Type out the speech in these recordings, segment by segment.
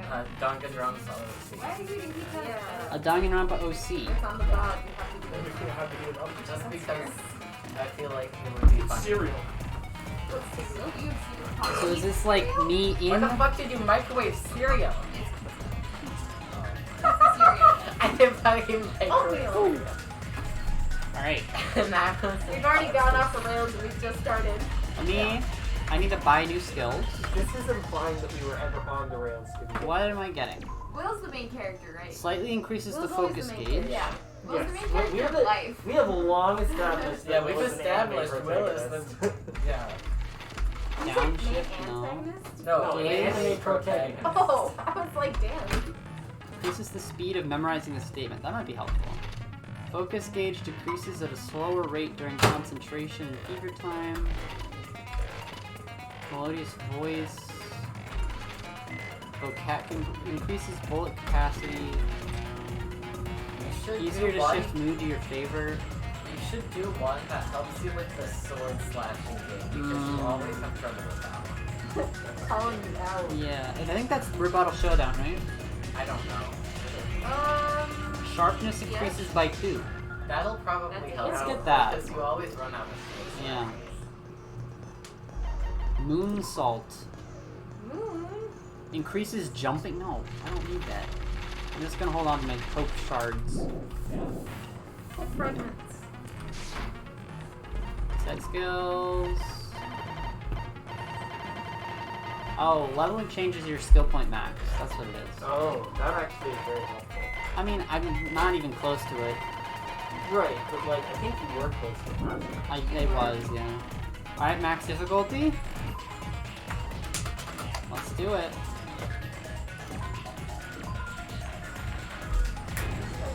Danganronpa OC. Why are you reading Yeah. A Danganronpa OC. It's on the dog. You have to do it. Just because I feel like it would be fun. Cereal. What's cereal? So is this like me Why in? the fuck did you microwave cereal? Cereal. I didn't fucking microwave Oh, cereal. Alright. And that was We've already gone off the rails and we've just started. I need to buy new skills. This is implying that we were ever on the rails. What am I getting? Will's the main character, right? Slightly increases the Will's always focus the main gauge. character. Yeah. Will's the main Yes. character We of have life. We have long established. Yeah, that we've Will is an established anime Will is protagonist. the... Yeah. Downshift, no. Antagonist? No, No, anime anime protagonist. Oh, I was like, damn. Increases the speed of memorizing the statement. That might be helpful. Focus gauge decreases at a slower rate during concentration and fever time. Melodious voice. Increases bullet capacity. You should Easier do to one. shift mood to your favor. You should do one that helps you with the sword slashing game because you always have trouble with that one. Calling you out. Yeah, and I think that's Rebuttal Showdown, right? I don't know. Sharpness increases by 2. That'll probably help. Let's out get that. Because you always run out of space. Yeah. Moon Salt. Moon. Increases jumping. No, I don't need that. I'm just gonna hold on to my Coke shards. Fragments. Set skills. Oh, leveling changes your skill point max. That's what it is. Oh, that actually is very helpful. I mean, I'm not even close to it. Right, but like, I think you were close to it. It was, yeah. Alright, max difficulty. Let's do it.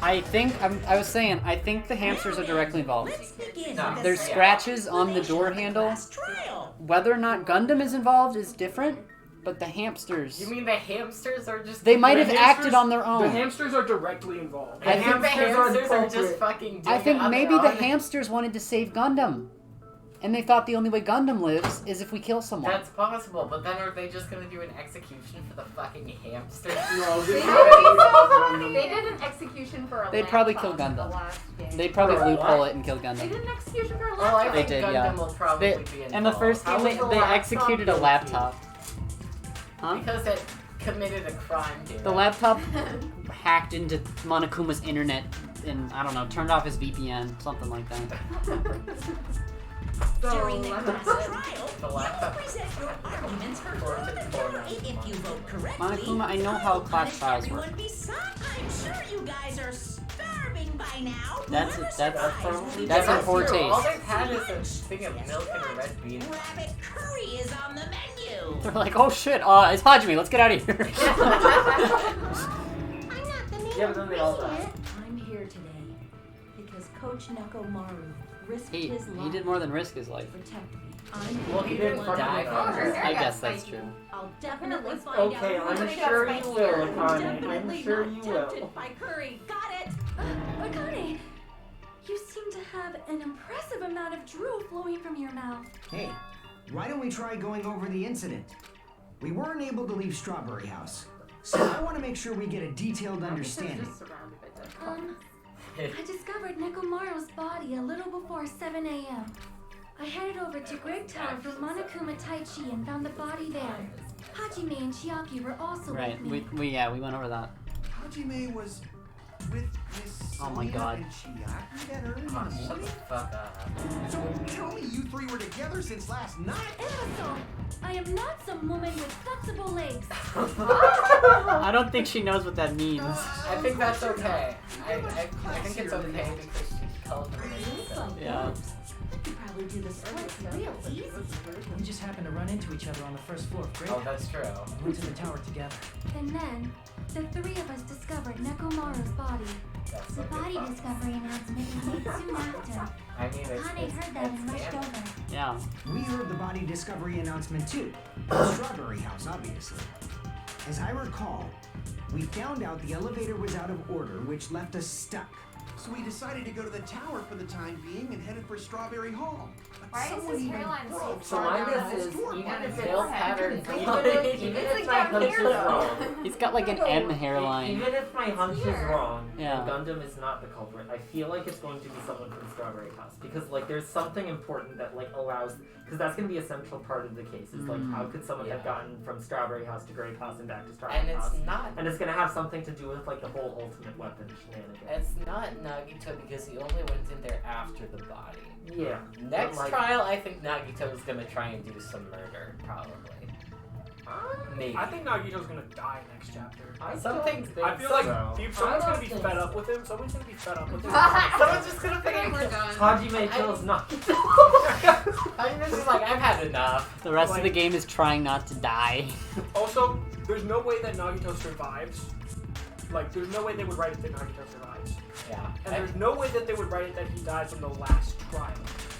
I think, I was saying, I think the hamsters are directly involved. Let's begin No. with the There's scratches on the door handle. last trial. Whether or not Gundam is involved is different, but the hamsters... You mean the hamsters are just... They might have The acted hamsters- on their own. The hamsters are directly involved. I I think think the hamsters are just culprit. fucking doing I think it on maybe their the own. hamsters wanted to save Gundam. And they thought the only way Gundam lives is if we kill someone. That's possible, but then are they just gonna do an execution for the fucking hamsters? No, They they did an execution for a They'd probably laptop kill in the Gundam. last game. They'd probably For a loophole what? it and kill They Gundam. did an execution for a Well, I laptop. think They did, Gundam yeah. will probably be involved. And the first How game, was the they laptop executed a guilty? laptop. Huh? Because it committed a crime, dude. The laptop hacked into Monokuma's internet and, I don't know, turned off his VPN, something like that. During the So, class trial, The you laptop- will present your arguments for Or further the jury. corner. If you vote correctly, Monokuma, I know how will class punish trials everyone work. beside- I'm sure you guys are starving by now. That's Whoever it, that's- survives will be that's in given poor true. taste. All they've had is a thing of milk and a red bean. Rabbit curry is on the menu. They're like, oh shit, it's Hajime, let's get out of here. I'm not the main Yeah, but then they all die. I'm here today because Coach Nekomaru risked he his life did more than risk his life. to protect me. I'm Well, he didn't one die of for the it. first. I guess that's true. I'll definitely find Okay, out. I'm who sure got you spiked will, here. Akane. I'm Definitely sure not you will. tempted by curry. Got it. Akane, you seem to have an impressive amount of drool flowing from your mouth. Hey, why don't we try going over the incident? We weren't able to leave Strawberry House, so I want to make sure we get a detailed understanding. Just surrounded by dead I discovered Nekomaru's body a little before 7 a.m. I headed over to Grig Tower from Monokuma Taichi and found the body there. Hajime and Chiaki were also Right, with me. we went over that. Hajime was with Miss Oh my God. and Chiaki that early in Come on, the shut the morning? fuck up. So tell me you three were together since last night? Emerson, I am not some woman with flexible legs. I don't think she knows what that means. I think that's okay. I think it's okay because she called her name. Yeah. You probably do the splits real easy. We just happened to run into each other on the first floor of Great. Oh, that's true. We went to the tower together. And then, the three of us discovered Nekomaru's body. That's The a good body thought. discovery announcement was made soon after. I mean, Kane heard that and rushed standard. over. Yeah. We heard the body discovery announcement too. Strawberry House, obviously. As I recall, we found out the elevator was out of order, which left us stuck. So we decided to go to the tower for the time being and headed for Strawberry Hall. But Why is someone his even hairline so broke So far my down guess his is door? even Yeah, if his male forehead. pattern, It's even like if down my hunch here, is though. wrong, He's got like an M hairline. Even if my hunch is here. wrong, Yeah. and Gundam is not the culprit, I feel like it's going to be someone from Strawberry House because like there's something important that like allows because that's going to be a central part of the case. Is like how could someone have gotten from Strawberry House to Grape House and back to Strawberry and House? it's not. And it's going to have something to do with like the whole ultimate weapon shenanigans. It's not Nagito because he only went in there after the body. Yeah. Next but, like, trial, I think Nagito is gonna try and do some murder, probably. Maybe. I think Nagito's gonna die next chapter. I Something- don't think I feel so. like someone's gonna be think fed so. up with him. Someone's gonna be fed up with him. Someone's just gonna I think figure we're done. Hajime kills Nagito. I'm just like, I've had enough. The rest of the Like- game is trying not to die. Also, there's no way that Nagito survives. Like, there's no way they would write it that Nagito survives. Yeah. And there's no way that they would write it that he dies in the last trial.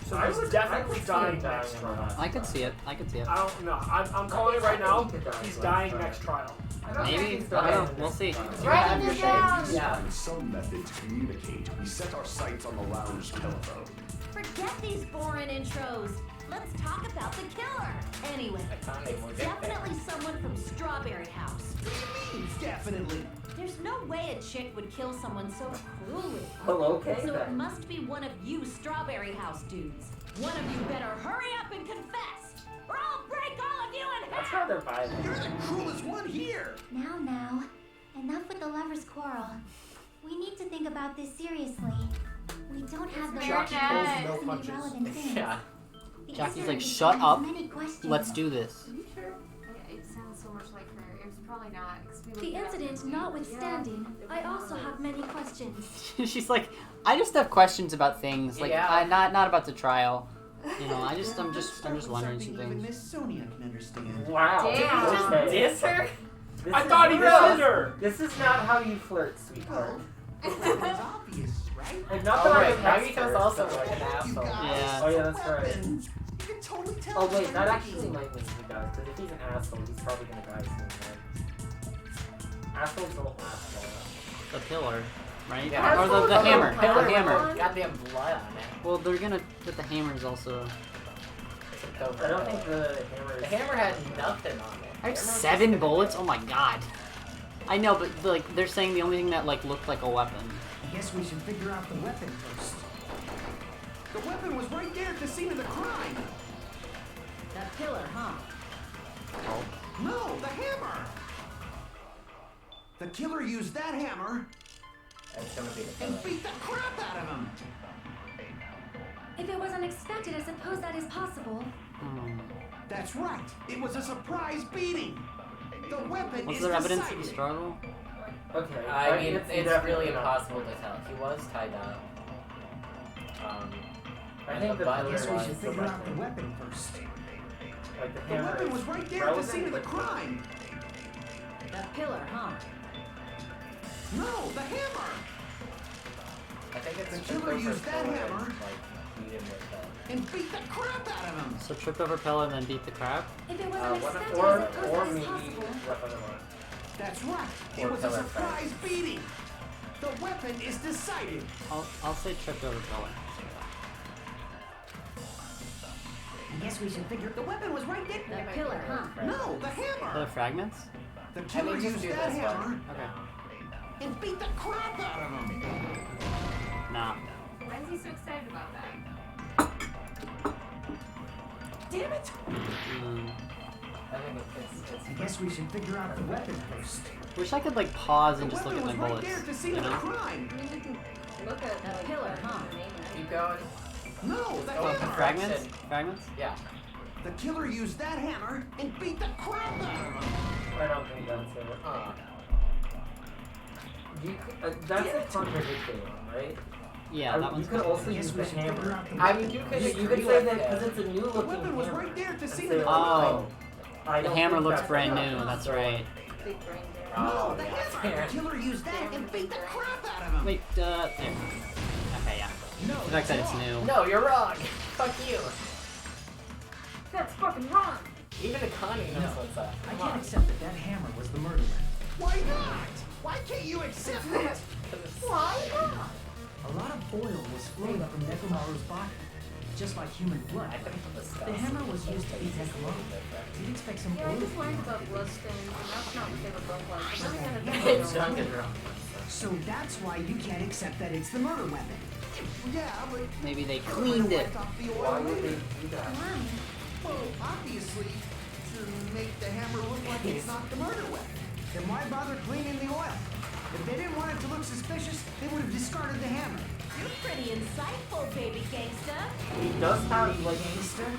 So I he's would- definitely I could see dying him dying next in the trial. last I could see it. I could see it. I don't know. I'm calling it right I now. think he could die He's last dying trial. next trial. I don't think Maybe. he's I don't dying know. in We'll this see. trial. Writing it down. Yeah. Find some method to communicate. We set our sights on the lounge telephone. Forget these boring intros. Let's talk about the killer. Anyway, it's definitely someone from Strawberry House. Definitely. There's no way a chick would kill someone so cruelly. Well, okay So it then. must be one of you Strawberry House dudes. One of you better hurry up and confess, or I'll break all of you in That's half. rather violent. You're the cruelest one here. Now, enough with the lovers' quarrel. We need to think about this seriously. We don't have the Jackie pulls to no be punches. relevant things. Yeah. The Jackie's like, incident shut has up. many questions. Let's do this. Are you sure? It sounds so much like her. It was probably not. 'Cause we The looked it up. incident notwithstanding, Yeah. I also have many questions. She's like, I just have questions about things. Like, Yeah. not about the trial. You know, I'm just wondering some Even things. Miss Sonia can understand. Wow. Damn. Okay. Diss her? This I is thought he gross. dissed her. This is not how you flirt, sweetheart. It's obvious, right? Like, not Oh that wait, I'm an expert, Nagito's also but, like an You asshole. guys, Yeah. Oh, yeah, that's it's a right. weapon. You can totally tell. Oh it's wait, from that the actually beginning. might mean he does, because if he's an asshole, he's probably gonna die soon, right? Assholes don't last long. The pillar, right? Yeah. Or the hammer. Pillar The hammer. with goddamn blood on it. Well, they're gonna put the hammers also. I don't think the hammer The is... hammer had nothing on it. I have The hammer was 7 just bullets. Oh my god. I know, but like they're saying the only thing that like looked like a weapon. I guess we should figure out the weapon first. The weapon was right there at the scene of the crime. The killer, huh? No, the hammer. The killer used that hammer It's gonna be the and pillar. beat the crap out of him. If it was unexpected, I suppose that is possible. Hmm. That's right. It was a surprise beating. The weapon Was is there evidence of the decided. struggle? Okay. I mean, it's definitely really not. impossible to tell. He was tied up. I and think the the I butler guess we was should the figure out the weapon. weapon first. Like the The hammer weapon is was right there at the scene of the crime. The killer, huh? No, the hammer. I think it's The just killer over used that pillar hammer. and, like, beat him with that. And beat the crap out of him. So tripped over pillar and then beat the crab? If it was or unexpected, I suppose that is maybe possible. weapon one. That's right. Or It was a pillar surprise beating. The weapon is decided. I'll say tripped over pillar. I guess we should figure The weapon was right there. The killer, huh? No, the Are hammer. there fragments? The killer just used do that this hammer one. Okay. and beat the crap out of him. Nah. Why is he so excited about that? Damn it. Hmm. I think it's I guess we should figure out the weapon first. Wish I could like pause The and just look weapon at was my right bullets. there at the scene You of the know? crime. I mean, you can look at The killer, huh? keep going. No, the Oh, hammer. Fragments? Fragments? Yeah. The killer used that hammer and beat the crap out of him. I don't think that's it. That's Damn a it. contradictory one, right? Yeah, that You one's could also I guess use we the should figure hammer. out the I weapon mean, you could first. You could agree say with that him. because it's a new The looking weapon was hammer. right there at the and scene say, of the like, Oh. I the don't hammer think looks that's brand enough. new, that's right. big brain there. No, the yeah. hammer. The killer used that and beat the crap out of him. Wait, there. Okay, yeah. No, The fact that it's new. No, you're wrong. Fuck you. That's fucking wrong. Even Akane knows No. what's up. I Come can't on. accept that that hammer was the murderer. Why not? Why can't you accept it? Why not? A lot of oil was flowing from Nekomaru's body, just like human blood. The hammer was used to beat Nekomaru. You'd expect some Yeah, I oil. just learned about bloodstains, and that's not what they would look like. So I'm gonna It's Dango. So that's why you can't accept that it's the murder weapon. Yeah, but Maybe they cleaned it. wiped off the Why oil would they later. do that? Well, obviously, to make the hammer look like it's not the murder weapon. Then why bother cleaning the oil? If they didn't want it to look suspicious, they would have discarded the hammer. You're pretty insightful, baby gangsta. He does have like insight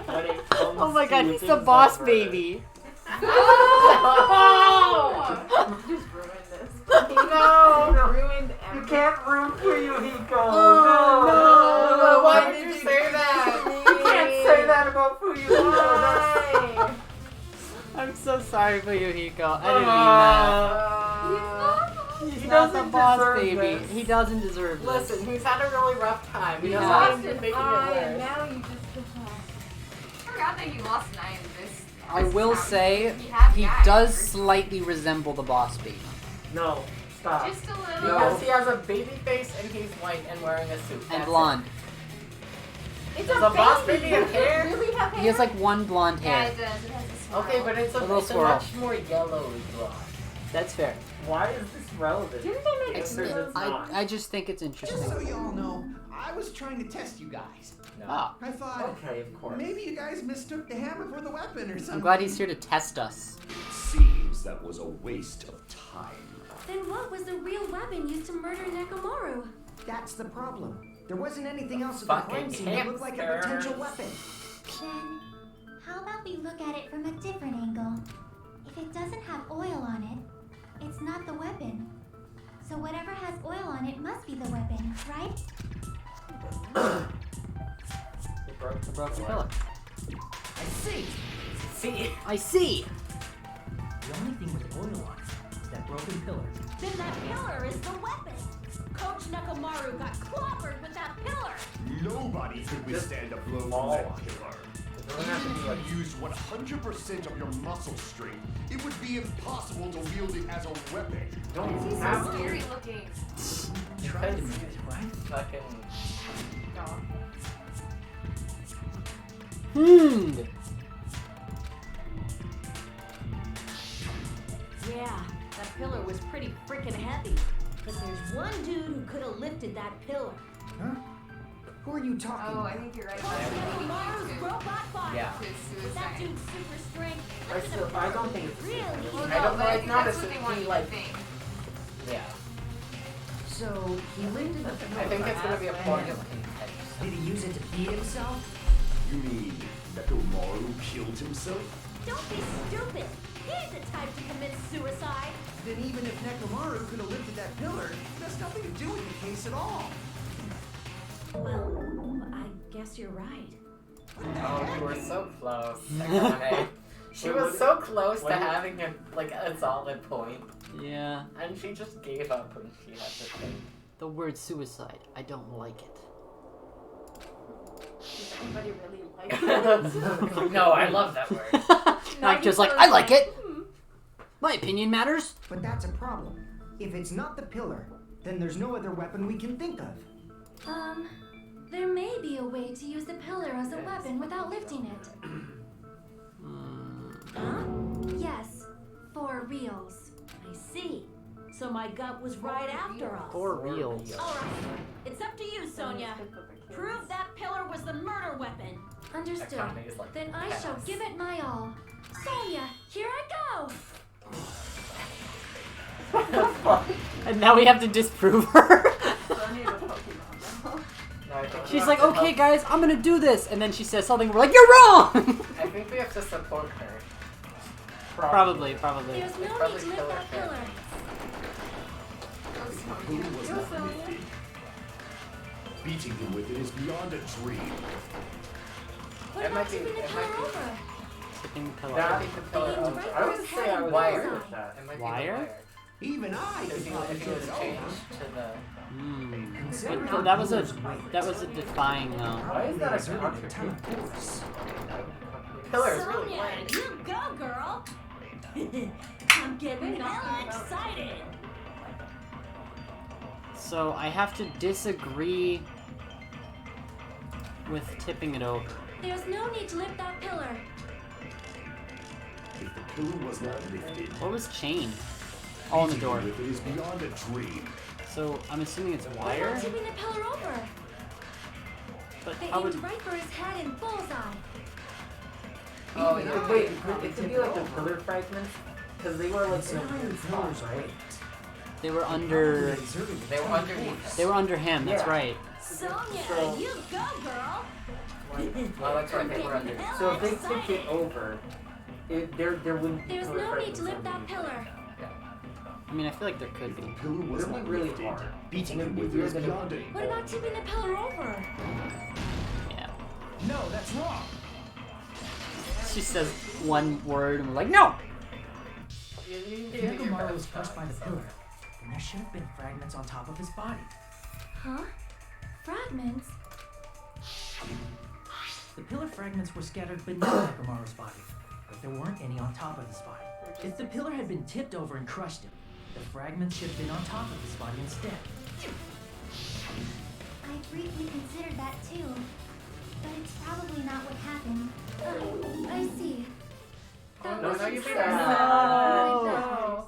when it comes Oh my god, to he's the things boss like baby. Oh! You just ruined this. No, Ruined you everything. can't root for Yuhiko. no. Why did you say that? You can't say that about Fuyuhiko. I'm so sorry for Yuhiko. I didn't mean that. He's He not the doesn't boss deserve baby. this. He doesn't deserve this. Listen, he's had a really rough time. He Yeah. doesn't Lost need to an make it eye, and worse. now you just I forgot that you lost an eye in this. I this will town. say, You have he the eye. does slightly resemble the boss baby. No, stop. Just a little. Because he has a baby face and he's white and wearing a suit. And That's blonde. It's Does a a boss baby. baby have hair? Really have hair? He has like one blonde Yeah, hair. it does. It has a it. swirl. Okay, but it's A a, little it's a swirl. much more yellowy blonde. That's fair. Why is this relevant? Didn't they make Answer is it's not. I just think it's Just interesting. so y'all know, I was trying to test you guys. No. Ah, I thought Okay, of course. maybe you guys mistook the hammer for the weapon or something. I'm glad he's here to test us. Seems that was a waste of time. Then what was the real weapon used to murder Nekomaru? That's the problem. There wasn't anything else at the crime Fucking scene that looked like a potential hamsters. weapon. Then, how about we look at it from a different angle? If it doesn't have oil on it, it's not the weapon. So whatever has oil on it must be the weapon, right? It broke The broken pillar. I see. See? I see. The only thing with oil on it is that broken pillar. Then that pillar is the weapon. Coach Nekomaru got clobbered with that pillar. Nobody could withstand a blow from small that one. pillar. It doesn't have to Even be if like you used 100% of your muscle strength, it would be impossible to wield it as a weapon. don't He's have so to. scary looking. Try to move it, right? Fucking. Dog. Yeah, that pillar was pretty freaking heavy. But there's one dude who could have lifted that pillar. Huh? Who are you talking Oh, I about? think you're right. Coach Nekomaru's robot body. Yeah. To With that suicide. dude's super strength. I lifted still- a I pillar don't think it's really Well, easy. I don't no, know, but I it's think not that's a what they he, want you to like- think. Yeah. So he lifted the pillar. I think it's gonna be a formula. Did he use it to beat himself? You mean Nekomaru killed himself? Don't be stupid. He ain't the type to commit suicide. Then even if Nekomaru could have lifted that pillar, that's nothing to do with the case at all. Well, I guess you're right. Oh, you were so close. Akane. She was so close to When- having a solid point, Yeah. and she just gave up when she had to think. The word suicide. I don't like it. Does anybody really like it? No, I love that word. I'm just like, I like it. My opinion matters. But that's a problem. If it's not the pillar, then there's no other weapon we can think of. There may be a way to use the pillar as a weapon without lifting it. Huh? Yes, for reals. I see. So my gut was right after all. For reals. Alright, it's up to you, Sonia. Prove that pillar was the murder weapon. Understood. Akane is like, Then I shall pass. give it my all. Sonia, here I go! And now we have to disprove her. Sonya the Pokemon. No, I think we She's have like, to okay help- guys, I'm gonna do this. And then she says something, we're like, you're wrong! I think we have to support her. Probably. There's no probably need to lift kill that her. pillar. Who was not lifted? Beating him with it is beyond a dream. What It about might be- tipping the it pillar might be- over? Tipping the pillar. That over. would be the pillar Aimed over. right I for would his say head I and would Wire. bullseye. with that. It might Wire? be the wire. Even I If could he probably was get it over. changed to the... But that was a defying though. Why is that a Exerted a ton of contradiction? force. Pillar is really Sonia, light. you go, girl. I'm getting hella excited. So I have to disagree with tipping it over. There's no need to lift that pillar. If the pillar was not lifted, What was chained? Oh, on the door. it is beyond a dream. So I'm assuming it's What wire? about tipping the pillar over? But They how aimed would... right for his head and bullseye. Oh, yeah. Wait, it could be like the pillar fragments? Because they were like in a weird spot, right? They were under... They were underneath. They were under him, that's Yeah. right. Sonia, So- you go, girl. Oh, that's right, they were underneath. So if they tipped it over, there wouldn't be There's pillar no need to fragments lift that underneath. pillar. I mean, I feel like there could be. The pillar was It would not be really lifted. hard. Beating And him it would with be it is really beyond hard. it. What about tipping the pillar over? Yeah. No, that's wrong. She says one word and we're like, no! Nekomaru was crushed by the pillar, and there should have been fragments on top of his body. Huh? Fragments? The pillar fragments were scattered beneath Nekomaru's body, but there weren't any on top of his body. If the pillar had been tipped over and crushed him, the fragments should have been on top of his body instead. I briefly considered that too, but it's probably not what happened. I see. That No, was no, you his did first. that.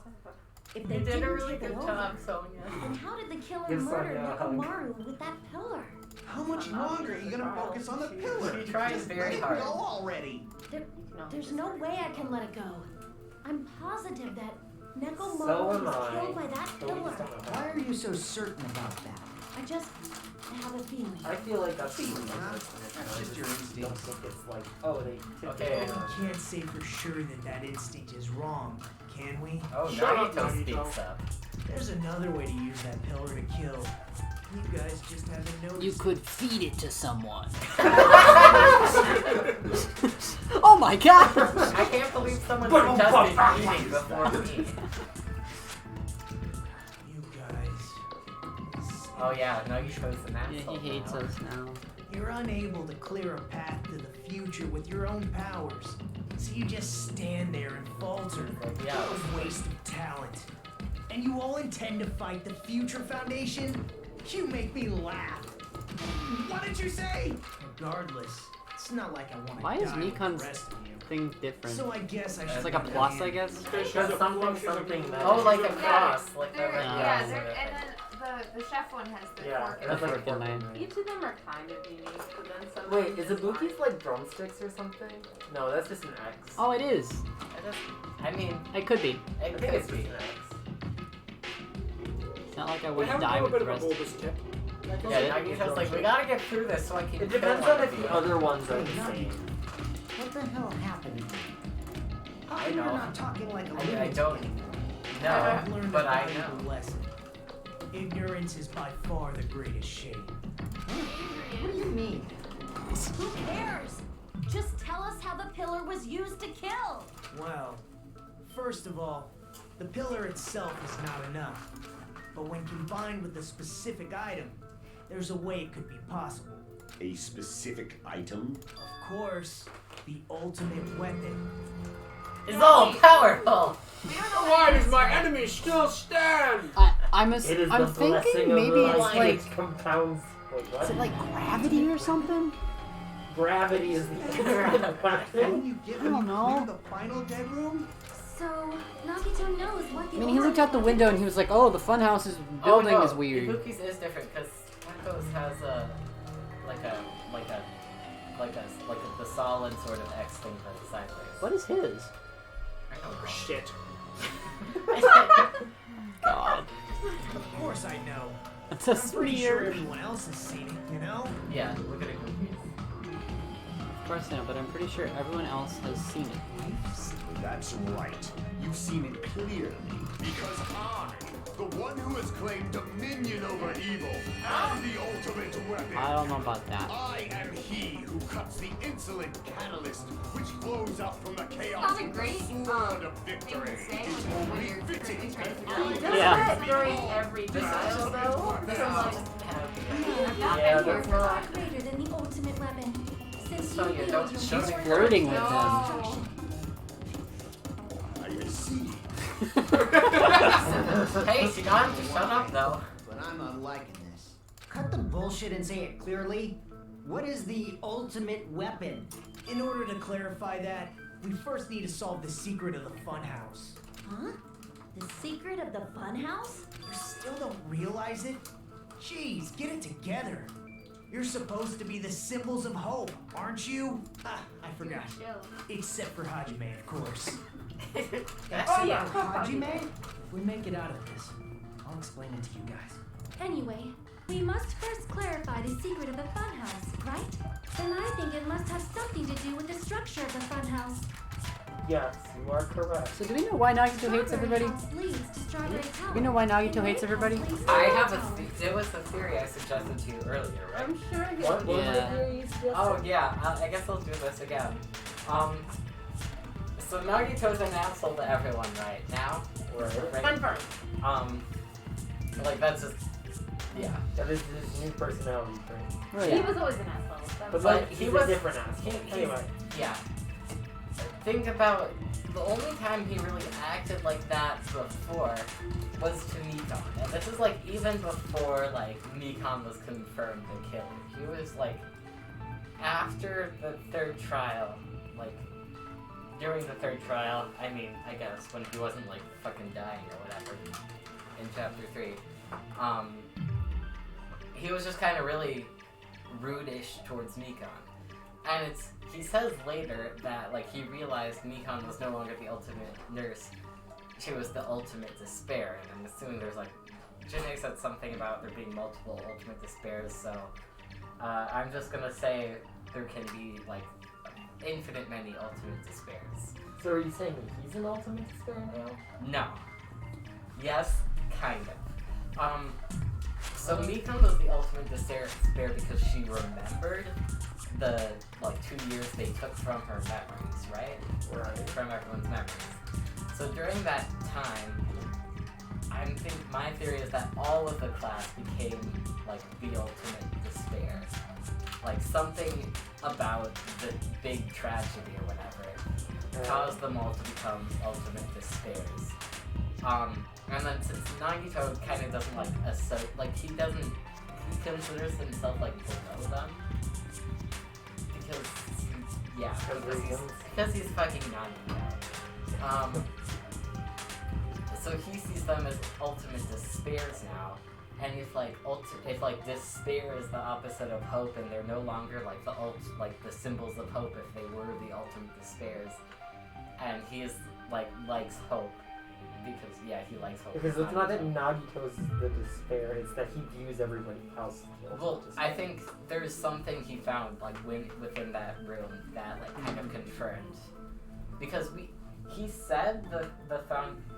If they You did didn't a really tip it good over, job, Sonia. then how did the killer Give murder Sonia a hug. Nekomaru with that pillar? How much longer are you gonna focus on the pillar? She tries Just very let hard. it go already. There's no way I can let it go. I'm positive that Nekomaru So am was I. killed by that But we pillar. just don't know how. Why are you so certain about that? I have a feeling. I feel like that's the That's just your don't instincts. think it's like, oh, they tipped Okay. it over. We can't say for sure that that instinct is wrong, can we? Oh, Shut up, Nagito Nagito. speaks up. There's another way to use that pillar to kill. You guys just haven't noticed. You could feed it to someone. Oh my god! I can't believe someone suggested eating before me. You guys. Oh yeah, now you chose an Yeah, asshole. he hates now. us now. You're unable to clear a path to the future with your own powers. So you just stand there and falter. Yeah. What a waste of talent. And you all intend to fight the Future Foundation? You make me laugh. What did you say? Regardless, it's not like I want to Why is die with the Nikon's rest of you. thing different? So I guess I should It's like a let plus, you I in. guess? Because That's something that. Oh, like a Yeah, cross, like the They're, red yeah, cross. they're, and then the chef one has the Yeah, fork. and that's like a Fork and fork knife. and knife. Each of them are kind of unique, but then some. Wait, of them is just Ibuki's aren't. like drumsticks or something? No, that's just an X. Oh, it is. I mean, It could be. I it think it's could just be. an X. It's not like I We would have a die little with bit the of a rest. bulbous tip. Yeah, Nagito's like, we gotta get through this so I can It kill depends one on of if you. the other ones are the Hey, same. What the hell happened? How I come you're know. not talking like a I lunatic don't anymore? I've know, learned but a I valuable know. lesson. Ignorance is by far the greatest shame. What do you mean? Who cares? Just tell us how the pillar was used to kill. Well, first of all, the pillar itself is not enough. But when combined with a specific item, there's a way it could be possible. A specific item? Of course, the ultimate weapon. It's all powerful! Why does my enemy still stand? I'm It is I'm the blessing thinking of maybe it's light. like, It compounds. Wait, what? is it like gravity or something? Gravity is the Won't you give I him don't know. clear the final dead room? So, Nagito knows what the I mean, he looked out the window and he was like, oh, the funhouse's building oh, no, is weird. Ibuki's is different because Taco's has the solid sort of X thing that's sideways. What is his? I don't know. Shit. God. Of course I know. That's a I'm pretty sure spear. everyone else has seen it, you know? Yeah, look at Ibuki's. Of course I know, but I'm pretty sure everyone else has seen it. That's right. You've seen it clearly. Because I, the one who has claimed dominion over evil, am the ultimate weapon. I don't know about that. I am he who cuts the insolent catalyst which flows up from the chaos Sounds like great sword of thing victory. to say It's when only you're fitting really trying to that figure out. I He am does Yeah. that the during ultimate every weapon. trial, though. This So, is like, I've not Yeah, been here that's for a not- lot greater than the ultimate weapon. Since So you you wield don't your show sword me flirting with No. I see. Hey, she got him to shut up though. But I'm I'm not liking this. Cut the bullshit and say it clearly. What is the ultimate weapon? In order to clarify that, we first need to solve the secret of the funhouse. Huh? The secret of the funhouse? You still don't realize it? Jeez, get it together. You're supposed to be the symbols of hope, aren't you? Ah, I forgot. Except for Hajime, of course. Oh yeah, Hajime? If we make it out of this, I'll explain it to you guys. Anyway, we must first clarify the secret of the funhouse, right? Then I think it must have something to do with the structure of the funhouse. Yes, you are correct. So do we know why Nagito hates everybody? House leads to Strawberry Tower. We know why Nagito hates everybody? I have there was a theory I suggested to you earlier, right? I'm sure he What was Yeah. the theory you suggested? Oh yeah, I guess I'll do this again. So Nagito's an asshole to everyone right now. Right? Confirmed. Like that's just, yeah. That is his new personality trait. Oh, He yeah. was always an asshole. That But was like, he he's was- a different asshole. Anyway. Yeah. Think about the only time he really acted like that before was to Nikon. And this is like even before like Nikon was confirmed the killer. He was like after the third trial, like during the third trial, I mean, I guess when he wasn't like fucking dying or whatever in chapter 3. He was just kind of really rude-ish towards Nikon. And he says later that like he realized Nikon was no longer the ultimate nurse. She was the ultimate despair. And I'm assuming there's like Janae said something about there being multiple ultimate despairs, so I'm just gonna say there can be like infinite many ultimate despairs. So are you saying he's an ultimate despair now? No. Yes, kind of. So Nikon was the ultimate despair because she remembered the like 2 years they took from her memories, right? Right. From everyone's memories. So during that time, my theory is that all of the class became like the ultimate despair. Like something about the big tragedy or whatever caused them all to become ultimate despairs. And then since Nagito kind of doesn't he considers himself like below them. Because he's fucking Nagito. So he sees them as ultimate despairs now. And if despair is the opposite of hope, and they're no longer like the symbols of hope if they were the ultimate despairs, and he is likes hope because he likes hope. Because it's not that Nagito's the despair; it's that he views everybody else. Well, I think there's something he found within that room that kind of confirmed, because he said the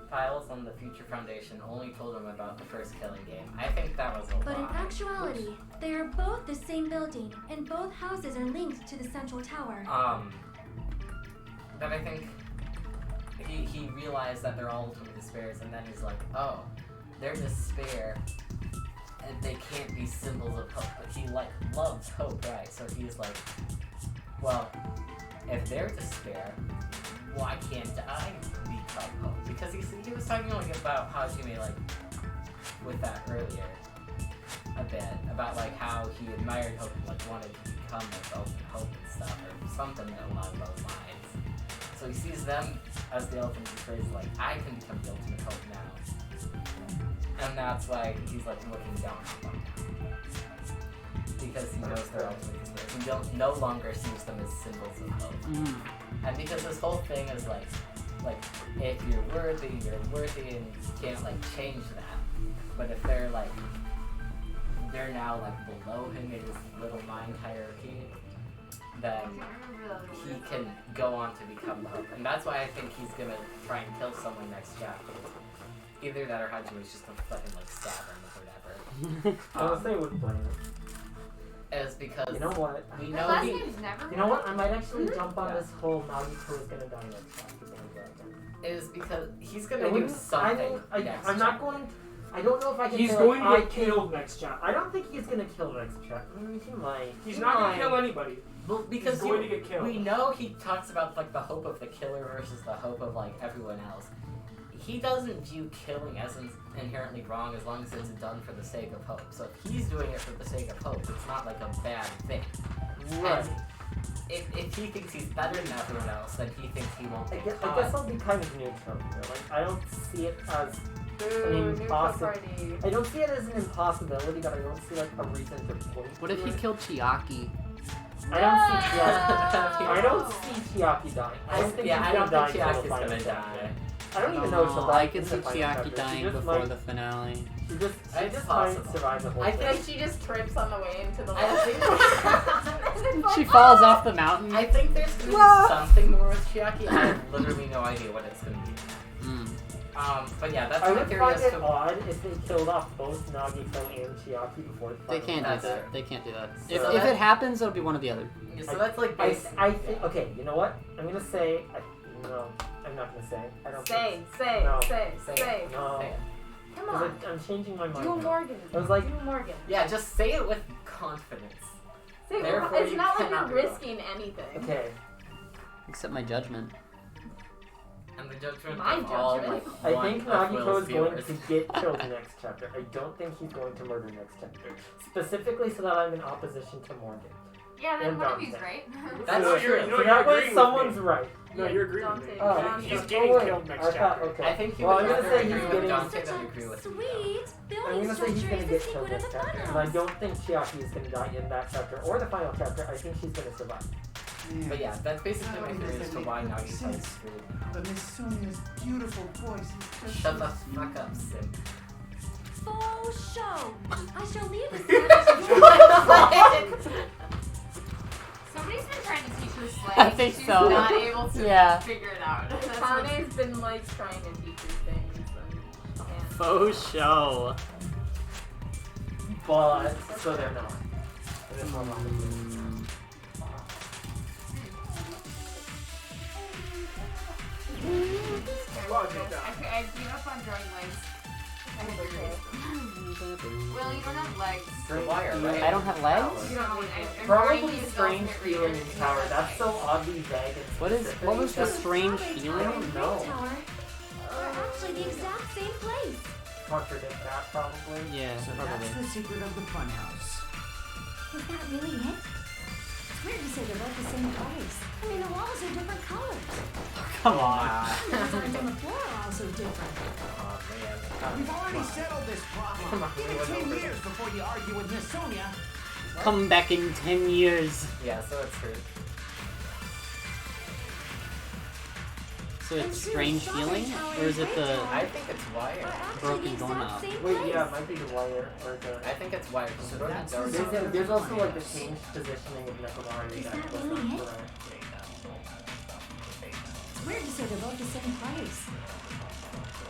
files on the Future Foundation only told him about the first killing game. I think that was a lie. But in actuality, they are both the same building, and both houses are linked to the central tower. But I think he realized that they're all ultimate despairs, and then he's like, oh, they're despair, and they can't be symbols of hope. But he loves hope, right? So he's like, well, if they're despair, why can't I become hope? Because he was talking about Hajime with that earlier a bit about how he admired hope and wanted to become ultimate hope and stuff or something along those lines. So he sees them as the ultimate despair. I can become the ultimate hope now, and that's why he's looking down on them now. Because he knows they're ultimate despair. He no longer sees them as symbols of hope. And because this whole thing is if you're worthy, and you can't change that. But if they're now below him in his little mind hierarchy, then he can go on to become the hope. And that's why I think he's gonna try and kill someone next chapter. Either that or Hajime's just gonna fucking stab him or whatever. Honestly, I wouldn't blame him. Is because you know what? We The know last name's never. You know what? I might actually jump on this whole Nagito is gonna die next chapter bandwagon. Is because he's gonna do something. I'm not going. I don't know if I can. He's say, going to get killed next chapter. I don't think he's gonna kill next chapter. He might. He's not going to kill anybody. Well, because he's going to get killed. We know he talks about the hope of the killer versus the hope of everyone else. he doesn't view killing as inherently wrong as long as it's done for the sake of hope. So if he's doing it for the sake of hope, it's not like a bad thing. Right. And if he thinks he's better than everyone else, then he thinks he won't I get guess caught. I'll be kind of neutral here. Like, I don't see it as an Neutral impossibility. party. I don't see it as an impossibility, but I don't see like a reason to point. What if he killed Chiaki? I don't see Chiaki. I don't see Chiaki dying. I don't think Yeah, I he's don't gonna think die until Chiaki's the final gonna chapter. die. I don't even know if she'll die. I could see in the final Chiaki chapter. She dying just before might- the finale. She just It's might possible. survive the whole I thing. Like she just trips on the way into the She falls off the mountain. I think there's gonna be something more with Chiaki. I have literally no idea what it's gonna be. But yeah, that's I my would theory find as it to odd if they killed off both Nagito and Chiaki before the They final can't do chapter. that. They can't do that. So If that- it happens, it'll be one or the other. Yeah, so that's like I basically. think. Okay, you know what? I'm gonna say. No, I'm not gonna say. I don't. Say, think, say, no. say, Say say. it. No. Say it. Come 'Cause on. I'm changing my mind. Do now. Morgan. I was like, Do Morgan. Yeah, just say it with confidence. Say, Therefore, it's you not like cannot you're be wrong. risking anything. okay. Except my judgment. And the judgment My of all judgment. like I think one of Nagito Will's is going viewers. to get killed next chapter. I don't think he's going to murder next chapter. Specifically so that I'm in opposition to Morgan. Yeah, then And one of Dante. you's right. That's So- true. So that way someone's right. No, you're agreeing with me. Dante. He's Oh, getting wait. killed next I thought, chapter. okay. I think he Well, would I'm gonna rather say he's agree with getting. Dante Such than a agree with sweet I'm building gonna say he's structure gonna is get the killed secret of next the chapter. funhouse. And I don't think Chiaki is gonna die in that chapter or the final chapter. I think she's gonna survive. But yeah, that's basically my theory as to why Nagito is sense. screwed. But Miss Sonia's beautiful voice is just Shut the fuck up, Sim. Faux show. I shall leave this Somebody's been trying to teach her slang. I think She's so. not able to Yeah. figure it out. Kane's been like trying to teach her things and she can't. Faux show. But so they're not. There's no wrong. I gave up on drawing legs. Well, you don't have legs. Straight wire, right? I don't have legs? You don't have legs. Probably strange feeling in tower. That's so oddly vague and specific. What was the That's- strange I feeling? don't know. Tower are actually the exact same place. Contradict that probably. Yeah, So that's the secret of the funhouse. Is that really it? It's weird to say they're both the same place. I mean, the walls are different colors. Come on. The designs on the floor are also different. Oh man. We've already settled this problem. Give it 10 years before you argue with Miss Sonia. Come back in 10 years. Yeah, so it's true. So it's strange feeling? Or is it the I think it's wire. broken doorknob? Wait, yeah, it might be the wire or the. I think it's wire. So that's that's the There's also like the changed positioning of Nekomaru Is that that was really not it? correct. It's weird to say they're both the same place.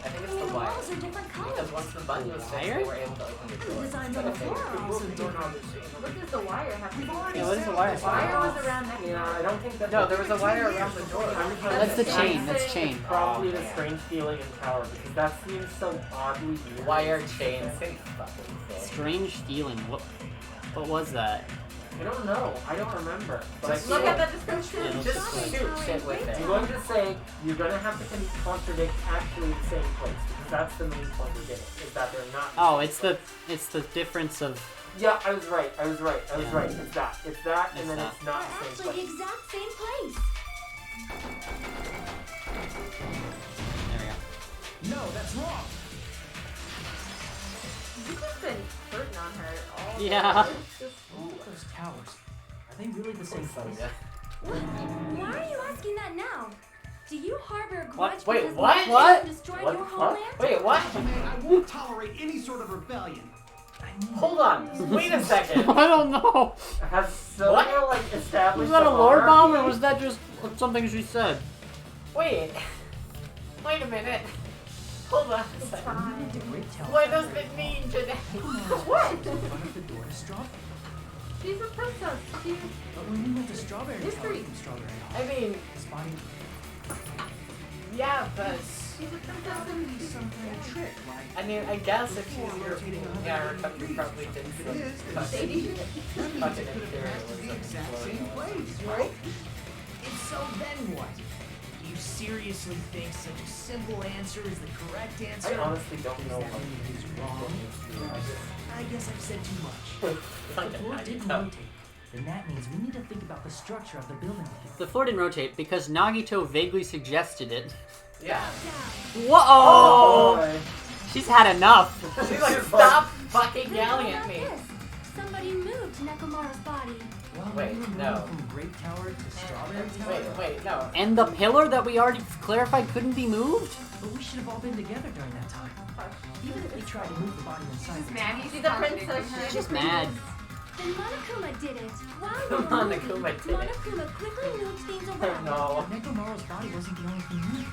I think I it's mean, the the wire. walls are different Because colors. once the button was fixed, Wire? they were able to open the The door. designs on the floor are also different. What does the wire have to do with Yeah, what is the wire? The wire was around that. Yeah, I don't think that. No, there was a wire around the door. That's the chain, that's chain. Probably the strange feeling in tower because that seems so oddly weird. Wire chain. Same fucking thing. Strange feeling. What was that? I don't know. I don't remember. But I feel Look at like the description. Yeah, Just shoot shit with I'm it. going to say you're going to have to contradict actually the same place because that's the main point we're getting is that they're not. Oh, it's the difference of Yeah, I was right. I was right. Yeah. It's that. It's that, and It's then that. it's not They're the same actually the place. exact same place. there we go. No, that's wrong. You've just been hurting on her all Yeah. day. It's just- Those towers. Are they really the same place? Yeah. Why are you asking that now? Do you harbor a What? grudge Wait, because what? Nagito What? destroyed What? your What? homeland? Wait, what? Man, I won't tolerate any sort of rebellion. Hold on. Wait a second. I don't know. Has Sonia like established Was that a lore monarchy? bomb or was that just something she said? Wait. Wait a minute. Hold on a second. We need the Great Tower. What does it mean today? What? In front of the door to Strawberry. She's a princess. She, But when we went to Strawberry Tower History. from Strawberry I House, mean, Spotty, yeah, but she's a princess Probably some kind of trick, like I mean, I guess if she's before rotating 180 yeah, her country degrees. probably did If it some is, then touch Shady. that means touch it it could have passed to the imperialism exact exploding. same place, right? If so, then what? You seriously think such a simple answer is the correct answer? I honestly don't know Does that what mean he's wrong? I guess I've said too much. If the floor didn't rotate, then that means we need to think about the structure of the building again. The floor didn't rotate because Nagito vaguely suggested it. Yeah. Whoa! Oh, She's had enough. She's like, stop fucking yelling at me. Somebody moved Nekomaru's body. Well, Wait, we were no. moving from Great Tower to Strawberry Tower. Wait, no. And the pillar that we already clarified couldn't be moved? But we should have all been together during that time. Even if we tried to move the body inside the tower. She's a princess. She's mad. Then Monokuma did it. While we were Monokuma moving, did it. Monokuma quickly moved things around. no. Nekomaru's body wasn't the only thing moved.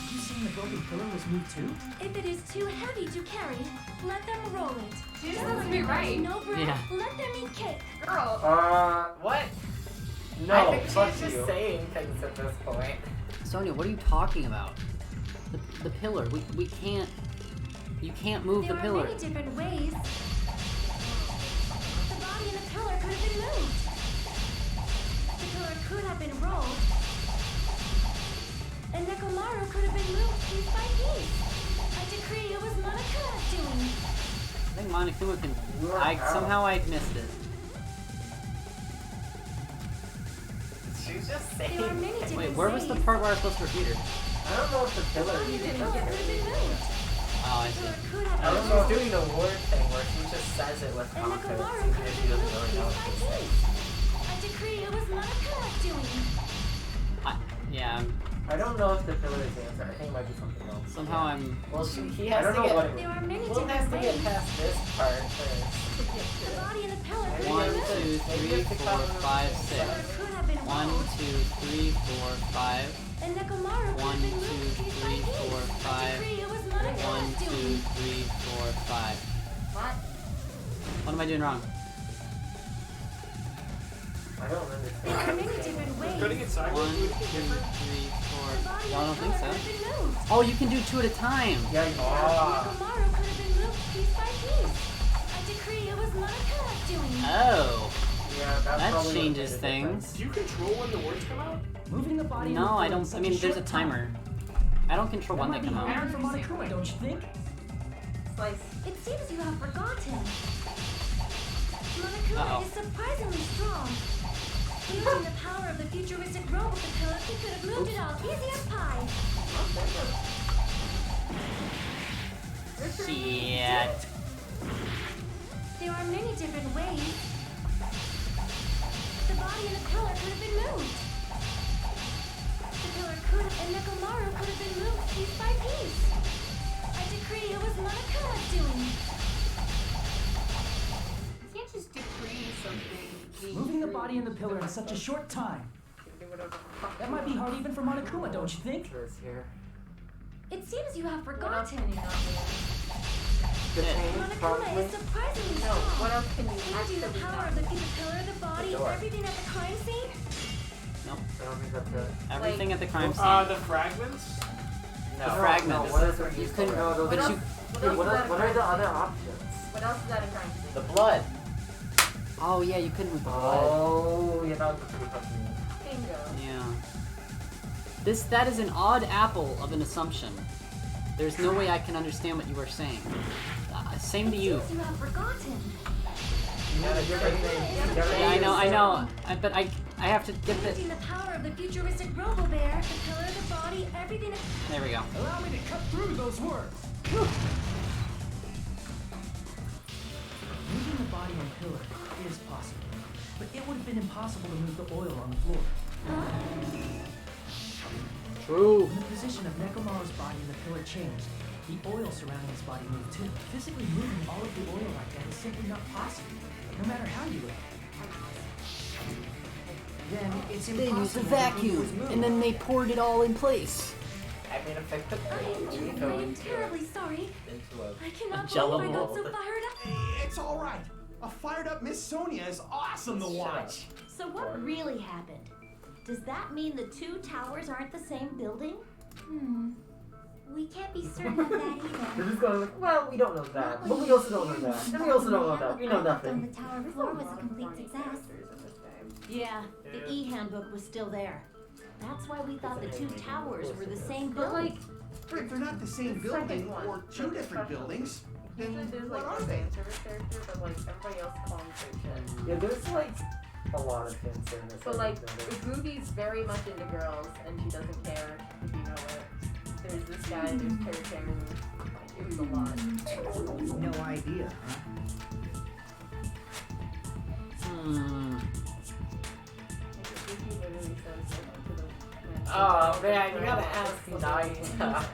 Did you saying the broken pillar was moved too? If it is too heavy to carry, let them roll it. She just has to be right. No bread, Yeah. let them eat cake. Girl. What? No, I think fuck she's just you. saying things at this point. Sonia, what are you talking about? The pillar. We can't. You can't move There the are pillar. many different ways. The body in the pillar could have been moved. The pillar could have been rolled. And Nekomaru could have been moved piece by piece. I decree it was Monokuma's doing. I think Monokuma can. Somehow I missed it. She's just saying. There are many different Wait, where was the ways. part where I was supposed to repeat her? I don't know if the pillar The even pillar could have been moved. Oh, I The see. pillar could have I been don't know. moved. She's doing the word thing where she just says it with And confidence, Nekomaru even could if have she been doesn't moved really know piece what by she's saying. piece. I decree it was Monokuma's doing. Yeah, I don't know if the pillar is the answer. I think it might be something else. somehow I'm. Well, he I has don't to know what get. it There are many Will has different to get ways. past this part first. The body in the pillar could 1, have been 2, moved. 3, 4, 5, The 6. pillar could have been 1, rolled. 2, 3, 4, 5. And Nekomaru could 1, have been 2, moved piece by 3, 4, piece. 5. I decree it was 1, Monokuma's 2, doing. 3, 4, 5. What? What am I doing wrong? I don't There are understand. many different ways. Putting it sideways 1, 2, would be different. 3, 4. The body No, I in don't the think pillar so. could have been moved. Oh, you can do 2 at a time. Yeah, you Nekomaru could have been moved piece by piece. I decree it was Monokuma's doing. Oh. Yeah, That probably changes what made a difference. things. Do you control when the words come out? Moving the body in the No, pillar I in don't. such I mean, there's a short time. timer. I don't control That when might they be come out. hard for Monokuma, don't you think? Slice. It seems you have forgotten. Monokuma Uh-oh. is surprisingly strong. Using the power of the futuristic robot the pillar, he could have moved it all easy as pie. Shit. There are many different ways. The body in the pillar could have been moved. The pillar could have, and Nekomaru could have been moved piece by piece. I decree it was Monokuma's doing. You can't just decree something. Moving the body in the pillar in such a short time. That might be hard even for Monokuma, don't you think? Here. It seems you have What else forgotten. can you not The Yeah. chain, Monokuma probably. is surprisingly do? No, strong. what else can you Using actually the power not of the do? pillar, the body, door. everything at the crime scene. Nope. I don't think that's it. Everything at the crime scene. The fragments? No. The fragments. No, what is it? You You couldn't- know, those But are- you. What are the other options? What else is that in crime scene? The blood. Oh yeah, you couldn't with the blood. Oh, yeah, that was pretty tough to me. Bingo. Yeah. That is an odd apple of an assumption. There's no way I can understand what you are saying. Same to you. Seems you have forgotten. Yeah, I know. But I have to get the. Using the power of the futuristic Robo-Bear, the pillar, the body, everything. There we go. Allow me to cut through those words. Moving the body and pillar is possible, but it would have been impossible to move the oil on the floor. True. When the position of Nekomaru's body and the pillar changed, the oil surrounding his body moved too. Physically moving all of the oil like that is simply not possible, no matter how you look. Then it's They used a impossible. vacuum, and then they poured it all in place. I mean, if I put I am terribly sorry. into a I cannot jello believe I got mold. so fired up. It's all right. A fired up Miss Sonia is awesome to watch. So what really happened? Does that mean the two towers aren't the same building? We can't be certain of that either. They're just going like, well, we don't know that, but we also don't know that, and we also don't know that. We know On nothing. the tower floor was a complete success. Yeah, the E-handbook was still there. That's why we thought the two towers were the same But like, building. If they're not the same the second building one, or two different buildings, then usually there's what like are a they? fan service character, but like everybody else calls it shit. Yeah, there's like a lot of fan service. So like, Googie's very much into girls, and she doesn't care if you know it. There's this guy, there's Terry. Like, it was a lot. No idea, huh? Googie literally says like to the man. Oh man, you gotta ask Nagita.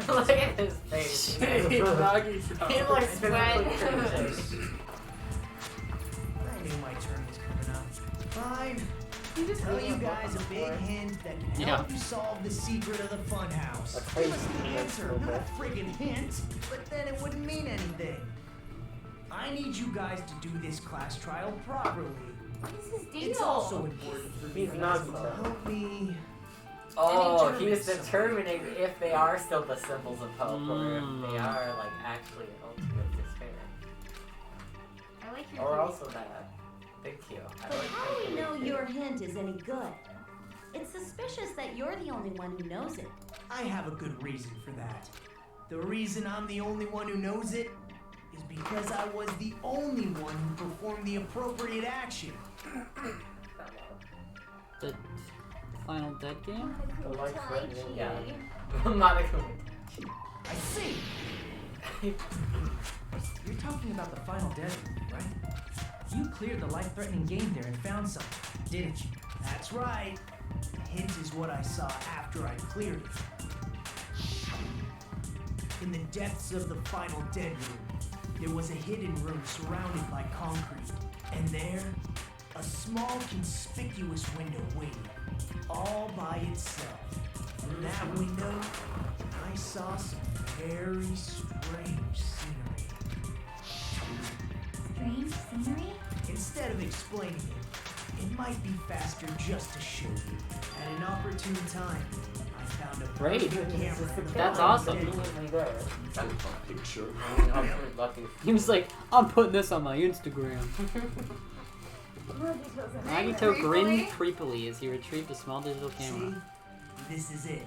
Look at his face. He looks sweat. I knew my turn was coming up. Fine. He just Tell gave you me a book guys a big before. hint that can help you solve the secret of the funhouse. A Give us the crazy answer, hint, not a okay. friggin' hint, but then it wouldn't mean anything. I need you guys to do this class trial properly. What is his deal? It's also important for me He's to not help me. Oh, Any he's tournaments? determining if they are still the symbols of hope or if they are like actually ultimate despair. I like your Or theory. also that. Thank you. I But like how do we that know theory. your hint is any good? It's suspicious that you're the only one who knows it. I have a good reason for that. The reason I'm the only one who knows it is because I was the only one who performed the appropriate action. The final dead game? The life threatening. Yeah. Monica. I see. You're talking about the final dead room, right? You cleared the life-threatening game there and found something, didn't you? That's right. The hint is what I saw after I cleared it. In the depths of the final dead room, there was a hidden room surrounded by concrete. And there, a small conspicuous window waited, all by itself. From that window, I saw some very strange scenery. Strange scenery? Instead of explaining it, it might be faster just to show you. At an opportune time, I found a Great. perfect camera. That's awesome. Conveniently there. Picture. I mean, hopefully lucky. He was like, I'm putting this on my Instagram. Nagito grinned creepily as he retrieved a small digital camera. See? This is it.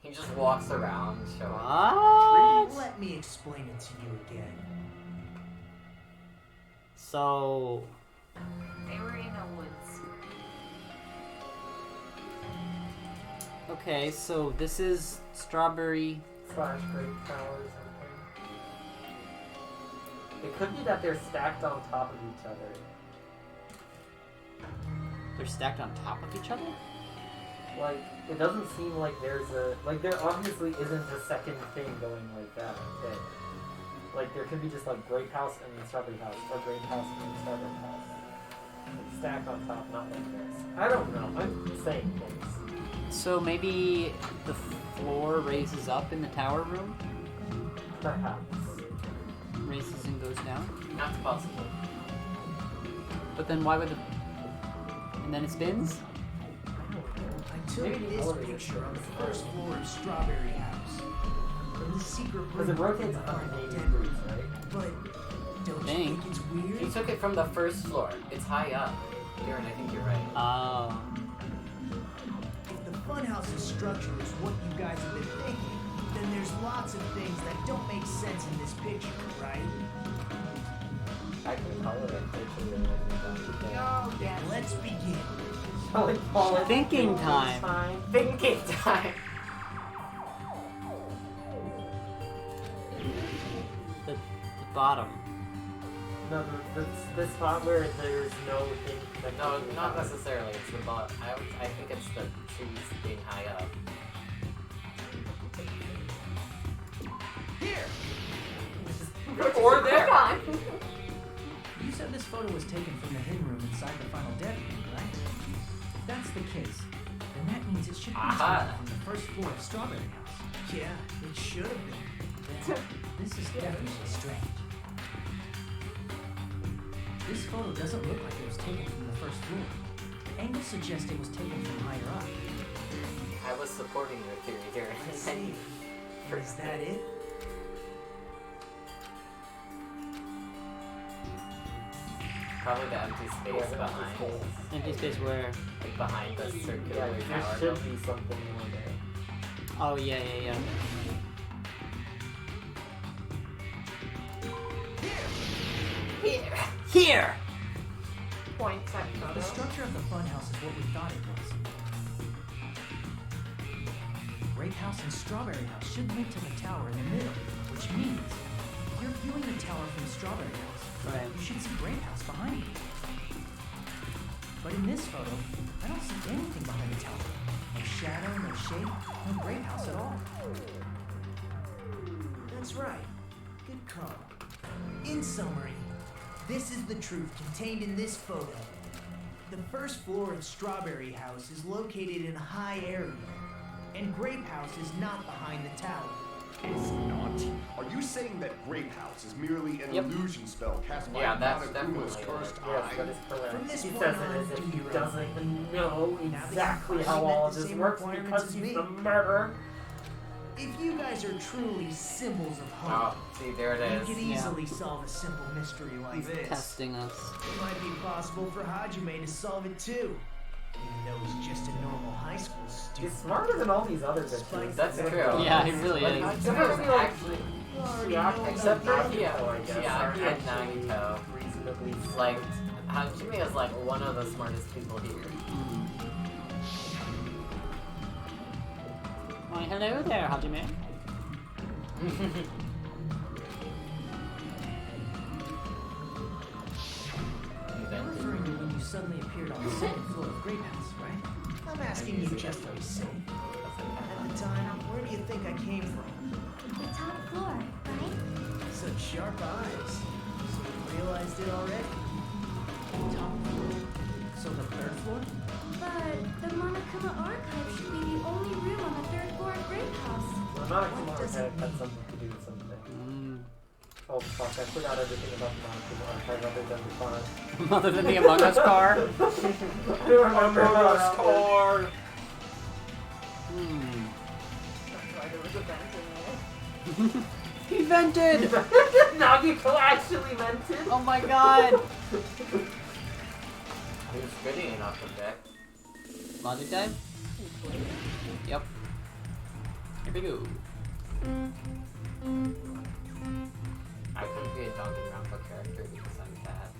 He just walks around showing. What? Let me explain it to you again. So, They were in the woods. okay, so this is Strawberry. Slash Great Towers. It could be that they're stacked on top of each other. They're stacked on top of each other? Like, it doesn't seem like there's a... Like, there obviously isn't a second thing going like that. Okay. Like, there could be just, like, Great House and then Strawberry House, or Great House and then Strawberry House. Like, stacked on top, not like this. I don't know. I'm saying things. So maybe the floor raises up in the tower room? Perhaps. Raises and goes down? Not possible. But then why would the... And then it spins? I took Maybe the this elevator picture on the spins. first floor of Strawberry House. From the secret Because room it rotates in the final 180 dead room. degrees, right? But don't you Dang. think it's weird? He took it from the first floor. It's high up. Darren, I think you're right. Oh. If the funhouse's structure is what you guys have been thinking, then there's lots of things that don't make sense in this picture, right? I can color it. Oh, yes. Let's begin. Thinking time. Thinking time. The bottom. No, the spot where there's no thing that No, not necessarily. It's the bottom. I think it's the trees being high up. Here! Or there. You said this photo was taken from the hidden room inside the final dead room, right? If that's the case, then that means it should be Aha. taken from the first floor of Strawberry House. Yeah, it should have been. Then, this is definitely strange. This photo doesn't look like it was taken from the first floor. Angles suggest it was taken from higher up. I was supporting your theory here. Let's see. Is that it? Probably the empty space behind. Empty space where? Like behind the circular Yeah, there tower. should be something more there. Oh, yeah. Here! Point at The photo. structure of the funhouse is what we thought it was. Grape House and Strawberry House should link to the tower in the middle, which means if you're viewing the tower from Strawberry House, Right. you should see Grape House behind you. But in this photo, I don't see anything behind the tower. No shadow, no shape, no Grape House at all. That's right. Good call. In summary, this is the truth contained in this photo. The first floor of Strawberry House is located in a high area, and Grape House is not behind the tower. It's not. Are you saying that Grape House is merely an illusion spell cast by that's Monokuma's definitely cursed Yes, eye? that is correct. From this He point says it on, as if do he your own doesn't thing. even know Now that exactly you've how finally all met of the this same works requirements because as he's me. the murderer. If you guys are truly symbols of Oh, hope, see, there it you is. could easily solve a simple mystery like He's this. testing us. It might be possible for Hajime to solve it too, even though he's just a normal high school He's student. smarter than all these other bitches. That's true. Yeah, he really Like, is. Hachime's actually, Except for Nagito, I guess. Chiaki and Nagito. Reasonably Like, Hajime is like one of the smartest people here. Why, hello there, Hajime. You're referring to when you suddenly appeared on the second floor of Grape House, right? I'm asking you just to be safe. At the time, where do you think I came from? The top floor, right? Such sharp eyes. So you realized it already? Top floor. So the third floor? But the Monokuma archive should be the only room on the third floor of Grape House. Well, not a archive had something to do with something. Oh fuck, I forgot everything about the Monokuma archive other than the car. Other than the Among Us car? I don't remember how that was. That's why there was a vent in there. He vented! Nagito actually vented? Oh my god! He was pretty enough of that. Logic time? Yep. Here we go. I couldn't be a Danganronpa character because I'm fat.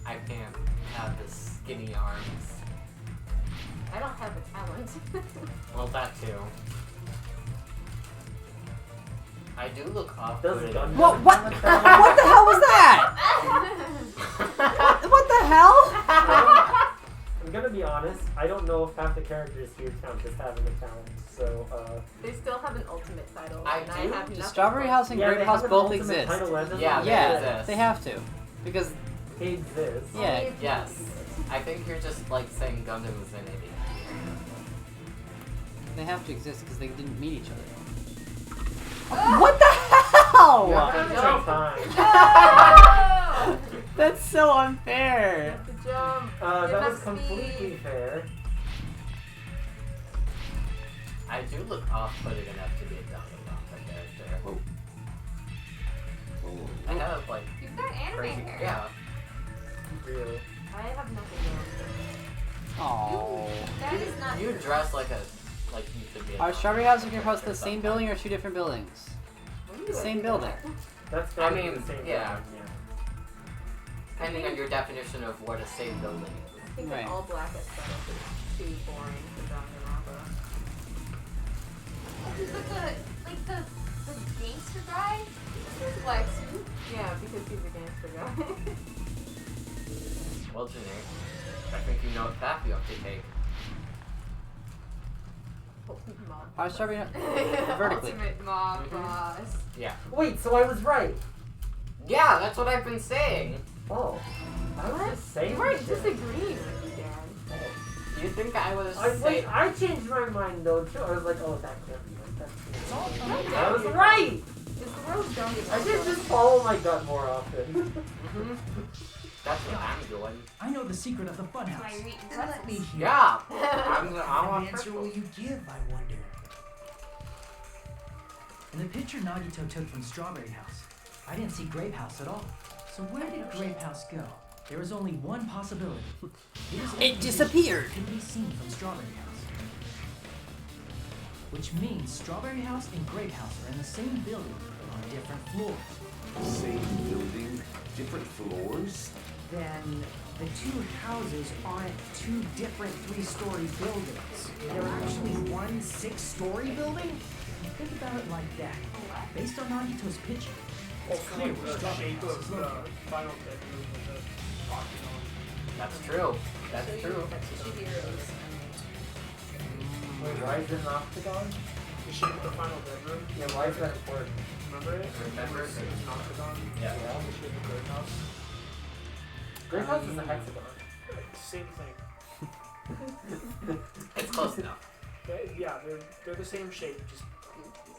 I can't have the skinny arms. I don't have a talent. Well, that too. I do look Does Gun What the hell was that? What the hell? I'm gonna be honest, I don't know if half the characters here count as having a talent, so They still have an ultimate title. I and do? I have The nothing Strawberry but- House and yeah, Grape they House have an both ultimate exist. title as a Yeah, non- they Yeah, exist. they have to. Because, They exist. yeah, Yes. I think you're just like saying Gundam is an idiot. they have to exist because they didn't meet each other. What the hell? You have to take time. Oh! That's so unfair. The jump. That was completely fair. I do look off-putting enough to be a Danganronpa character. I have like You've got anime crazy. hair. Yeah. Really. I have nothing Oh. That is not You true. dress like you should be. Are Strawberry House and Grape House the same building or two different buildings? The same building. That's I gotta be mean, the same yeah. building, Depending on your definition of what a safe building is. I think Right. an all black aesthetic is too boring for Danganronpa. But the gangster guy? This is black too. Yeah, because he's a gangster guy. Well, Janae, I think you know what path you have to take. Mob. Are Strawberry vertically? Ultimate mob boss. Yeah. Wait, so I was right. Yeah, that's what I've been saying. Oh. I was just saying You weren't shit. disagreeing with me, Dan. Do you think I was Wait, I changed my mind though too. I was like, oh, that can't be right. It's all That's coming I down was to right. Is the world done? I should just follow my gut more often. That's what I'm doing. I know the secret of the funhouse. Then let me hear. Yeah. What I kind want of answer will you give, I wonder? In the picture Nagito took from Strawberry House, I didn't see Grape House at all. So where did Grape House go? There is only one possibility. It disappeared. Can be seen from Strawberry House. Which means Strawberry House and Grape House are in the same building on different floors. Same building, different floors? Then the two houses aren't two different 3-story buildings. They're actually one 6-story building? Think about it like that. Based on Nagito's picture, it's Also, clear like where the Strawberry shape House of is the located. final bedroom with the talking on. That's true. That's true. Wait, why is it an octagon? The shape of the final bedroom. Yeah, why is that important? Remember it? Remember it? It's an octagon. Yeah. The shape of Great House. Great House is a hexagon. Same thing. It's close enough. Yeah, they're the same shape, just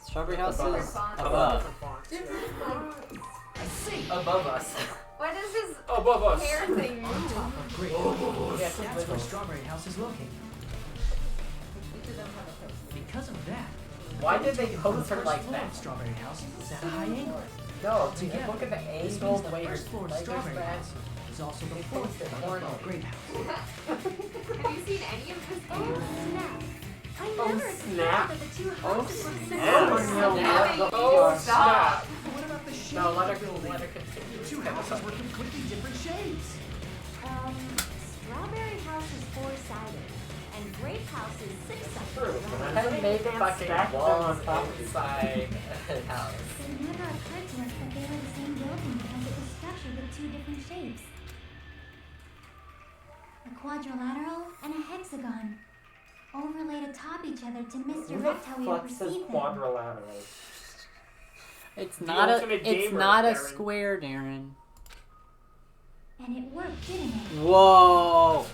Strawberry House Above. is Fonts. above. different fonts. Yeah. I see. Above us. What is his Above us. hair thing? On top of Grape House. Yes, that's where Strawberry House is located. Each of them have a post. Because of that, Why did they the pose her first like floor that? of Strawberry House is at a high angle. No, Together, look at the this angle, means the the way her first floor of legs are Strawberry spread. House is also the They fourth posted floor porno. of Grape House. Have you seen any of this? Oh, snap. I Oh, never snap. expected that the two Oh, houses were snap. similar. Oh, Stop. What about the shape No, of let the her building? continue. The two houses were completely different shapes. Strawberry House is 4-sided, and Grape House is 6-sided. True. How do you make fucking walls inside a house? It never occurred to us that they were the same building because it was structured with two different shapes. A quadrilateral and a hexagon. Overlaid atop each other to Who the misdirect how we fuck says perceive them. quadrilateral? It's not a. ultimate It's gamer, not a Darren. square, Darren. And it worked, didn't it? Whoa.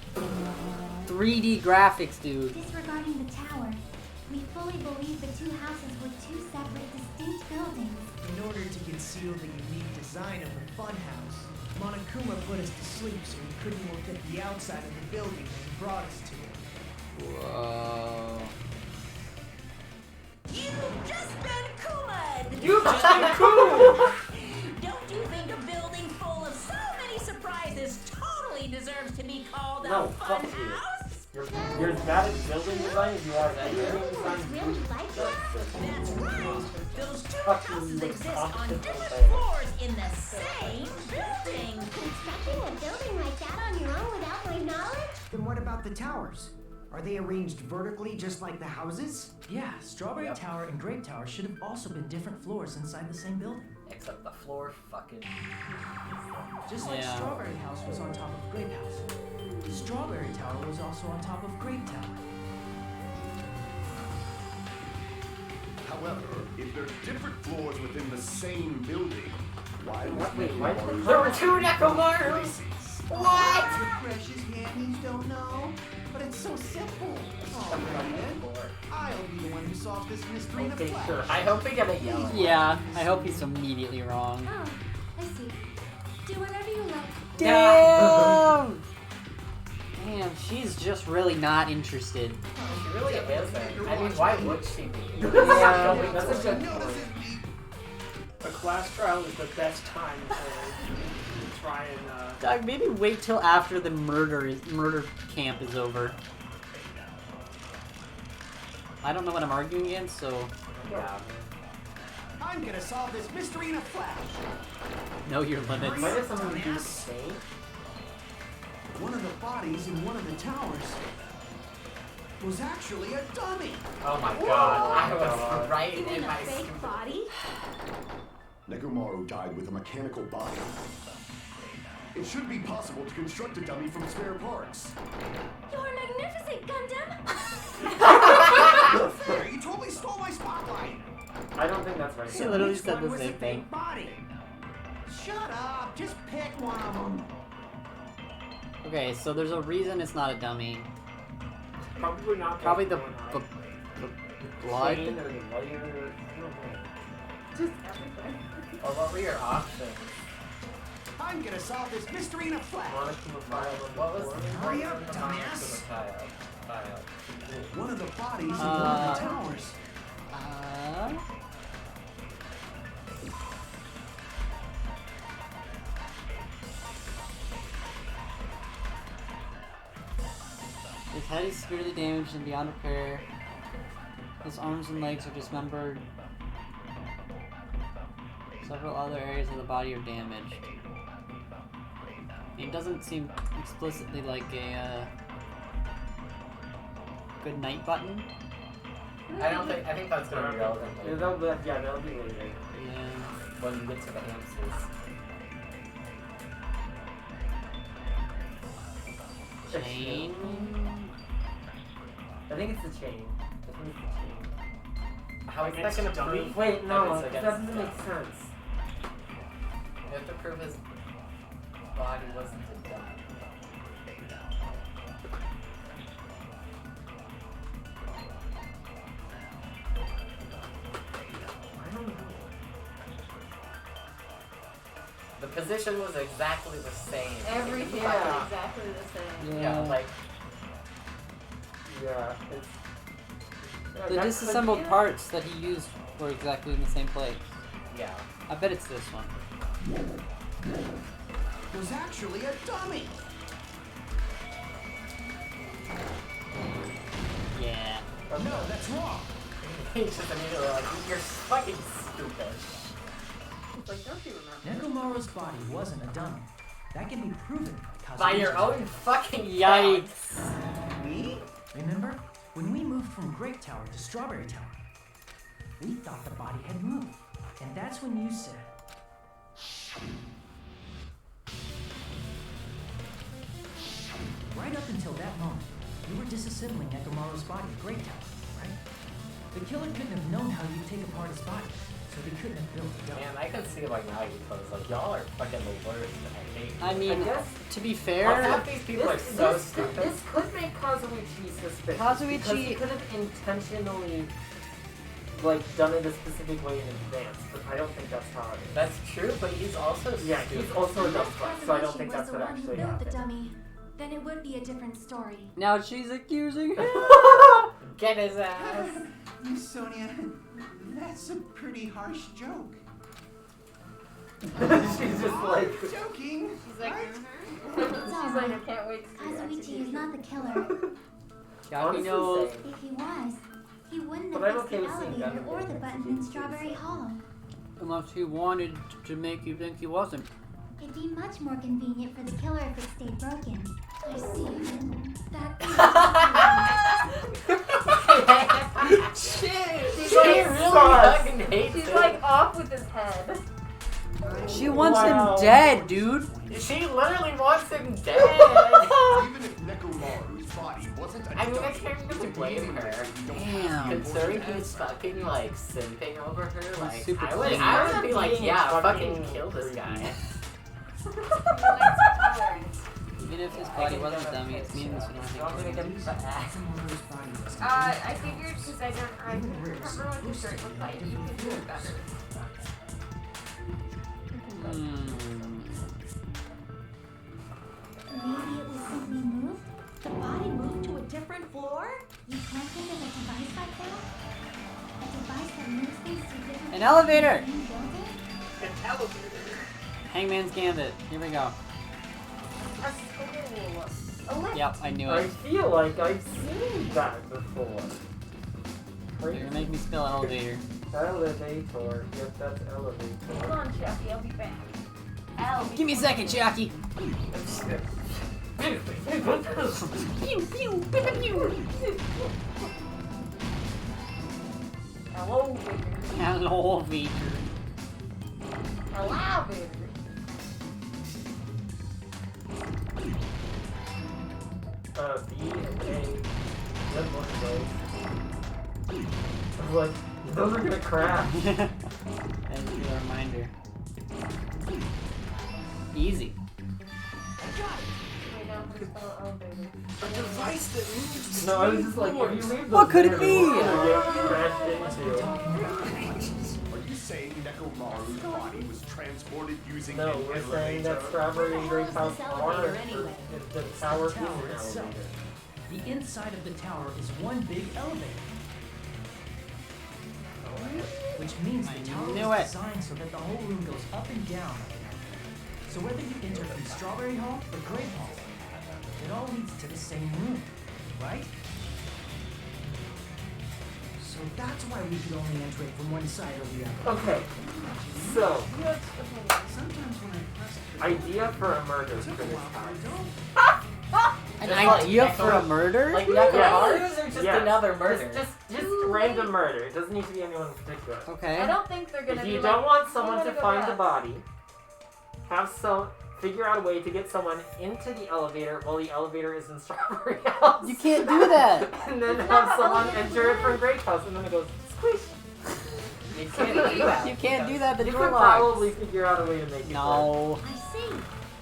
3D graphics, dude. Disregarding the tower, we fully believe the two houses were two separate, distinct buildings. In order to conceal the unique design of the funhouse, Monokuma put us to sleep so we couldn't look at the outside of the building when he brought us to it. Whoa. You've just been Kuma'd! You've just been cool! Don't you think a building full of so many surprises totally deserves to be called No, a fuck fun you. house? You're as bad at building design as you are at building design. It's really like that? That's right! Those two Fucking houses exist on optical different layer. floors in the same building! Constructing a building like that on your own without my knowledge? Then what about the towers? Are they arranged vertically just like the houses? Yeah, Strawberry Tower and Grape Tower should have also been different floors inside the same building. Except the floor fucking. Just like Yeah. Strawberry House was on top of Grape House. Strawberry Tower was also on top of Grape Tower. However, if there's different floors within the same building, why was Wait, why did Nekomaru There were two Nekomaru! places? What? Precious handies don't know, but it's so simple. All right, then. I'll be the one who solves this mystery in the Okay, flesh. sure. I hope we get a yellow. Yeah, I hope he's immediately wrong. Oh, I see. Do whatever you like. Damn! Damn, she's just really not interested. She really isn't. I mean, why would she be? Yeah. That's a good point. A class trial is the best time to try and. Doug, maybe wait till after the murder camp is over. I don't know what I'm arguing against, so Yeah. I'm gonna solve this mystery in a flash. know your limits. Why does someone do Dumbass. stay? One of the bodies in one of the towers was actually a dummy. Oh my god, I was God. right You mean in a my fake body? Nekomaru died with a mechanical body. It should be possible to construct a dummy from spare parts. You're magnificent, Gundam! You totally stole my spotlight. I don't think that's right. She literally Which said one the was same a thing. fake body? Shut up. Just pick one of them. Okay, so there's a reason it's not a dummy. Probably not. Probably the one eye. blood. Plain or lighter, I don't know. Just everything. Or what were your options? I'm gonna solve this mystery in a flash. Monokuma file What was Hurry up, what was the dumbass. file? One of the bodies in one of the towers. head is severely damaged and beyond repair. His arms and legs are dismembered. Several other areas of the body are damaged. It doesn't seem explicitly like a good night button. I think that's gonna be relevant later. That'll be later. Yeah. When you get to the hamsters. Chain? I think it's the chain. How is that Against gonna dummy? prove? Wait, no, that that it's doesn't against make stuff? sense. You have to prove his body wasn't a dummy. I don't know. The position was exactly the same. Everything Yeah. was exactly the same. Yeah, like Yeah, it's. Yeah, The that disassembled could be parts that he used were exactly in the same place. yeah. I bet it's this one. Was actually a dummy. Yeah. No, that's wrong. He's just immediately like, you're fucking stupid. It's like, don't you remember? Nekomaru's body wasn't a dummy. That can be proven By your Kazuichi's own fucking Yikes. Me? Remember? When we moved from Grape Tower to Strawberry Tower, we thought the body had moved. And that's when you said, right up until that moment, you were disassembling Nekomaru's body at Grape Tower, right? The killer couldn't have known how you'd take apart his body, so they couldn't have built a dummy. Man, I can see like now you close like y'all are fucking the worst. I hate you. I mean, guess- to be Also, fair, half these people are so stupid. This could make Kazuichi suspicious. Kazuichi- Because he could have intentionally, like, done it a specific way in advance, but I don't think that's how it is. That's true, but he's also Yeah, stupid. he's also a dumb If fuck, so I don't Kazuichi think was that's the what one who actually built the happened. dummy, then it would be a different story. now she's accusing him. Get his ass. Miss Sonia, that's a pretty harsh joke. She's just like, Joking. She's like, right? she's like, I can't wait to see the Kazuichi is execution. not the killer. Jackie honestly knows. saying, If he was, he wouldn't But have I'm fixed okay the with seeing elevator that or the again. button in Strawberry Hollow. Unless he wanted to make you think he wasn't. It'd be much more convenient for the killer if it stayed broken. I see. That Shit! She's She like, really sus. fucking hates She's him. like off with his head. She wants Wow. him dead, dude. She literally wants him dead. Even if Nekomaru's body wasn't a I mean, I dummy, can't really the blame reason her. is we don't Damn. have the Considering important he's fucking like simping over her, like super I would clingy. be like, Being yeah, fucking fucking kill this guy. Even if his body wasn't a dummy, it means we don't I'm gonna think get the ass. Nekomaru's body was I figured because I couldn't remember what the shirt looked like. You could do it better. Maybe it was simply moved? The body moved to a different floor? You can't think of a device like that? A device that moves things to different An elevator! floors in the building? An elevator. Hangman's Gambit. Here we go. A lift. Yep, I knew I it. feel like I've seen that before. You're gonna make me spell elevator. Elevator. Yep, that's elevator. Hold on, Jackie. I'll be back. Give me a second, Jackie. Hello, baby. Hello, Vader. Hello, baby. B and A. Yep, one of those. I was like, those are gonna crash. Thank you for the reminder. Easy. Wait, no, just spell elevator. A device that moves. No, I was just like, if you leave What those could it there, be? you're gonna get crashed into. Are you saying Nekomaru's body was transported using No, an we're elevator? saying that Strawberry and Grape House this are elevator anyway? if the tower is an tower itself. elevator. The inside of the tower is one big elevator. Which means the tower knew was it. designed so that the whole room goes up and down like an elevator. So whether you enter from Strawberry Hall or Grape Hall, it all leads to the same room. right? So that's why we could only enter it from one side or the other. Okay. So, Sometimes when I press idea for a murder for this house. An Just like idea Neko- for a murder? Like Yes. Nekomaru's or just Yes. another murder? Just random murder. It doesn't need to be anyone in particular. Okay. I don't think they're gonna If be you like, don't want "We someone wanna to go find the nuts." body, figure out a way to get someone into the elevator while the elevator is in Strawberry House. You can't do that. And then It's have not someone elevator enter it plan. from Great House, and then it goes squish. You can't do that. You can't do that. The You door could locks. probably figure out a way to make it work. No. I see.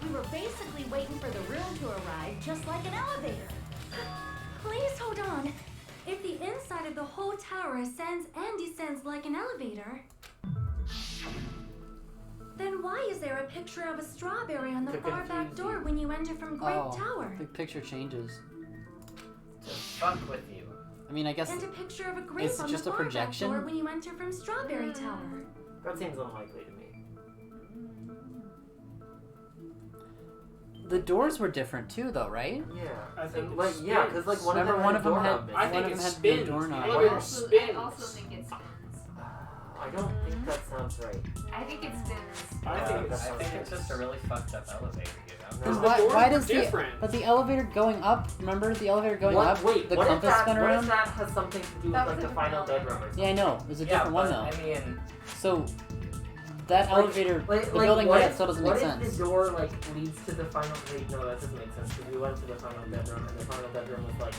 We were basically waiting for the room to arrive, just like an elevator. Please hold on. If the inside of the whole tower ascends and descends like an elevator, then why is there a picture of a strawberry on the To far back confuse door you. when you enter from Great Tower? The picture changes. To fuck with you. I mean, I guess And a picture of a grape it's on just the a far back projection. door when you enter from Strawberry Tower. That seems unlikely to me. the doors were different too, though, right? Yeah. I think And, it like, yeah, because like one Remember, of them one had of them a had. doorknob missing. I think one of it them had spins. the doorknob. The I elevator also spins. think it spins. I don't think that sounds right. I think it spins. I think that's I think it's just a really fucked up elevator, you know? Because No. the doors Why were does different. but the elevator going up? Remember the elevator going What? up? Wait, the what if compass that? spin What around. if that has something to do with That like was the a final different bedroom or something? Yeah, I know. There's a Yeah, different one but, though. I mean, So that Like- elevator, Like, the building what layout if, still doesn't what make if sense. the door like leads to the final? Wait, no, that doesn't make sense because we went to the final bedroom and the final bedroom was like.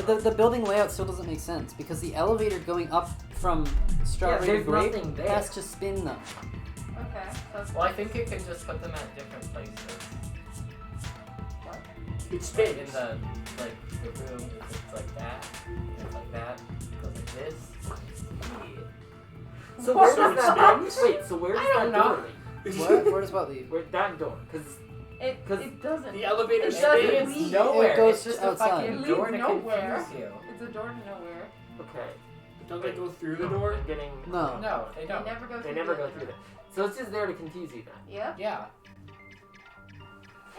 But the building layout still doesn't make sense because the elevator going up from Strawberry to there's Grape nothing there. has to spin though. Okay. That's well, I think you can just put them at different places. It Like spins. in the room, it's like that, it's like that, it goes like this. Yeah. So where So does it that? spins? Wait, so where does I don't that door know. lead? Where does what lead? Where that door? Because It doesn't. The elevator It doesn't spins. lead Nowhere. It goes it's just outside. a fucking It door to leads nowhere. confuse you. It's a door to nowhere. okay, Don't they go through the door? I'm getting No. No, they They don't. never go They through never the go other through door. that. So it's just there to confuse you then. Yep. Yeah.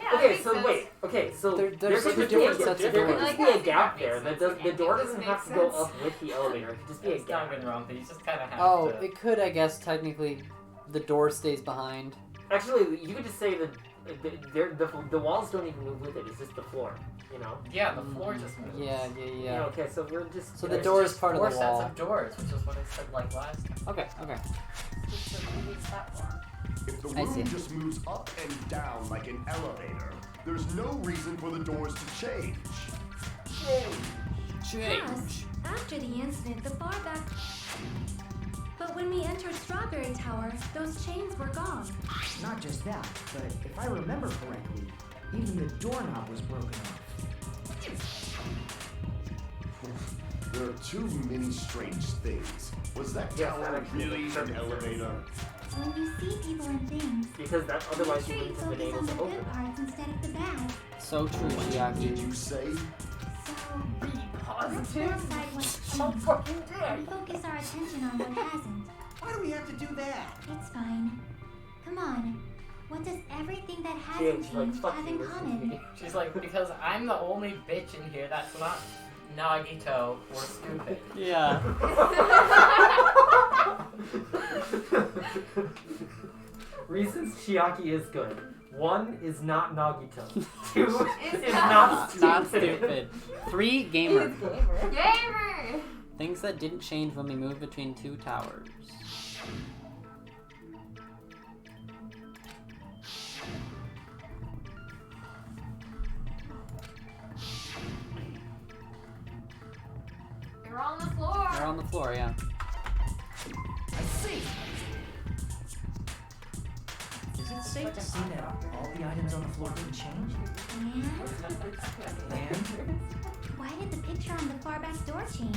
Yeah, that Okay, makes so sense. wait. Okay, so There- there there's could like just be a different gap. sets of There could doors. just be Like, a I gap think there. that That makes does sense. the door It doesn't makes have to go sense. up with the elevator. It could just be a It's not gap. even wrong, but you just kind of have Oh, to. it could, I guess, technically, the door stays behind. Actually, you could just say that the walls don't even move with it. It's just the floor. You know. Yeah, the floor just moves. Yeah. Okay, so we're just. So the There's door is just part of four the sets wall. of doors, which is what I said like last time. Okay. It's just a moving platform. If the I see. room just moves up and down like an elevator, there's no reason for the doors to change. Plus, after the incident, the far back. But when we entered Strawberry Tower, those chains were gone. Not just that, but if I remember correctly, even the doorknob was broken off. There are too many strange things. Was that Yes, tower that actually really makes an sense. elevator? When you see people and things, Because that make otherwise sure you you wouldn't have been focus able on to the open good it. parts instead of the bad. So true, Did Chiaki. you say? So, let's set Positive. aside what's So changed fucking and dead. focus our attention on what hasn't. Why do we have to do that? It's fine. Come on. What does everything that She hasn't is like, changed fuck have you, in listen to common? me. She's like, because I'm the only bitch in here that's not Nagito or stupid. Yeah. Reasons Chiaki is good. 1 is not Nagito. 2 is Is not stupid. Not stupid. 3, gamer. Gamer. Things that didn't change when we moved between two towers. You're on the floor. They're on the floor, yeah. I see. Is it safe to say that all the items on the floor didn't change? And? And? Why did the picture on the far back door change?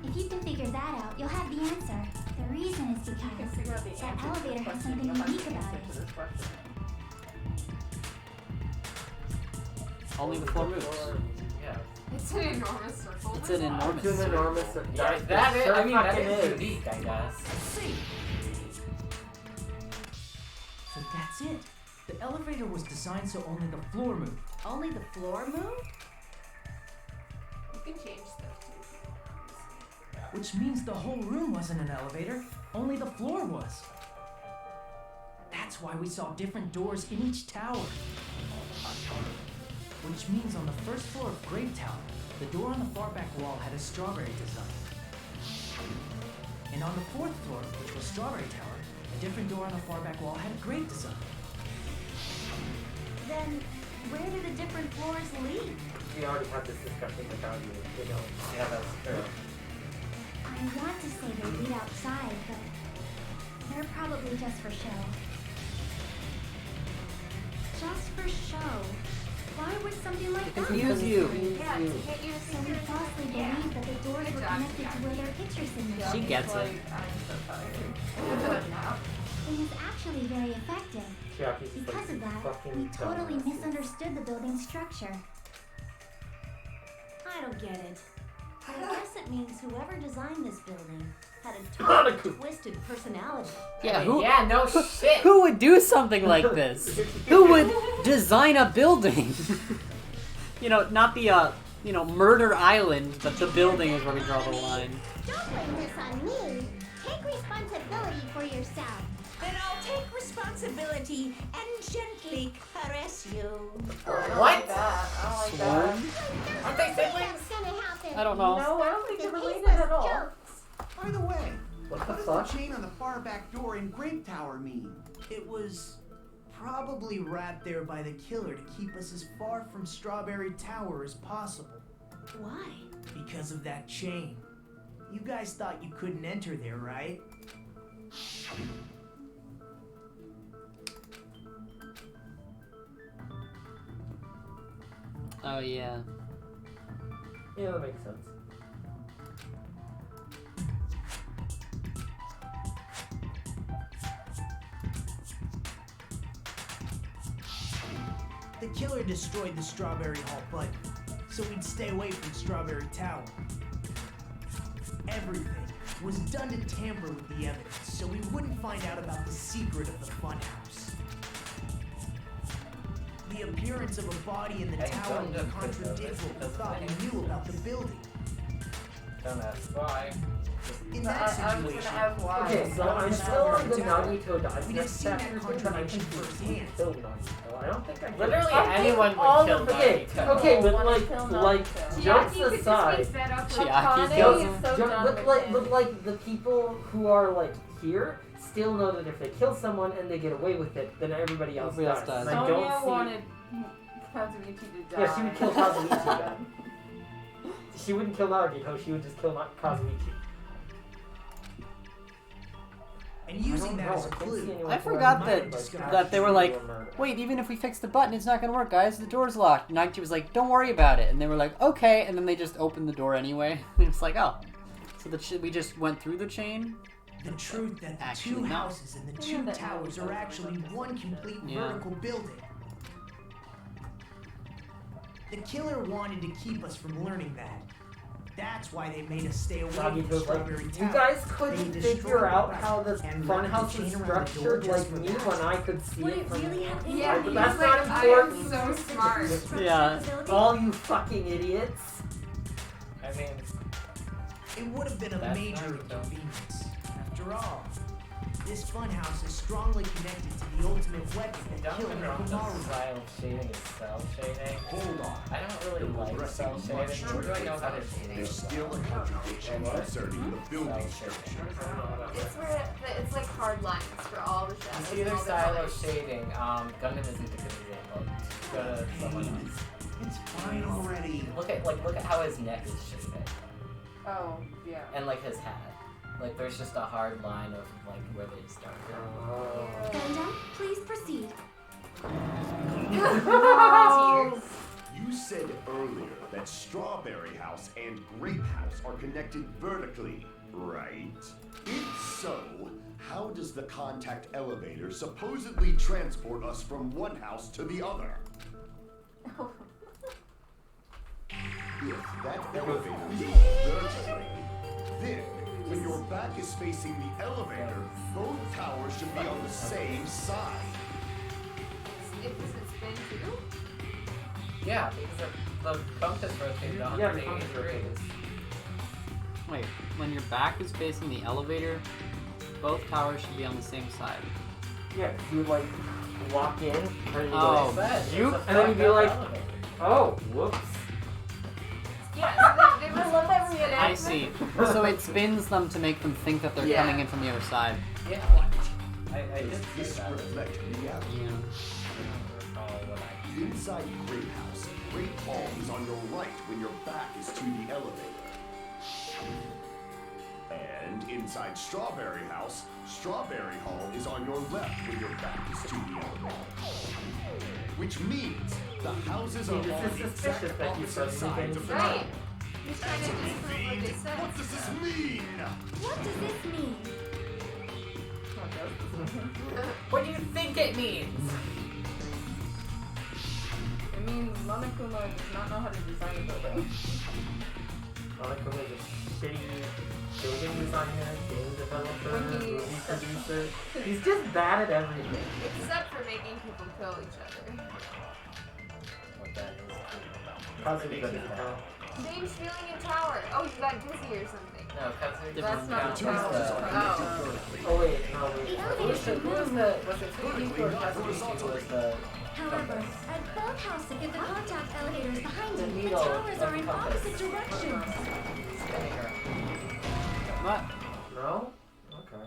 If you can figure that out, you'll have the answer. The reason is You can because figure out the that answer to elevator this has question. something You'll have unique the about answer it. to this question. Only the floor moves. Yeah. It's an enormous circle. It's an enormous It's an circle. enormous. Yeah, that is, sure I mean, that fucking is unique, I guess. See. So that's it. The elevator was designed so only the floor moved. Only the floor moved? You can change stuff too. Which means the whole room wasn't an elevator, only the floor was. That's why we saw different doors in each tower. Which means on the first floor of Grape Tower, the door on the far back wall had a strawberry design. And on the fourth floor, which was Strawberry Tower, a different door on the far back wall had a grape design. Then, where do the different floors lead? We already had this discussion without you know. Yeah, that's true. I want to say they lead outside, but they're probably just for show. Just for show. Why would something like that? Confuse you. Yeah, to get you So we falsely believed that the doors were connected to where their pictures in the She gets it. I'm so tired. It was actually very effective. Chiaki's just Because like, of that, fucking we totally dumbasses. misunderstood the building's structure. I don't get it. I guess it means whoever designed this building had a totally twisted personality. Yeah, who? Yeah, no shit. Who would do something like this? Who would design a building? You know, not the Murder Island, but the building is where we draw the line. Don't blame this on me. Take responsibility for yourself. Then I'll take responsibility and gently caress you. What? I don't like that. Aren't they siblings? What's gonna happen? I don't know. No, I don't think they're It's related useless at all. jokes. By the way, What the what does fuck? the chain on the far back door in Grape Tower mean? It was probably wrapped there by the killer to keep us as far from Strawberry Tower as possible. Why? Because of that chain. You guys thought you couldn't enter there, right? Oh yeah. Yeah, that makes sense. The killer destroyed the Strawberry Hall button, so we'd stay away from Strawberry Tower. Everything was done to tamper with the evidence, so we wouldn't find out about the secret of the funhouse. The appearance of a body in the Hey, tower don't would just contradict what we thought we knew about the building. Don't ask why. In that I was situation, gonna ask why. Okay, so I'm still on the Nagito dive. We'd have seen that contradiction firsthand. Kill Nagito. I don't think I can. Literally I think anyone would all kill of the- Okay, Nagito. okay, but Wanna like, kill like Nagito. jokes Chiaki could aside, just be fed up with Chiaki Kane. kills He's him. so done but with like, him. but like the people who are like here still know that if they kill someone and they get away with it, then everybody else Everybody else dies. dies. And I Sonya don't see. wanted Kazuichi to die. Yeah, she would kill Kazuichi then. She wouldn't kill Nagito. She would just kill Kazuichi. and using that as a I can't see clue, anyone I who forgot might, that- like, that they were like, actually murder. wait, even if we fix the button, it's not gonna work, guys. The door's locked. And Nagito was like, don't worry about it. And they were like, okay. And then they just opened the door anyway. And it's like, oh. So we just went through the chain? the truth that the Actually two not. houses and the Yeah, two that towers knows are that. actually one complete Yeah. vertical building. The killer wanted to keep us from learning that. That's why they made us stay away from Nagito's like, Strawberry you Tower. guys couldn't They figure destroyed out the how the and wrapped funhouse the is chain around the door structured just like for me that. when I could see Would it it from really have any Yeah, but he's that's like, not I am important. so smart. Yeah. all you fucking idiots. I mean, It would have been a That's major Naruto. inconvenience. After all, this funhouse is strongly connected to the ultimate weapon that don't killed get me wrong, the Nekomaru. style of shading is cell shading. Hold on. I don't really They're like progressing cell much shading, nor do I know how to further. shade There's it. still a contradiction concerning the building Cell structure. shading. It's where it's like hard lines for all the shadows. It's either and all the style colors. of shading. Gundam isn't a good example. Go to someone else. It's fine already. Look at how his neck is shaded, Oh, yeah. and like his hat. Like there's just a hard line of like where they start. Gundam, please proceed. You said earlier that Strawberry House and Grape House are connected vertically, right? If so, how does the contact elevator supposedly transport us from one house to the other? If that elevator moves vertically, then when your back is facing the elevator, both towers should be on the same side. Does it spin too? Yeah, because the compass rotated Yeah, the 180 compass degrees. rotated. Wait, when your back is facing the elevator, both towers should be on the same side. Yeah, 'cause you would like walk in, and then you Oh, go, you- and then you'd be like, oh, whoops. Yeah, they must love that reenactment. I see. So it spins them to make them think that they're Yeah. coming in from the other side. Yeah, I did see This that. reflect reality. Yeah. I don't recall what I... Inside Great House, Great Hall is on your right when your back is to the elevator. And inside Strawberry House, Strawberry Hall is on your left when your back is to the elevator. Which means the houses are See, on this is the suspicious exact that you opposite started sides getting of the Right. road. He's trying to disprove what they said. What does this mean? What does this mean? What do you think it means? It means Monokuma does not know how to design a building. Monokuma is a shitty building designer, game developer, When he- movie producer. He's just bad at everything. Except for making people kill each other. What that is. Possibly good as hell. Name's feeling in tower. Oh, you got dizzy or something. No, because That's not Two the houses tower. are Oh. connected vertically. Oh wait, no wait. The Who elevator was the, should who was move. the, was it Tsuki or Kazuki who was the... However, at both houses, if the contact elevators behind The you, the needle towers of are in compass. opposite directions. Spinning her. What? No? Okay.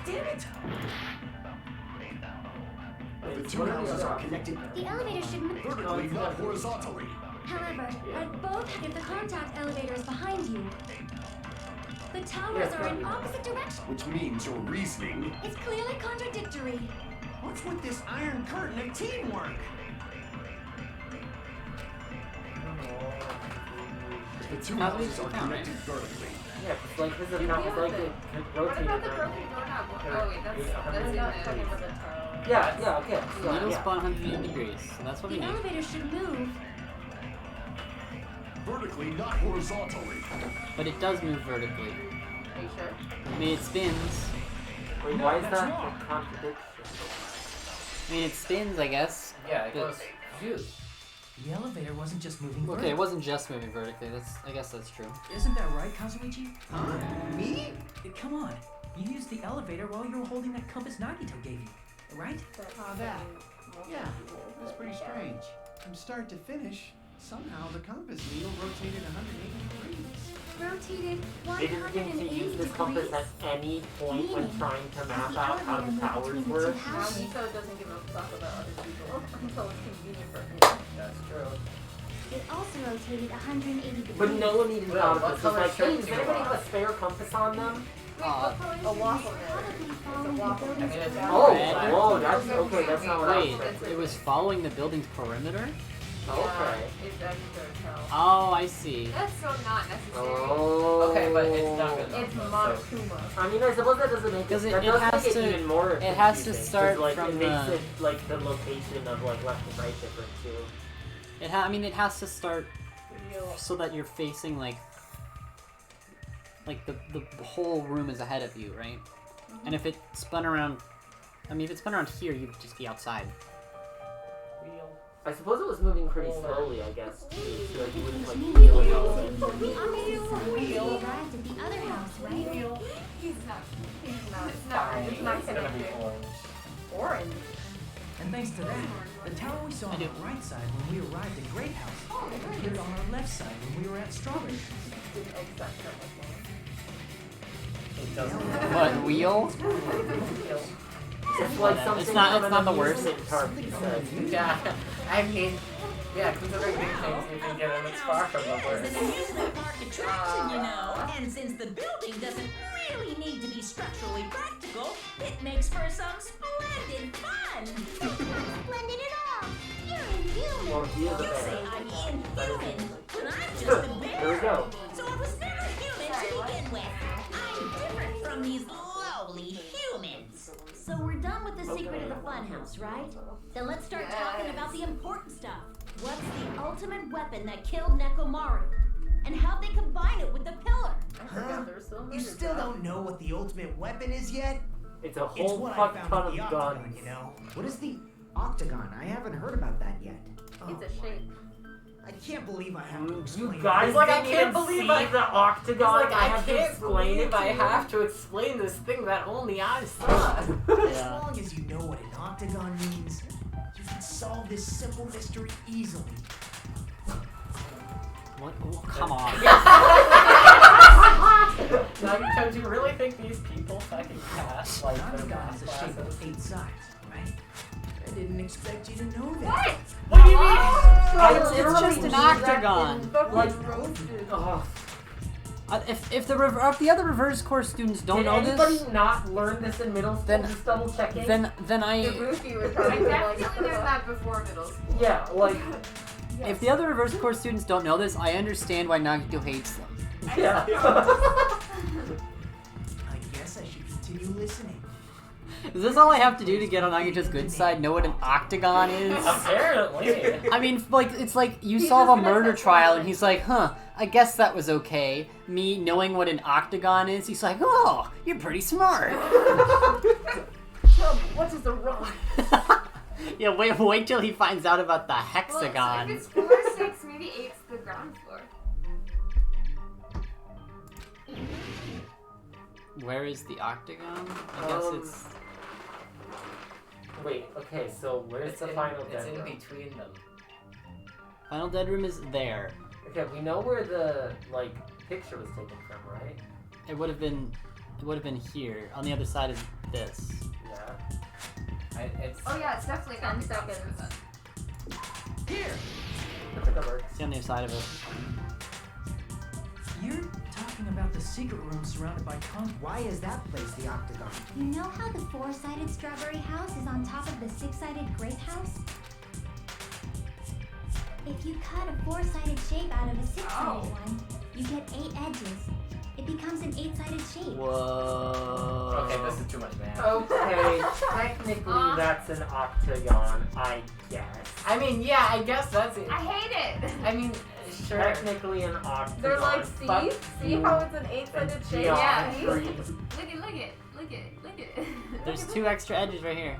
Damn it! The two houses are connected The elevator should move. vertically, not horizontally. However, at both, if the contact elevators behind you, the towers are in opposite directions. Which means your reasoning. It's clearly contradictory. What's with this iron curtain of teamwork? The two How do we houses sit are down, connected vertically. Yeah, 'cause like his You account peeled like it. it What rotated. about the right? broken doorknob? Oh wait, that's Yeah. not talking about the tower. Yeah, yeah, okay. The needle Yeah. spun 180 degrees, so that's what we The need. elevator should move. Vertically, not horizontally. But it does move vertically. Are you sure? I mean, it spins. Wait, why is that a contradiction? I mean, it spins, I guess. Yeah, it But- goes... Phew. The elevator wasn't just moving Okay, it vertically. wasn't just moving vertically. I guess that's true. Isn't that right, Kazuichi? Huh? Me? Come on. You used the elevator while you were holding that compass Nagito gave you, right? That. Yeah, that's pretty strange. From start to finish, somehow the compass needle rotated 180 degrees. Rotated They didn't think to 180 use this degrees. compass at any point when Meaning, trying to map the out how the elevator towers moved were. between two Now houses. Nico doesn't give a fuck about other people until it's convenient for him. That's true. It also rotated 180 degrees. But no one even Well, thought of what this. It's color like, shirt hey, do does you anybody want? have a spare compass on them? Wait, what color A waffle. Probably It's following a the waffle. building's I mean, it's direction. Oh, red. oh, that's okay. That's not what I was Wait, thinking. it was following the building's perimeter? Okay. It's extra tell. Oh, I see. That's so not necessary. Oh. Okay, but it's not good. It's So- Monokuma. I mean, I suppose that doesn't make it. Because it That does has make it to- even more. it has to confusing, 'cause, start like, from it makes the- it like the location of like left and right different too. I mean, it has to start so that you're facing like the whole room is ahead of you, right? And if it spun around, I mean, if it spun around here, you'd just be outside. I suppose it was moving pretty slowly, I guess, too, so that you wouldn't like Which feel means it the all. opposite when you arrived at the other house, right? He's not. It's not right. It's not It's gonna be connected. orange. Orange. And thanks to that, the tower we saw on the right side when we arrived at Great House appeared on our left side when we were at Strawberry. It doesn't. What, wheel? It's like something It's not from the an worst. amusement park, he said. Yeah, I mean, yeah, considering these things, you can get them, it's far from the It's worst. an amusement park attraction, you know. And since the building doesn't really need to be structurally practical, it makes for some splendid fun. Splendid at all. You're inhuman. Well, he is a You say bear. I'm inhuman when I'm just a bear. There we go. So I was never human to begin with. I'm different from these lowly humans. So we're done with the secret of the funhouse, right? Then let's start talking about the important stuff. What's the ultimate weapon that killed Nekomaru? And how'd they combine it with the pillar? Huh? You still don't know what the ultimate weapon is yet? It's a It's whole what I fuck found ton in the of octagon, guns. you know? What is the Octagon. I haven't heard about that yet. It's a shape. I can't believe I have to explain You guys It's like, I didn't can't even believe see I- the octagon. Like, I have to can't explain believe it I to you. have to explain this thing that only I saw. As Yeah. long as you know what an octagon means, you can solve this simple mystery easily. What? Oh, come on. Now, do you really think these people fucking pass like An their octagon math is a shape classes? with 8 sides, right? I didn't expect you to know that. What? What do you mean? It's just an octagon. If the other reverse course students don't Did know anybody this, not learn this in middle school? Then- Just double checking. then I. Ibuki was I probably like, definitely learned that before middle school. Yeah, like If the other reverse course students don't know this, I understand why Nagito hates them. yeah. I guess I should continue listening. Is this all I have to do to get on Nagito's good side? Know what an octagon is? Apparently. I mean, like, it's like you He's solve just a gonna murder say trial something. and he's like, huh, I guess that was okay. Me knowing what an octagon is, he's like, oh, you're pretty smart. Tell me, what is the wrong? Yeah, wait till he finds out about the Well, hexagon. so if it's 4 or 6, maybe 8's the ground floor. Where is the octagon? I guess it's... Wait. Okay. So where's the final It's dead in room? between them. Final dead room is there. Okay, we know where the picture was taken from, right? It would have been here, on the other side of this. Yeah. It's Oh yeah, it's definitely 10 10 seconds. seconds. Here! I think that works. See on the other side of it. You're talking about the secret room surrounded by concrete. Why is that place the octagon? You know how the 4-sided strawberry house is on top of the 6-sided grape house? If you cut a 4-sided shape out of a 6-sided one, you get 8 edges. It becomes an 8-sided shape. Whoa. Okay, this is too much math. Okay, technically that's an octagon, I guess. I mean, yeah, I guess that's it. I hate it. I mean, sure. Technically an octagon. They're like, Fuck see you how it's an 8-sided shape? Yeah. geometry. Look it. There's 2 extra edges right here.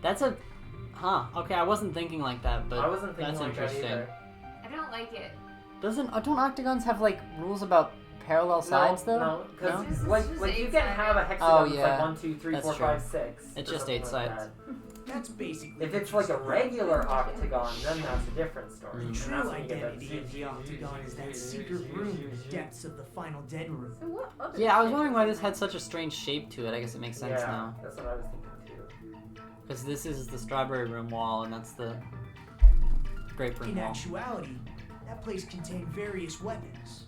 That's a... Huh, okay, I wasn't thinking like that, but I wasn't thinking that's like that interesting. either. I don't like it. Don't octagons have, like, rules about parallel sides, though? No, because It's like just you can 8-sided. have a hexagon Oh, that's yeah. like 1, 2, 3, That's 4, true. 5, 6. It's or just something 8 like sides. that. That's basically If it's like a regular octagon, then that's a different story. The And true that's when you get that identity of the octagon is that secret room in the depths of the final dead room. So what other Yeah, I was shape wondering why is this had such a strange shape to it. I guess it makes sense yeah, now. that's what I was thinking too. Because this is the strawberry room wall, and that's the grape room In wall. actuality, that place contained various weapons.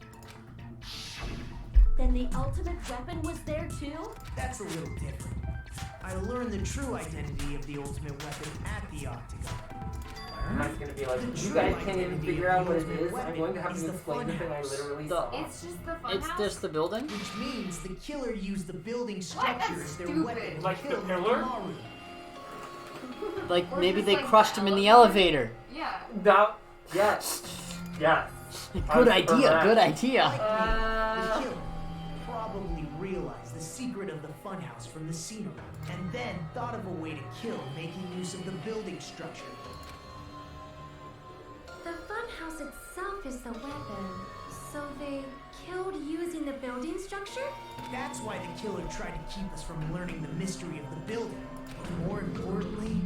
Then the ultimate weapon was there too? That's a little different. I learned the true identity of the ultimate weapon at the octagon. And that's gonna be like, The you true guys can't even identity figure of out the what it ultimate is. I'm weapon going to have is to the explain the thing I funhouse. literally The- saw. It's just the fun It's house. just the building? Which means the killer used the building What? structure That's as their stupid. weapon to Like the kill pillar? Maru. Like, Or maybe just they like crushed the him in the elevator. elevator. Yeah. That, yes. Yes. Good idea, correct. good idea. Like me, the killer probably realized the secret of the funhouse from the scenery, and then thought of a way to kill making use of the building structure. The funhouse itself is the weapon. So they killed using the building structure? That's why the killer tried to keep us from learning the mystery of the building. But more importantly,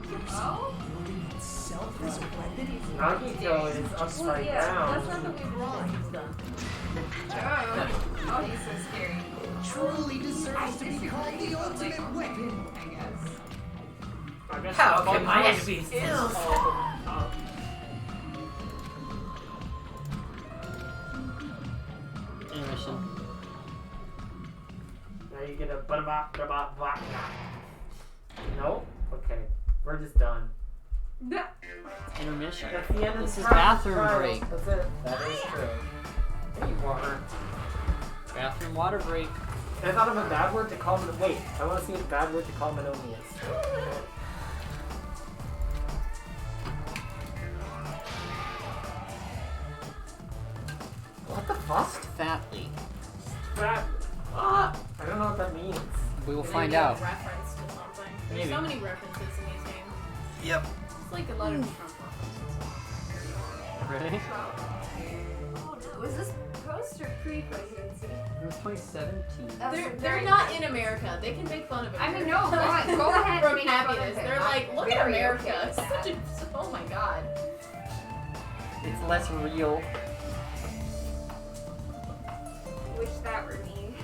using the building itself as a weapon. Nagito is Well, upside yeah, down. that's not the way drawing is done. Oh, he's so scary. Truly deserves to be called the ultimate weapon. I guess. I guess How the can fun I house be is ill? Intermission. Now you get a ba-da-ba. No? Okay. We're just done. Intermission. That's the end of This the is trial. bathroom Trial. break. That's it. That is true. Hey, water. Bathroom water break. I thought of a bad word to call him. Wait, I want to see what a bad word to call Manomi is. What the fuck? Fatly. That. Ah! I don't know what that means. We will Maybe find a out. reference to something. There's so many references in these games. Yep. It's like a lot of Trump references. Really? Oh no, was this post or pre-presidency? It was 2017. They're not in America. They can make fun of it. I mean, no, go ahead. From make fun of happiness. it. They're like, look at Very America. okay with Such a, oh my god. It's less real. Wish that were me.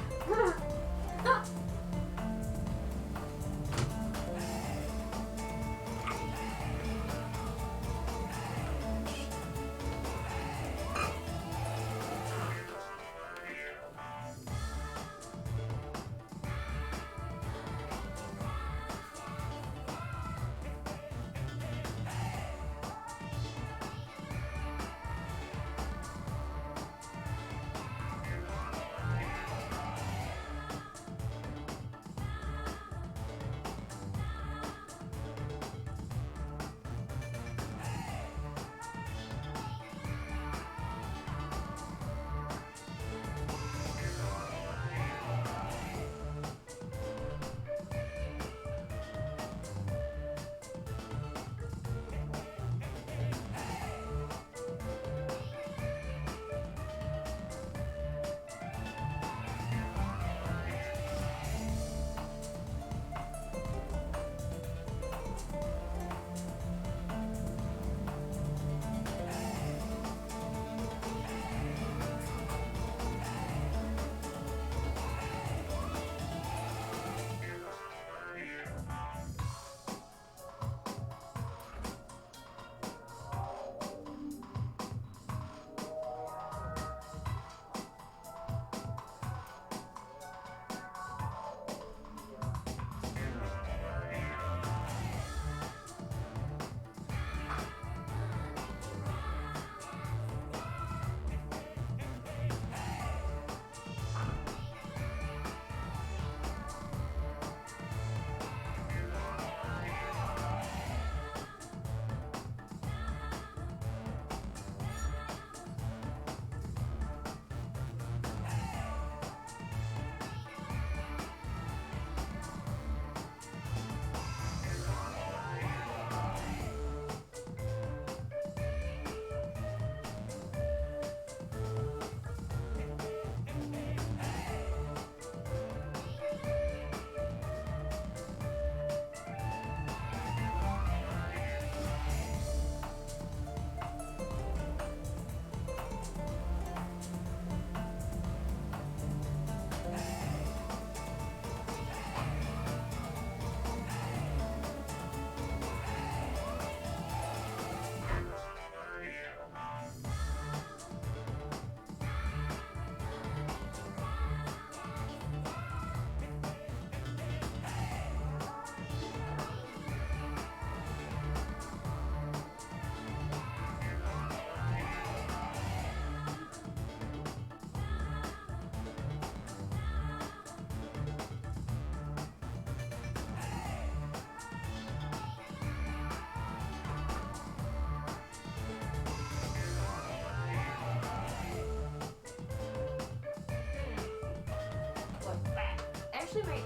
Actually, my.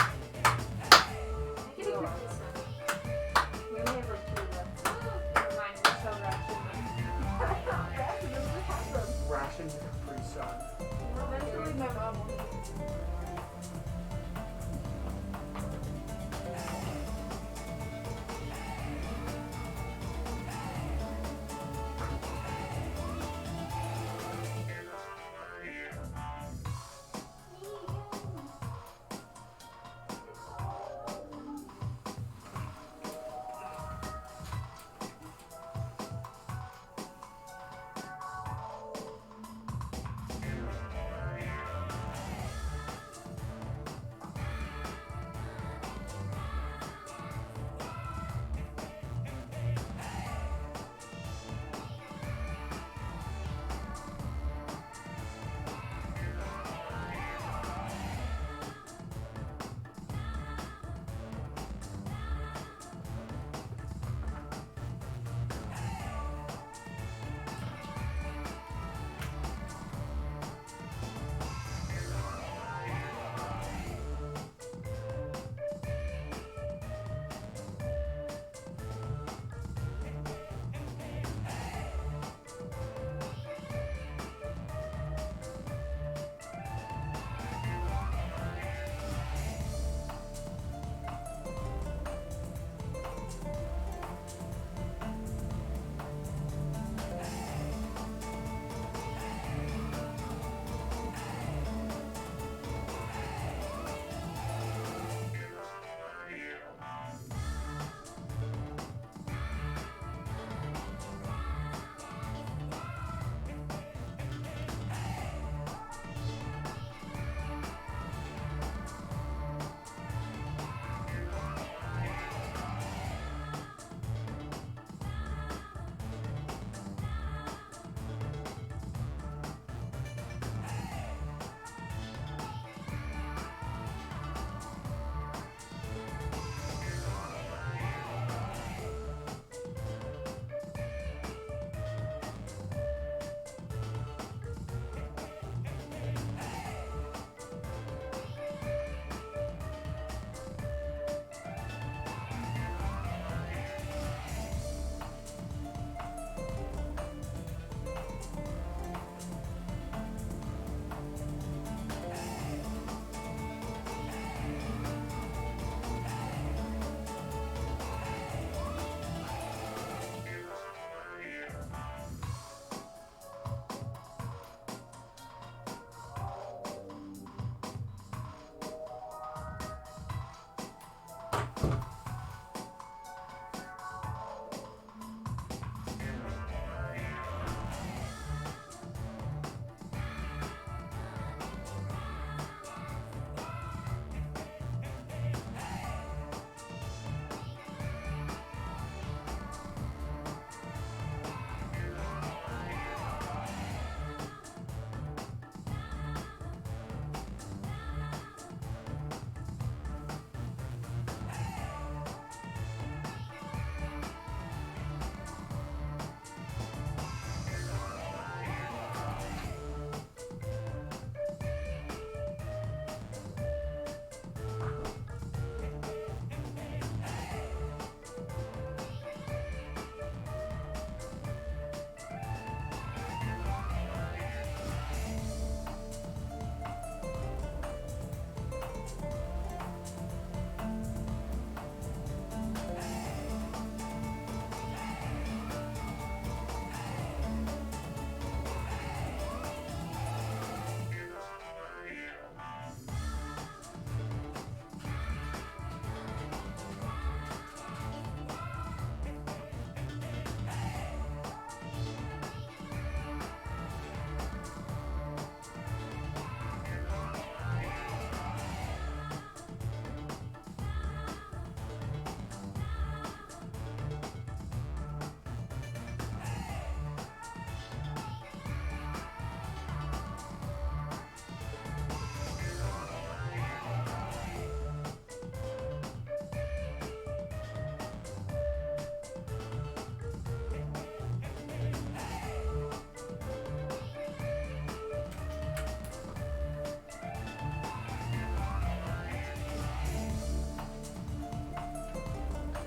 I can equip this one. We only have like 2 left. Never mind, we're so rationed. Rationed Capri Sun. Eventually, my mom will.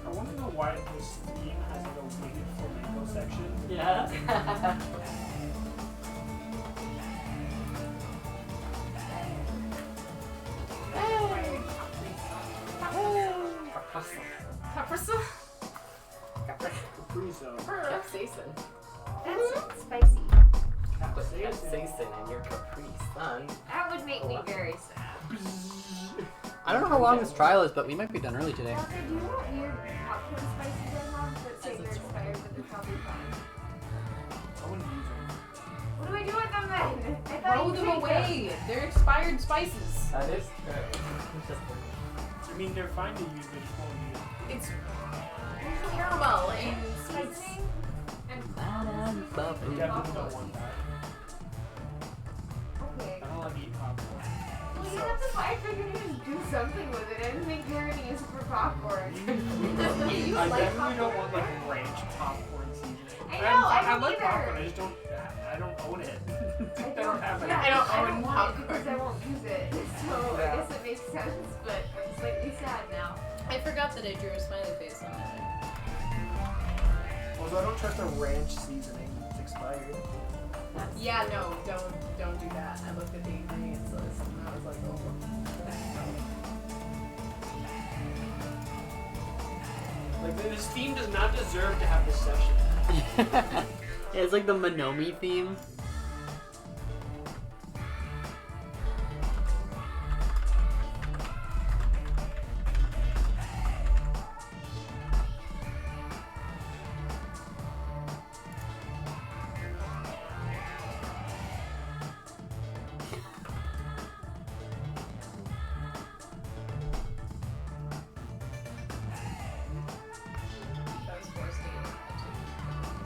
I want to know why this theme has like a weighted flamenco section. Yeah. Caprese? Caprizo. Capsaicin. That's spicy. Put capsaicin in your Capri Sun. That would make me very sad. I don't know how long this trial is, but we might be done early today. Walter, do you know what weird popcorn spices I have that say they're expired, but they're probably fine? I wouldn't use them. What do I do with them then? I thought Throw you them take away. They're expired spices. That is true. I mean, they're fine to use, they just won't use them. It's caramel and seasoning and I definitely don't want that. Okay. I don't like eating popcorn. Well, you have to buy if you're gonna just do something with it. I didn't think you were gonna use it for popcorn. You I like definitely don't popcorn? want like ranch popcorn seasoning. I know, I I don't like either. popcorn, I just don't. I don't own it. I don't have it. Yeah, I don't I own don't want popcorn. it because I won't use it. So Yeah. I guess it makes sense, but I'm slightly sad now. I forgot that I drew a smiley face on that. Also, I don't trust a ranch seasoning. It's expired. Yeah, no, don't do that. I looked at the ingredients list and I was like, oh. Like, this theme does not deserve to have this session. Yeah, it's like the Monomi theme. That was forced to eat.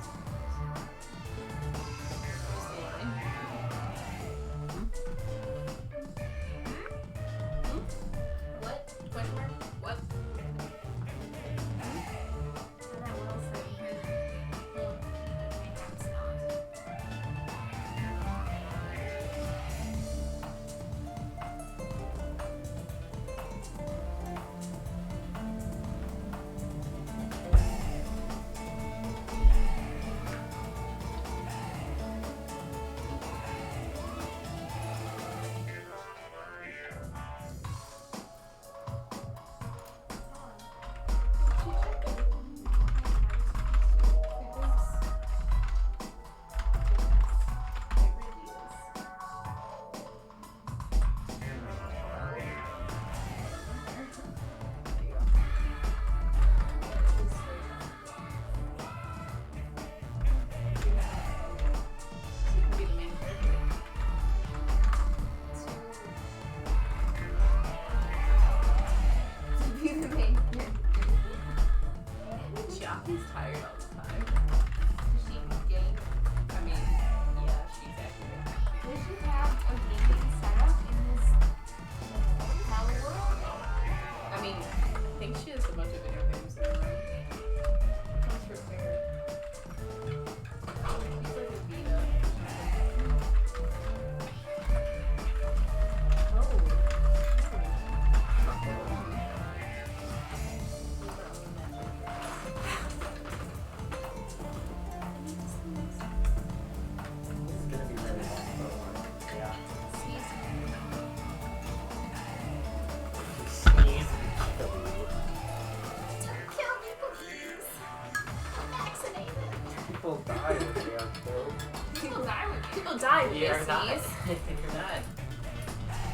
die with you. People die when You're they not. sneeze. You're not.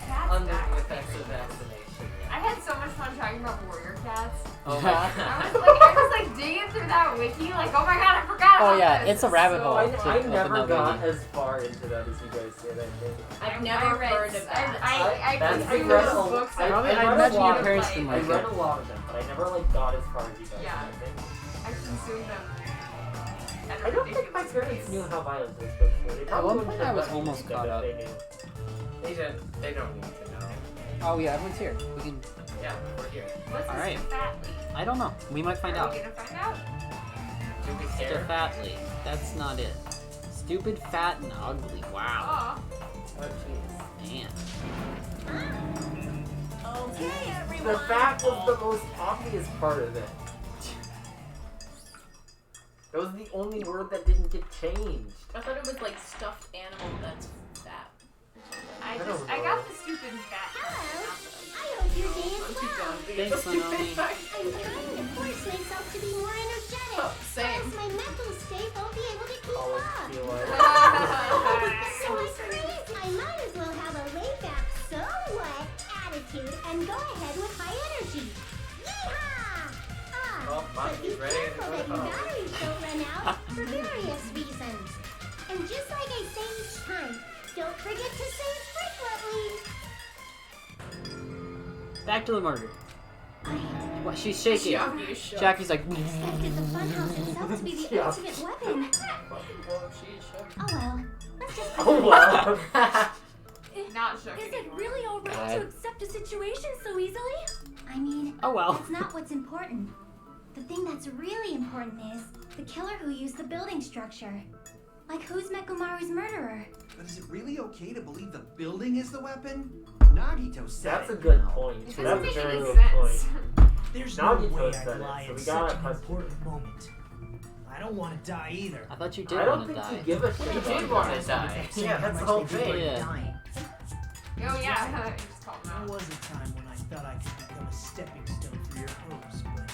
Cats Under die the when effects they of sneeze. vaccination. I had so much fun talking about warrior cats. Oh my god. I was like digging through that wiki, like, oh my god, I forgot Oh about yeah, this. it's a rabbit So hole. I to open never that got wiki. as far into that as you guys did, I think. I've never heard of that. I That's consumed read those a- books. I- Probably, I I read imagine a lot your of, parents like- didn't I like read it. a lot of them, but I never like got as far as you guys Yeah. did, I think. I consumed them. I don't think my parents knew how violent those books were. They At probably one wouldn't point I have was let me almost read them caught if up. they knew. They don't need to know. Oh yeah, everyone's here. We can. Yeah, we're here. What's All this right. fat leaf? I don't know. We might find Are out. we gonna find out? Do we Stupid care? fatly. That's not it. Stupid, fat, and ugly. Wow. Oh. Oh jeez. Man. Okay, everyone. The fact was the most obvious part of it. That was the only word that didn't get changed. I thought it was like stuffed animal that's fat. I don't got the stupid fat. Hello. I hope your day is well. Thanks, Naomi. I'm trying to force myself to be more energetic. Same. Else my mental state won't be able to keep Always up. feel like So I crazy. I might as well have a laid-back, so what attitude and go ahead with high energy. Yeehaw! Well, But be Monkey's ready to careful go that your home. batteries don't run out for various reasons. And just like I say each time, don't forget to save frequently. Back to the murder. I What? She's shaking. Jackie is shook. Jackie's like. expected the funhouse itself to be the Yeah. ultimate weapon. Whoa, she is shook. Oh well. Let's just Oh wow. Not shook Is it anymore. really alright God. to accept a situation so easily? I mean, Oh well. that's not what's important. The thing that's really important is the killer who used the building structure. Like, who's Mekomaru's murderer? But is it really okay to believe the building is the weapon? Nagito said That's a it. good point. It That's doesn't a make very any good sense. point. There's Now no you way told I'd that, lie so at we such gotta an question. important moment. I don't want to die either. I thought you did I don't want to think die. you give a shit. You about did that. want to die. Yeah, that's the whole thing. Yeah. Oh yeah, you just called him There out. was a time when I thought I could become a stepping stone for your hopes, but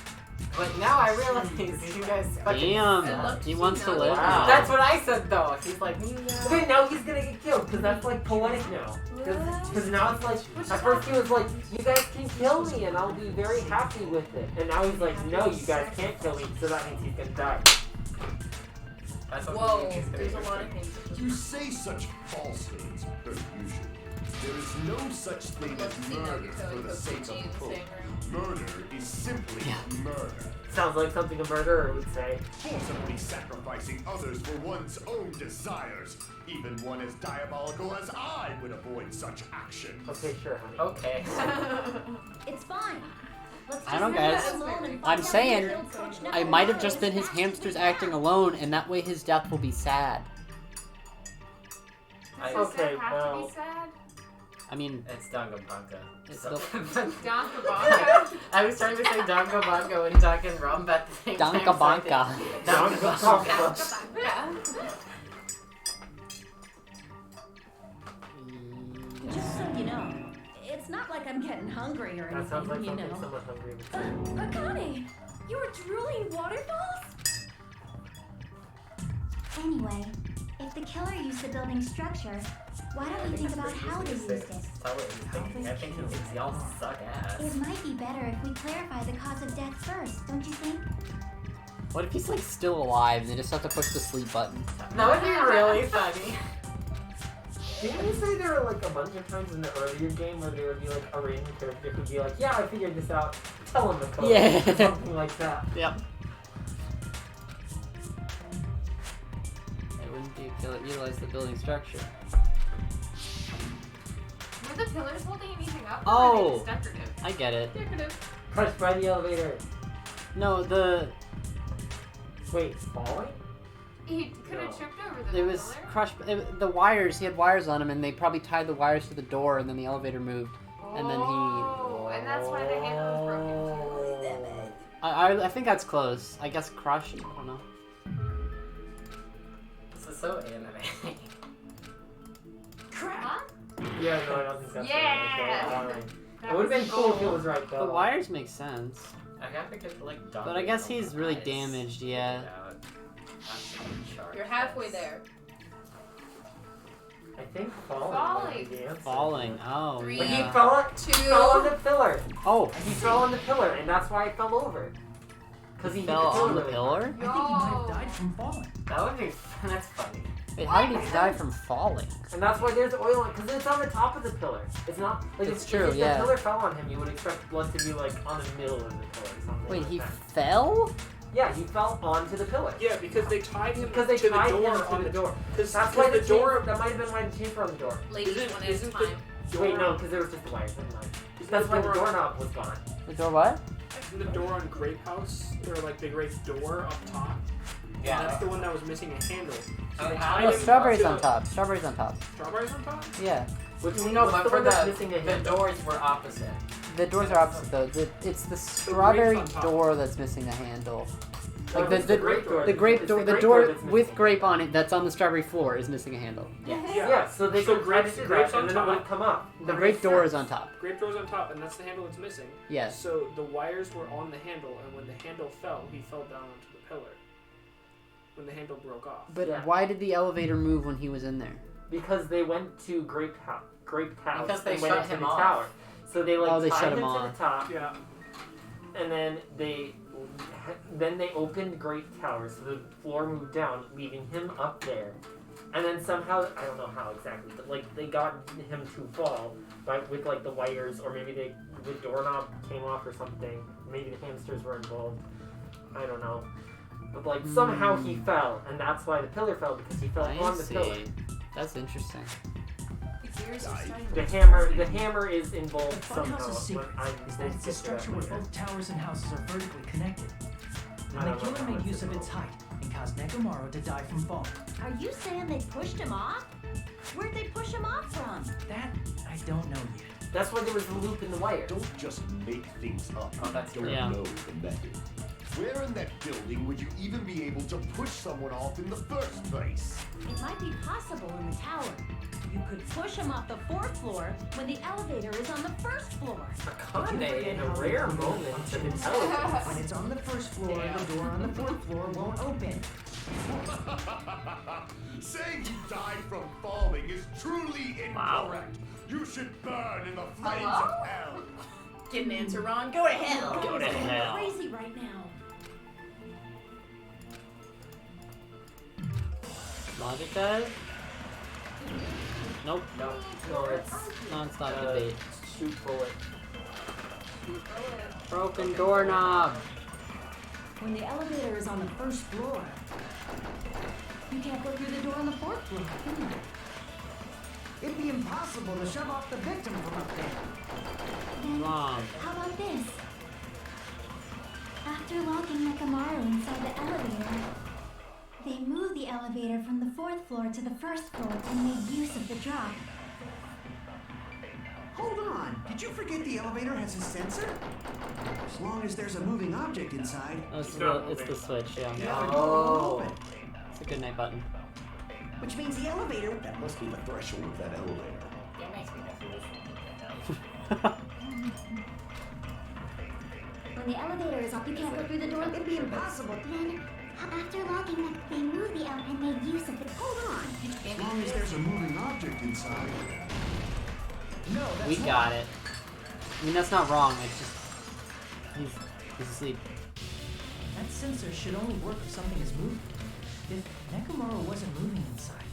But now I realize you guys fucking Damn. suck. He wants to Wow. live. Wow. That's what I said though. He's like, Okay, now he's gonna get killed because that's like poetic now. Because now it's like, at first he was like, you guys can kill me and I'll be very happy with it. And now he's like, no, you guys can't kill me, so that means he's gonna die. that's what Whoa, he's gonna there's do. a lot of things. You say such falsehoods, Perfusion. There is no such thing Love as to see murder Nagito for and the sake Kokichi in of the hope. same room. Murder is simply murder. Sounds like something a murderer would say. Forcibly sacrificing others for one's own desires. Even one as diabolical as I would avoid such actions. Okay, sure, honey. Okay. It's fine. Let's just I don't know, leave guys. him alone and I'm find out saying, who killed Coach I might have Nakamura. just been his hamsters acting alone, and that way his death will be sad. I, Does Okay, that have well. to be sad? I mean, it's Dongo Bongo. It's So- Donka Bonka. I was trying to say Dongo Bongo and talking rum at the same time. Donka so I did Bonka. Donka Bonka. Yeah. Just so you know, it's not like I'm getting hungry or That sounds like anything, you something know. someone hungry would say. Akane, you were drooling waterfalls? Anyway, if the killer used the building structure, why don't we think about how they used it? Tell what he's thinking. I think he thinks y'all suck ass. It might be better if we clarify the cause of death first, don't you think? What if he's like still alive and they just have to push the sleep button? That would be really funny. Didn't you say there were like a bunch of times in the earlier game where there would be like a random character who'd be like, yeah, I figured this out, tell him the code. Yeah. Or something like that. Yep. It wouldn't be a killer. Utilize the building structure. Were the pillars holding anything up? Or Oh. were they just decorative? I get it. Decorative. Crushed by the elevator. No, the Wait, falling? He could have No. tripped over the it was pillar. crushed. The wires. He had wires on him, and they probably tied the wires to the door, and then the elevator moved, and then he. Oh, and that's why the handle was broken. I think that's close. I guess crushed. I don't know. This is so anime. Huh? Yeah, no, I don't think that's Yeah! right. That It would have was been cool if it gold. was right though. The wires make sense, I have to get like Dongo but I guess he's really eyes damaged. Yeah. figured out. That's in charge, You're halfway guys. there. I think falling. Falling. Might be the answer. Falling. Oh, Three. But he yeah. fell on the pillar. Oh, He fell on the pillar, and that's why it fell over. Because he fell hit on the really pillar? I think he might have died from falling. That would be. That's funny. Wait, how did he die from falling? And that's why there's oil on, because it's on the top of the pillar. It's not like It's if, true, if yeah. the pillar fell on him, you would expect blood to be like on the middle of the pillar or something. Wait, like he that. fell? Yeah, he fell onto the pillar. Yeah, because they tied him Because they to tied the door him to on the door. Because That's why the door. That might have been why the chains were on the door. Ladies, Isn't- one at a isn't the time. door- Wait, no, because there was just the wires. Never mind. Isn't That's why the door- doorknob was gone. The door what? Isn't the door on Grape House, or like the Grape door up top? Yeah. That's the one that was missing a handle. So Oh, they how tied No, him strawberries to on the- top. Strawberries on top. Strawberries on top? Yeah. Which No, what's but the for one that's the missing a the handle? doors were opposite. The doors are opposite though. It's the strawberry on top. door that's missing a handle. Oh, Like it's the grape door. the grape It's door, the grape door that's with missing. grape on it that's on the strawberry floor is missing a handle. Yeah, so they So could grapes- try to do grapes that, on and then it top. would come up. The grape door is on top. Grape door's on top, and that's the handle that's missing. Yes. So the wires were on the handle, and when the handle fell, he fell down onto the pillar. When the handle broke off. But Yeah. why did the elevator move when he was in there? Because they went to Grape House. Because they and went shut into him the off. tower. So they like Oh, they tied shut him him to off. the top, Yeah. and then they opened Grape Tower, so the floor moved down, leaving him up there. And then somehow, I don't know how exactly, but like they got him to fall with like the wires, or maybe the doorknob came off or something. Maybe the hamsters were involved. I don't know. But like somehow he fell, and that's why the pillar fell, because he fell I on the see. pillar. That's interesting. The hammer is The involved somehow. funhouse's secret is that it's a structure where both towers and houses are vertically connected. I And don't the know killer how made it's use of its height and caused Nekomaru to die from falling. Are you saying they pushed him off? Where'd they push him off from? That I don't know yet. That's why there was a loop in the wire. Don't just make things up. Oh, that's You true. don't Yeah. know the method. Where in that building would you even be able to push someone off in the first place? It might be possible in the tower. You could push him off the 4th floor when the elevator is on the 1st floor. Conde, in a rare moment of intelligence. When it's on the first floor, the door on the fourth floor won't open. Saying he died from falling is truly incorrect. You should burn in the flames of hell. Get an answer wrong. Go to hell. Go to hell. Crazy right now. Logic guys? Nope. No, it's Non-stop debate. shoot bullet. Broken doorknob. When the elevator is on the 1st floor, you can't go through the door on the 4th floor, can you? It'd be impossible to shove off the victim from up there. Then, Wrong. how about this? After locking Nekomaru inside the elevator, they moved the elevator from the 4th floor to the 1st floor and made use of the drop. Hold on. Did you forget the elevator has a sensor? As long as there's a moving object inside. Oh, it's not the switch, yeah. The door won't Oh. open. It's a good night button. Which means the elevator. That must be the threshold of that elevator. That makes me confused. When the elevator is on, you can't go through the door. It'd be impossible. Then, after locking the, they moved the elevator and made use of it. Hold on. As long as there's a moving object inside. No, that's We wrong. got it. I mean, that's not wrong. It's just he's asleep. That sensor should only work if something is moving. If Nekomaru wasn't moving inside,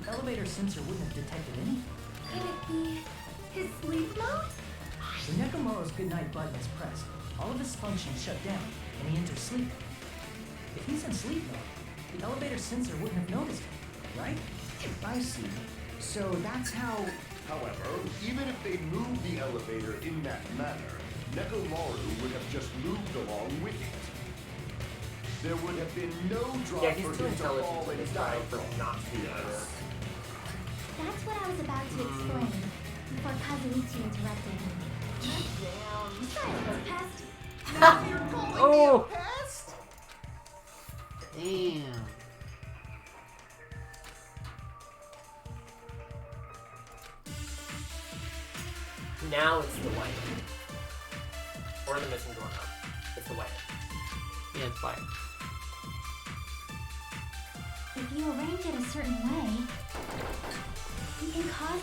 the elevator sensor wouldn't have detected anything. Could it be his sleep mode? When Nekomaru's goodnight button is pressed, all of his functions shut down, and he enters sleep mode. If he's in sleep mode, the elevator sensor wouldn't have noticed him, right? I see. So that's how. However, even if they moved the elevator in that manner, Nekomaru would have just moved along with it. There would have been no drop Yeah, for he's too him to fall intelligent for and this die guy for from. not to do this. That's what I was about to explain before Kazuichi interrupted me. Silence, pest. Now you're calling Oh. me a pest? Damn. Now it's the wire. Or the missing doorknob. It's the wire. Yeah, it's fire. If you arrange it a certain way, you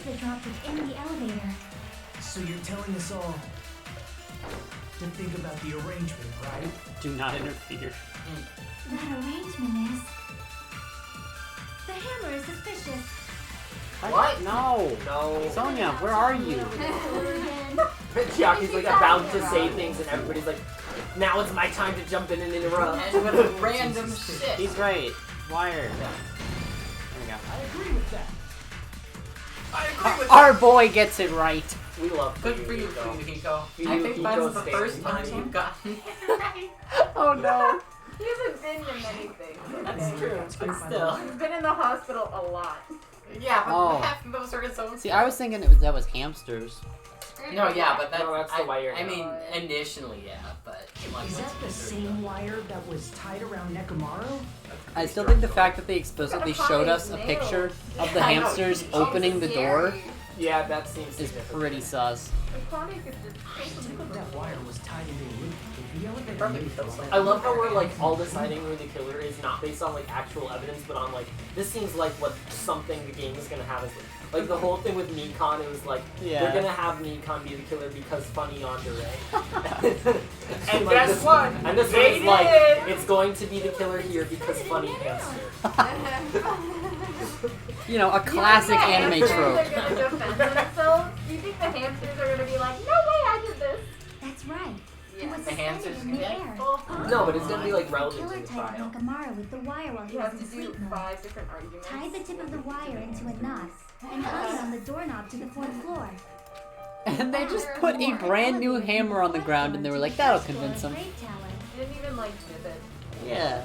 the drop was in the elevator. So you're telling us all to think about the arrangement, right? Do not interfere. That arrangement is... The hammer is suspicious. What? No. No. Sonia, where are you? Chiaki's like about to say things and everybody's like, now it's my time to jump in and interrupt. And with random shit. He's right. Wire. There we go. I agree with that. I agree with Our boy gets it right. We love Good for you, Fuyuhiko. Fuyuhiko. I Fuyuhiko think that's the stands first by time you. you've gotten Oh no. He hasn't been to many things. That's true, but still. He's been in the hospital a lot. Yeah, but Oh. half of those are his own. See, I was thinking that was hamsters. No, yeah, but that's, No, that's the wire. I mean, initially, yeah, but like, Is that the once you same wire that was tied around Nekomaru? I still think the fact that they explicitly Gotta showed find us a nails. picture of the Yeah, I know. hamsters Oh, opening the door Yeah, that seems is significant. pretty sus. Like, Connie could just take The tip them. of that wire was tied into a loop. If the elevator Probably moved killed the someone. I love how we're like all deciding who the killer is, not based on like actual evidence, but on like this seems like what something the game is gonna have. Like the whole thing with Nikon, it was like Yeah. they're gonna have Nikon be the killer because funny yandere. And like, guess this, what? And this They one's like did. it's going to be the killer here because funny hamster. You know, a classic anime trope. They're gonna defend themselves. Do you think the hamsters are gonna be like, no way, I did this? That's right. It Yeah. was The hamsters suspended in the can air. No, but it's gonna be like The relevant killer to the tied trial. Nekomaru with the wire while he You was have in to do sleep mode. 5 different arguments. Tied the tip of the wire into a knot and hung it on the doorknob to the 4th floor. And they just put a brand new hammer on the ground and they were like, that'll convince him. Great tower. They didn't even like dip it. Yeah.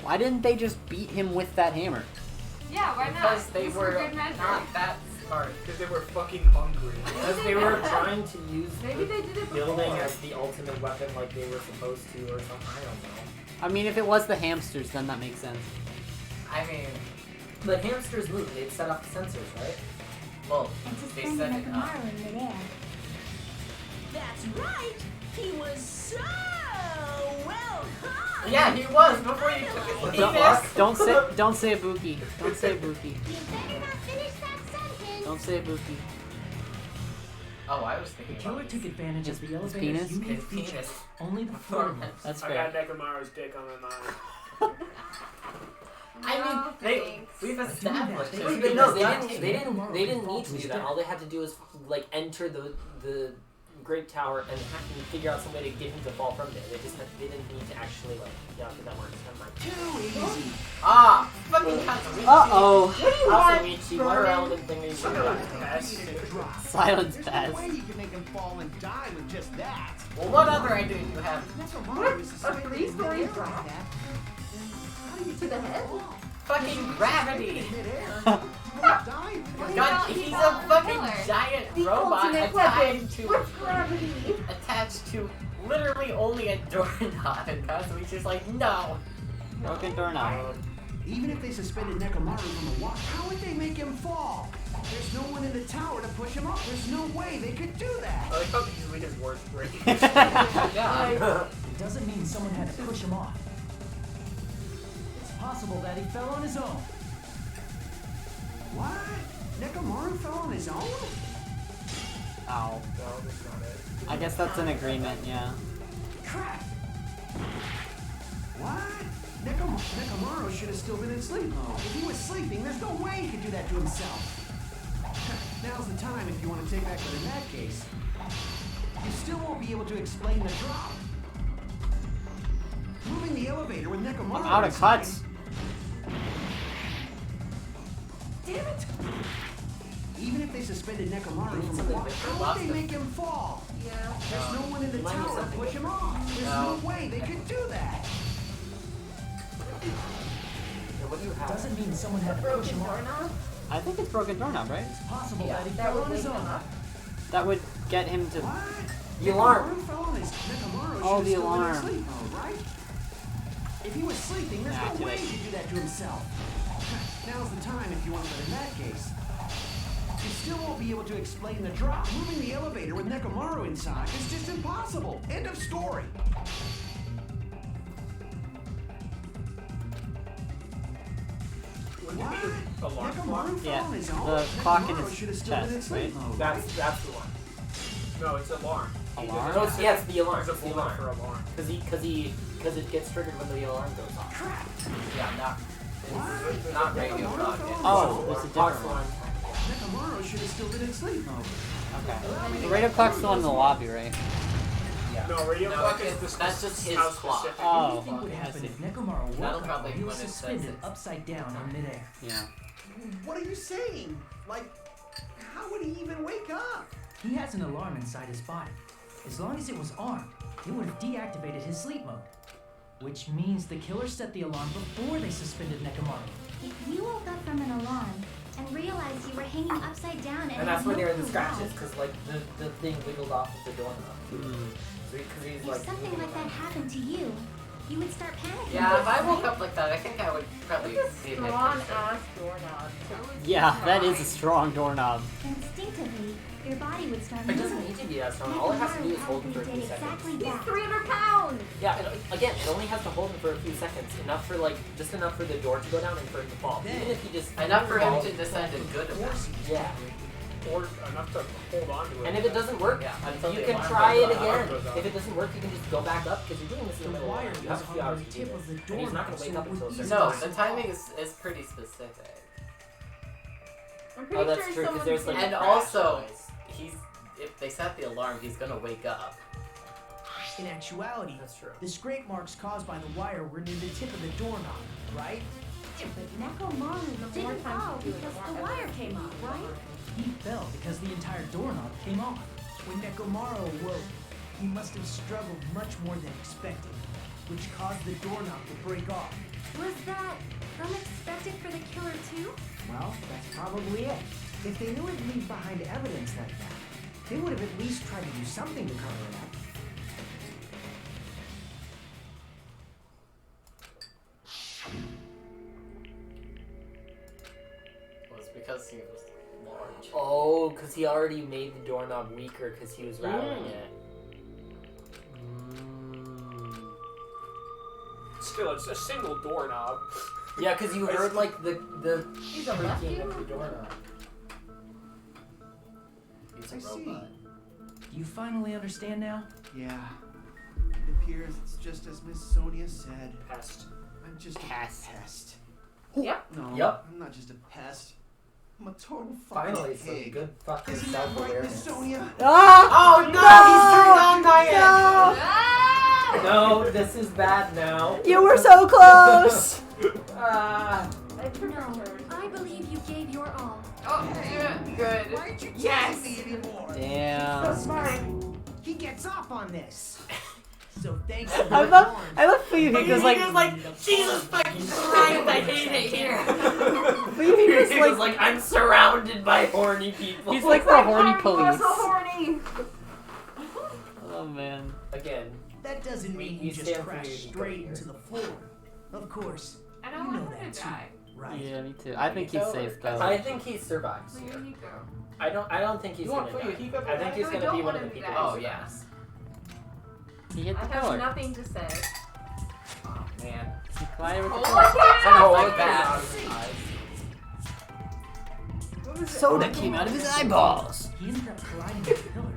Why didn't they just beat him with that hammer? Yeah, why not? Because they Just were for good measure. not that smart. Because they were fucking hungry. Because they were trying to use Maybe they did it building before. as the ultimate weapon like they were supposed to or something. I don't know. I mean, if it was the hamsters, then that makes sense. I mean, The hamsters moved, they'd set off the sensors, right? well, And they suspended said it. Nekomaru in midair. That's right. He was so well hung. Yeah, he was before you took his penis. Don't say Ibuki. Don't say Ibuki. You better not finish that sentence. Don't say Ibuki. Oh, I was The thinking killer about took advantage of the His elevator's penis? unique his feature. penis. Only the floor moves. That's I fair. got Nekomaru's dick on my mind. I mean, No, thanks. we've established They it. didn't- But no, they That's didn't. it. They didn't Tomorrow need to do that. All they had to do is like enter the Great Tower and figure out some way to get him to fall from there. They didn't need to actually like yeah, that works. Never mind. Too easy. Ah, fucking Katsumichi. Uh-oh. Katsumichi, what irrelevant thing are you talking about? Silence There's pass. no way you can make him fall and die with just that. Well, what other idea do you have? Nekomaru is A suspended in 3-story midair drop? like that. How do you To the head? Fucking gravity. Midair. Die. God, he's a fucking giant robot ultimate weapon. attached to literally only a doorknob, and Katsumichi's like, no. Broken doorknob. Even if they suspended Nekomaru from the wire, how would they make him fall? There's no one in the tower to push him up. There's no way they could do that. I like how easily his words break. Yeah. It doesn't mean someone had to push him off. It's possible that he fell on his own. What? Nekomaru fell on his own? Ow. No, that's not it. I guess that's an agreement, yeah. Crap. What? Nekomaru should have still been in sleep mode. If he was sleeping, there's no way he could do that to himself. Now's the time if you want to take back, but in that case, you still won't be able to explain the drop. Moving the elevator with Nekomaru I'm out of inside- cuts. Damn it! Even if they suspended Nekomaru Need from the something wire, different. how would they make him fall? Yeah. There's no one in the Might need tower to something push him off. There's No. no way they could do that. Yeah, what do you It have? doesn't mean someone had to push Broken him off. doorknob? I think it's broken doorknob, right? It's possible Yeah, that he that fell would on his wake him own. up. That would get him to... What? The alarm. Nekomaru fell on his. Nekomaru Oh, should the have still been alarm. in sleep mode, right? If he was sleeping, there's Nah, no too way late. he could do that to himself. Now's the time if you want, but in that case, you still won't be able to explain the drop. Moving the elevator with Nekomaru inside is just impossible. End of story. Wouldn't it be the alarm Nekomaru alarm? Yeah, on his the own? clock in Nekomaru his should have still been in chest, sleep right? mode. That's the one. No, it's alarm. Alarm? No, it's, yeah, it's the alarm. It's a It's the bullet alarm. for alarm. Because it gets triggered when the alarm goes off. Yeah, not radio clock. Oh, there's a different one. Nekomaru should have still been in sleep mode. Okay. The radio clock's the one in the lobby, right? Yeah. No, radio clock is that's just his house clock. specific. Oh. What do you think would happen if Nekomaru woke That'll up probably while he was when it says suspended it. upside down in midair? Yeah. What are you saying? Like, how would he even wake up? He has an alarm inside his body. As long as it was armed, it would have deactivated his sleep mode. Which means the killer set the alarm before they suspended Nekomaru. If you woke up from an alarm and realized you were hanging upside down And that's where had there no are the clue why, scratches, because like the thing wiggled off of the doorknob. Because he's if like. something like that happened to you, you would start panicking. Yeah, if I woke right? up like that, I think I would probably It's a be a bit strong concerned. ass doorknob. Yeah, that is a strong doorknob. Instinctively, your body would start It doesn't moving. need to be that strong. All it has to do is hold him for a few Did seconds. exactly He's that. 300 pounds! Yeah, again, it only has to hold him for a few seconds. Enough for just enough for the door to go down and for him to fall. Even if he just Enough for him falls- to descend a good amount. Yeah. Or enough to hold on to it. And if it doesn't work, until you the can alarm try goes it off. again. Goes off. If it doesn't work, you can just go back up because you're doing this in the The middle of wire the night. You have was a few on hours the to do tip this. of the And he's not doorknob, going to wake so up it until would a certain No, time. the timing is pretty specific. I'm pretty Oh, that's sure true, 'cause someone's there's, like, gonna And crash also, noise. if they set the alarm, he's gonna wake up. In actuality, That's true. the scrape marks caused by the wire were near the tip of the doorknob, right? But Nekomaru didn't fall because the wire came off, right? He fell because the entire doorknob came off. When Nekomaru awoke, he must have struggled much more than expected, which caused the doorknob to break off. Was that unexpected for the killer too? Well, that's probably it. If they knew it'd leave behind evidence like that, they would have at least tried to do something to cover it up. It was because he was large. Oh, because he already made the doorknob weaker because he was rattling it. Still, it's a single doorknob. Yeah, because you heard like the He's a lefty? creaking of the doorknob. He's I a see. robot. Do you finally understand now? Yeah. It appears it's just as Miss Sonia said. Pest. I'm just a Pest. pest. Yep. No, Yep. I'm not just a pest. I'm a total fucking Finally, some pig. good fucking Isn't that right, Miss self-awareness. Sonia? Ah! Oh no, he's turned on by it! No, this is bad now. You were so close! Ah. No, I believe you gave your all. Oh, yeah, good. Why aren't you Yes! teasing me anymore? Damn. So smart. He gets off on this. So thanks to I the love alarm. Fuyuhiko's like, Jesus fucking Christ, I hate it here. Fuyuhiko's He like, was like, I'm surrounded by horny people. he's like the horny I'm police. so horny. Oh man. Again, That doesn't mean we you just stand for crash you, straight here. into the floor. Of course, I you don't know want that him to too, die. right? Yeah, me too. I think he's safe though. I think he survives. Where you go? I don't think he's You want gonna die. Fuyuhiko to I think die? he's No, I gonna don't be one want of the him to people. die. who Oh, yeah. survives. He hit I the have pillar. nothing to say. Oh, man. He collided with the Oh, pillar. I don't Oh, like okay. that. What was it? Soda came out of his eyeballs. He ended up colliding with the pillar.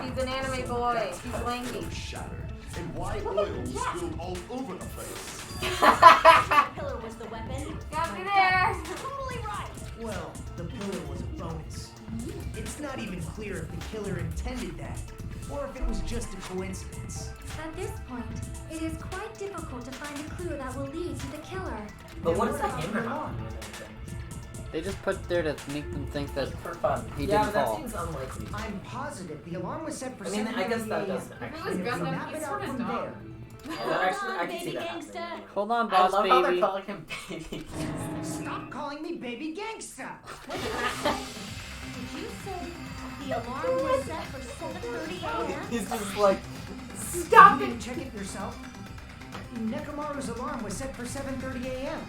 He's an anime boy. He's lanky. Shattered. And why oil spilled all over the place? The pillar was the weapon. Got me there. Totally right. Well, the pillar was a bonus. It's not even clear if the killer intended that, or if it was just a coincidence. At this point, it is quite difficult to find a clue that will lead to the killer. But what does the Then hammer what have about to do with anything? They just put there to make them think that For fun. he Yeah, didn't but that fall. seems unlikely. I'm positive the alarm was set for I mean, I guess 7:30 that a.m. doesn't If it actually. was And if we Gundam, map he's it out sort of from dumb. there, Oh, that actually, I can Baby see that gangsta. happening. Hold on, I boss love how they're baby. calling him baby. stop calling me baby gangsta. Did you say the alarm was set for 7:30 a.m.? He's just like, Stop it! Check it yourself. Nekomaru's alarm was set for 7:30 a.m.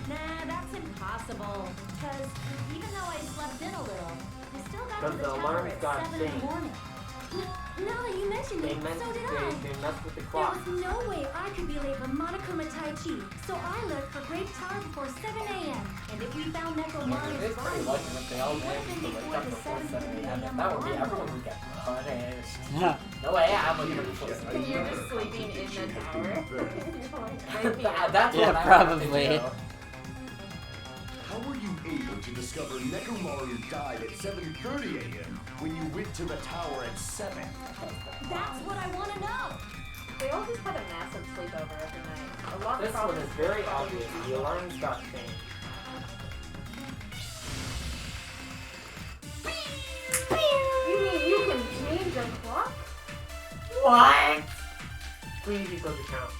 Nah, that's impossible. Because even though I slept in a little, I still got But to the the tower alarm's at got 7 in the things. morning. Now that you mention They it, messed, so did I. they messed with the There clock. was no way I could be late for Monokuma Tai Chi, so I left for Great Tower before 7 a.m. And if we found Nekomaru's It's pretty body, lucky if they all managed to wake up before 7 a.m. That would be everyone would get punished. No way, I'm looking at the You're just sleeping in the tower. That's Yeah, what probably. I would do. How were you able to discover Nekomaru died at 7:30 a.m. when you went to the tower at 7? That's what I want to know. They all just had a massive sleepover every night. A lot This of one problems. is very obvious. The alarms got changed. You mean you can change a clock? What? Fwiends' account.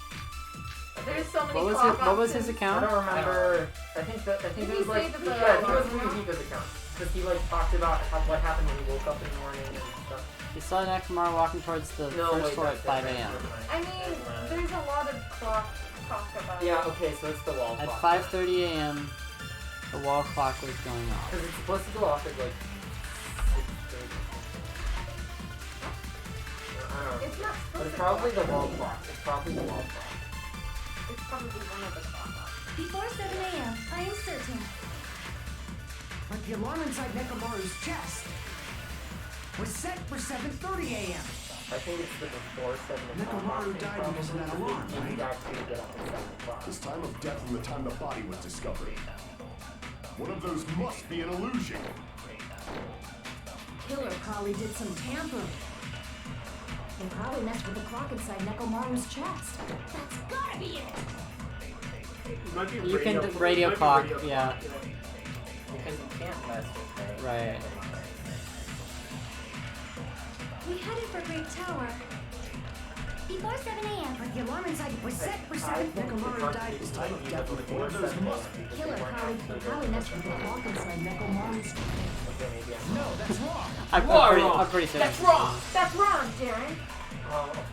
There's so many What was clock his, what was his options. account? I don't remember. I think Did it he was say like that the yeah, he was alarm went Fwiends' account because he like talked about what happened when he woke up in the morning and stuff. He saw Nekomaru walking towards the first floor at 5 a.m. I mean, there's a lot of clock talk about Yeah, it. okay, so it's the wall At clock. 5:30 a.m., the wall clock was going off. Because it's supposed to go off at like 6:30. I don't know. It's not supposed But it's to probably go the wall off. clock. It's probably the wall clock. It's probably one of the clock options. before 7 a.m., I am certain. But the alarm inside Nekomaru's chest was set for 7:30 a.m. I think it's the before 7 o'clock. Nekomaru died because of that alarm, He right? actually get up at 7 o'clock. His time of death and the time the body was discovered. One of those must be an illusion. Killer probably did some tampering. They probably messed with the clock inside Nekomaru's chest. That's gotta be it. It might be You can radio, radio it might be clock, radio yeah. clock, Because you can't mess with it. Right. We headed for Great Tower. Before 7 a.m. But the alarm inside was set for I 7. think Nekomaru died his time of death before those must be. Killer probably messed with the clock inside Nekomaru's. Okay, maybe I'm No, that's wrong. I'm pretty certain. That's wrong! That's wrong, Darren!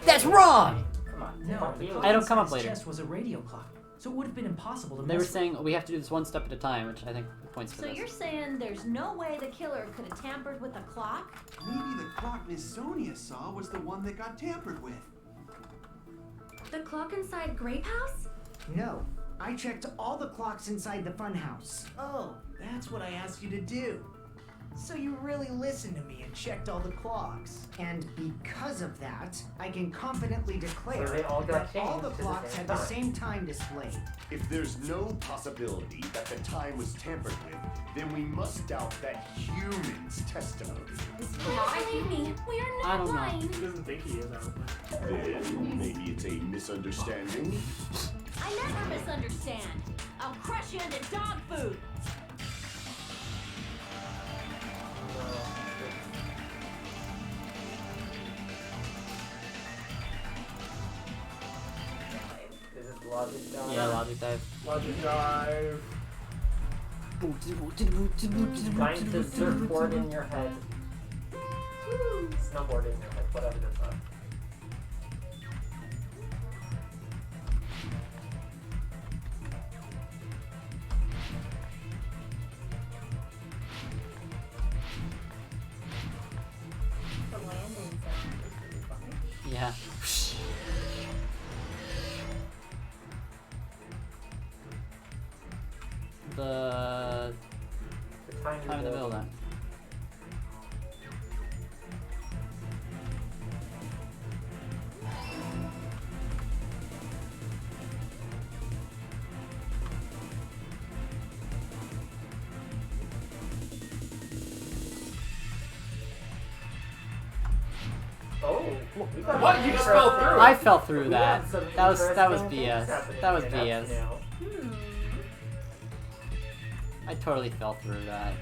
That's wrong! Come on. No, the clock I don't come up inside his later. chest was a radio clock, so it would have been impossible to They were mess with. saying we have to do this one step at a time, which I think points to So this. you're saying there's no way the killer could have tampered with the clock? Maybe the clock Miss Sonia saw was the one that got tampered with. The clock inside Grape House? No, I checked all the clocks inside the funhouse. Oh, that's what I asked you to do. So you really listened to me and checked all the clocks. And because of that, I can confidently declare So they all got that all changed the to the clocks same had the time. same time displayed. If there's no possibility that the time was tampered with, then we must doubt that human's testimony. Please believe me, we are I not don't know. lying. He doesn't think he is, I don't think. Then maybe it's a misunderstanding. I never misunderstand. I'll crush you into dog food. Is it logic dive? Yeah, logic dive. Logic dive. Trying to surfboard in your head. Snowboard in your head, whatever that's called. The landing section is really funny. Yeah. The time in the middle then. Oh, we got What? some You just fell interesting- through? I fell through we that. got some That was interesting BS. things happening That was here. BS. That's new. I totally fell through that.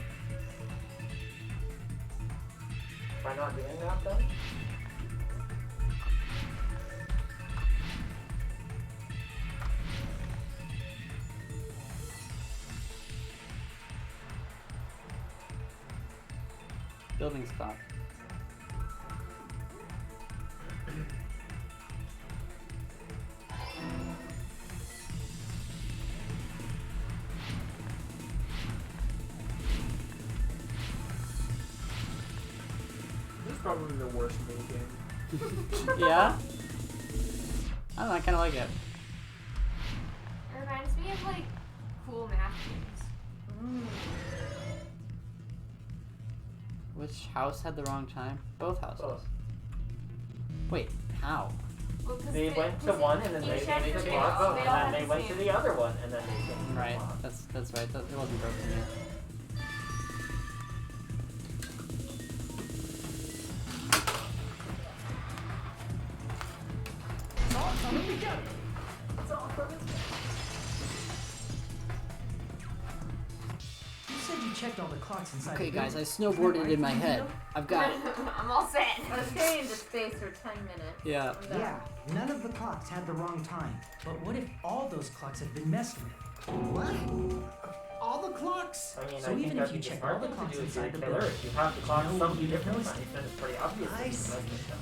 By not doing that, then? Building stock. This is probably probably the worst mini game. Yeah? I don't know, I kind of like it. It reminds me of like cool math games. Which house had the wrong time? Both houses. Both. Wait, how? Well, 'cause They went to one and then they made a clock, and then they went to the other one and then they changed the Right, clock. that's right. It wasn't broken yet. It's all coming together. It's all coming together. You said you checked all the clocks inside Okay, the guys, I building. snowboarded in my head. I've got it. I'm all set. Let's stay into space for 10 minutes. Yeah. I'm done. Yeah, none of the clocks had the wrong time. But what if all those clocks had been messed with? What? All the clocks? I mean, So I even think if that'd you be the check smart all the thing clocks to do if you're a inside the killer. building, If you have the clock no, some you different noticed times, then it's pretty obvious that I you see. messed with them.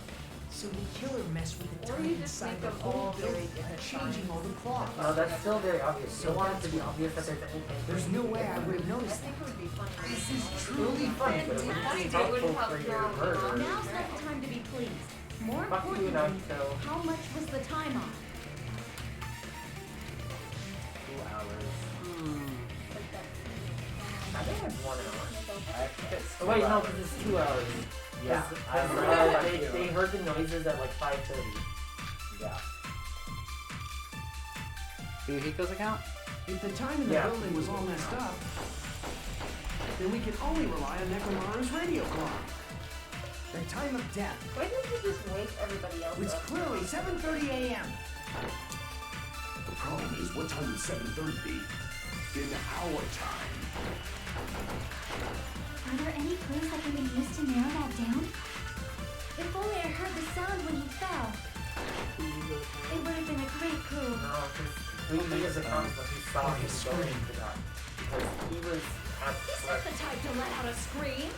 So the killer messed with the Or time you just inside make the them whole all very building, different changing times. all the clocks. No, that's still very obvious. You So don't want it that's to be what- obvious that there's anything. There's no way I would have I noticed think that. it would be funny. This is It would truly be funny, but it wouldn't be It helpful wouldn't help for your your murder. Now's not the time to be pleased. More Fuck you, importantly, Naruto. how much was the time on? 2 hours. I think it's 1 hour. I think it's Oh, wait, 2 no, hours. because it's 2 hours. Yeah, Because they heard the noises at like 5:30. Yeah. Fuyuhiko's account? If the time in the Yeah. building was all messed up, then we can only rely on Nekomaru's radio clock. The time of death. Why didn't you just wake everybody else It's up? clearly 7:30 a.m. The problem is, what time would 7:30 be? In our time. Are there any clues that can be used to narrow that down? If only I heard the sound when he fell. It would have been a great clue. No, because we as a comic book, he saw him going into that. Because he was at This is the type to let out a scream.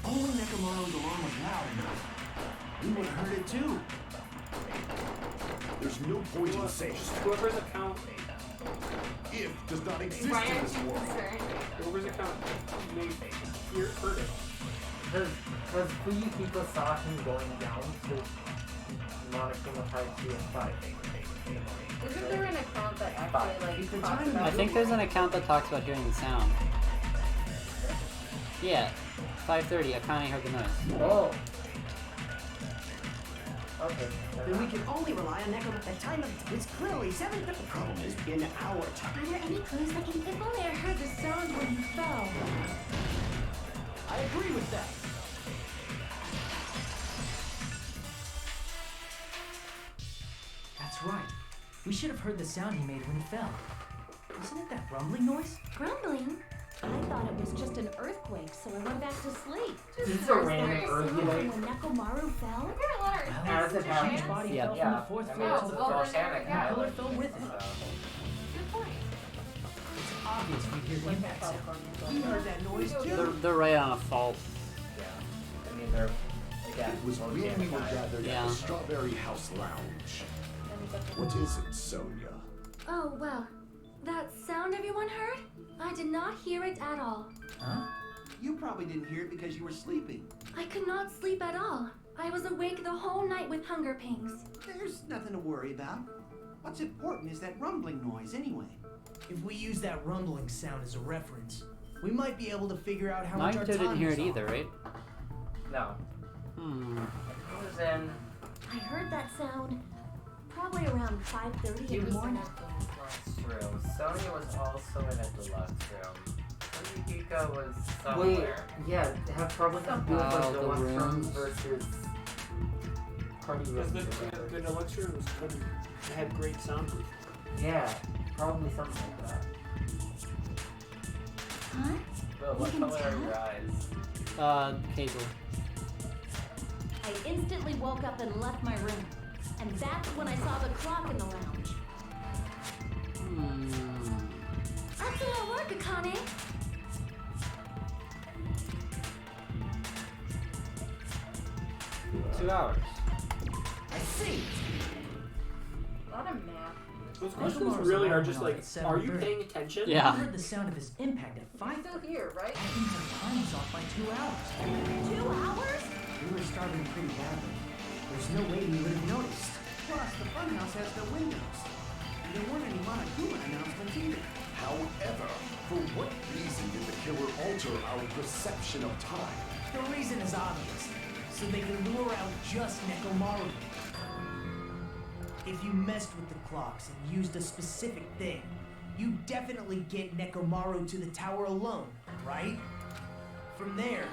Only Nekomaru's alarm was loud enough. We would have heard it too. There's no point in saying that. Whoever's account, If does not exist Why in aren't this you world. concerned? whoever's account made heard it. Because Fuyuhiko saw him going down to Monokuma Taichi and 5. Isn't there an account that actually like talks I about think there's an account that talks about hearing the sound. Yeah, 5:30. Akane heard the noise. Oh. Okay. Then we can only rely on Nekomaru. The time of it's clearly 7:30. The problem is, in our time. Are there any clues that can... If only I heard the sound when he fell. I agree with that. That's right. We should have heard the sound he made when he fell. Wasn't it that rumbling noise? Grumbling? I thought it was just an earthquake, so I went back to sleep. This is a random Sound earthquake. when Nekomaru fell? As it A huge happens. body Yeah. fell from Yeah. the fourth I floor mean, to it's the a well, then volcanic there we The pillar island. fell with it. So, Good point. It's obvious we hear the impact sound. We heard that noise too. They're right on a fault. yeah. I mean, they're, again, It was when we volcanic were island. gathered Yeah. at the Strawberry House Lounge. What is it, Sonia? Oh, well. That sound everyone heard? I did not hear it at all. Huh? You probably didn't hear it because you were sleeping. I could not sleep at all. I was awake the whole night with hunger pangs. There's nothing to worry about. What's important is that rumbling noise anyway. If we use that rumbling sound as a reference, we might be able to figure out how much our Naruto time didn't hear is it off. either, right? No. It was in. I heard that sound probably around 5:30 He in the was in morning. a deluxe room. Sonya was also in a deluxe room. Fuyuhiko was Wait, somewhere. yeah, have probably got to do with Oh, like the deluxe room rooms. versus party Because rooms. or whatever. the deluxe rooms couldn't. They had great soundproof. Yeah, probably something like that. Huh? Bill, what You can color are tell? your eyes? Hazel. I instantly woke up and left my room. And that's when I saw the clock in the lounge. Excellent work, Akane. 2 hours. I see. A lot of math. Those questions Nekomaru's really are alarm just went like, off at are you 7:30. paying attention? Yeah. We heard the sound of his impact at 5. Still here, right? That means our time is off by 2 hours. 2 hours? We were starving pretty badly. There's no way we would have noticed. Plus, the funhouse has no windows. And there weren't any Monokuma announcements either. However, for what reason did the killer alter our perception of time? The reason is obvious, so they can lure out just Nekomaru. If you messed with the clocks and used a specific thing, you definitely get Nekomaru to the tower alone, right? From there,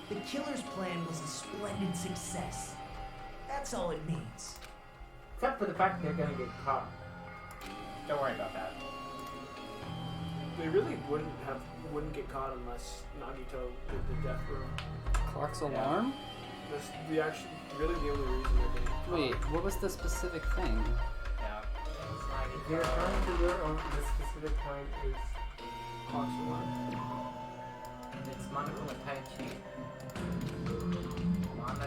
the killer's plan was a splendid success. That's all it means. Except for the fact that they're gonna get caught. Don't worry about that. They really wouldn't get caught unless Nagito did the death room. Clock's alarm? That's really the only reason they're getting caught. Wait, what was the specific thing? Yeah. If you're trying to do it on the specific time is Clock's alarm. It's Monokuma Tai Chi.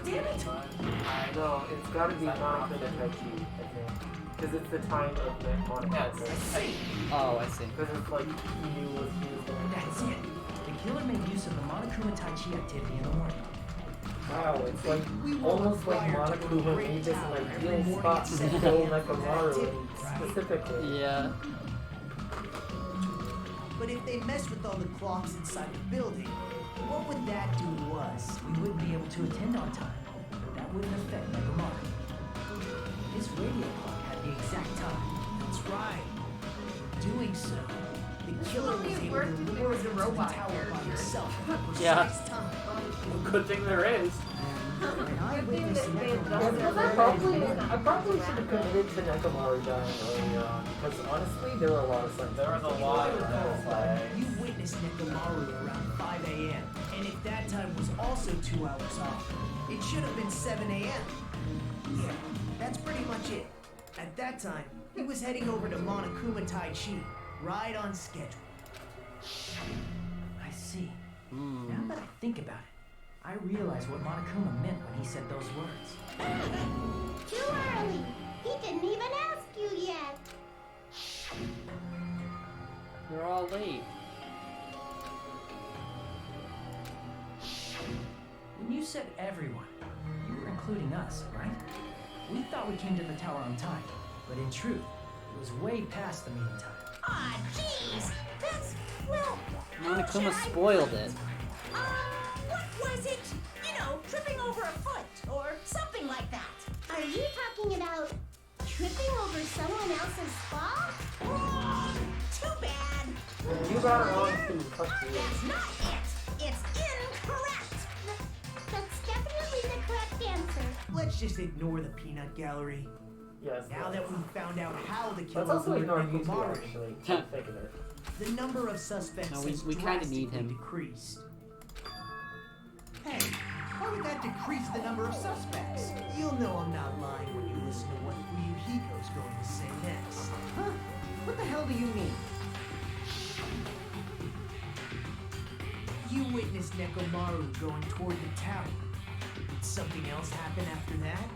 Damn it! No, it's gotta be Monokuma Tai Chi, I think. Because it's the time of the Monokuma. Yeah, Oh, I see. Because it's like he was used in That's it. The killer made use of the Monokuma Tai Chi activity in the morning. Wow, it's like almost like Monokuma made this an ideal spot to kill Nekomaru specifically. Yeah. But if they mess with all the clocks inside the building, what would that do to us? We wouldn't be able to attend on time, but that wouldn't affect Nekomaru. His radio clock had the exact time. That's right. Doing so, the This killer would was be able worse to if there lure was a him to the robot tower by character. himself at a precise Yeah. time. Good thing there is. An eyewitness that they Nekomaru adjusted I probably should have committed to Nekomaru dying earlier on, because honestly, there were a lot of signs. There was a lot of red flags. You witnessed Nekomaru around 5 a.m., and if that time was also 2 hours off, it should have been 7 a.m. Yeah, that's pretty much it. At that time, he was heading over to Monokuma Tai Chi, right on schedule. I see. Now that I think about it, I realize what Monokuma meant when he said those words. Too early. He didn't even ask you yet. You're all late. When you said everyone, you were including us, right? We thought we came to the tower on time, but in truth, it was way past the meeting time. Ah, jeez. That's, well, Monokuma spoiled it. what was it? You know, tripping over a foot or something like that. Are you talking about tripping over someone else's fall? Wrong. Too bad. You got it wrong too. Fuck you. That's not it. It's incorrect. That's definitely the correct answer. Let's just ignore the peanut gallery. Yes. Now that we've found out how the Let's killer also lured ignore you two, Nekomaru, actually. Come think of it. the number of suspects No, has we kinda need drastically him. decreased. Hey, how did that decrease the number of suspects? You'll know I'm not lying when you listen to what Ryuhiko's going to say next. Huh? What the hell do you mean? You witnessed Nekomaru going toward the tower. Did something else happen after that?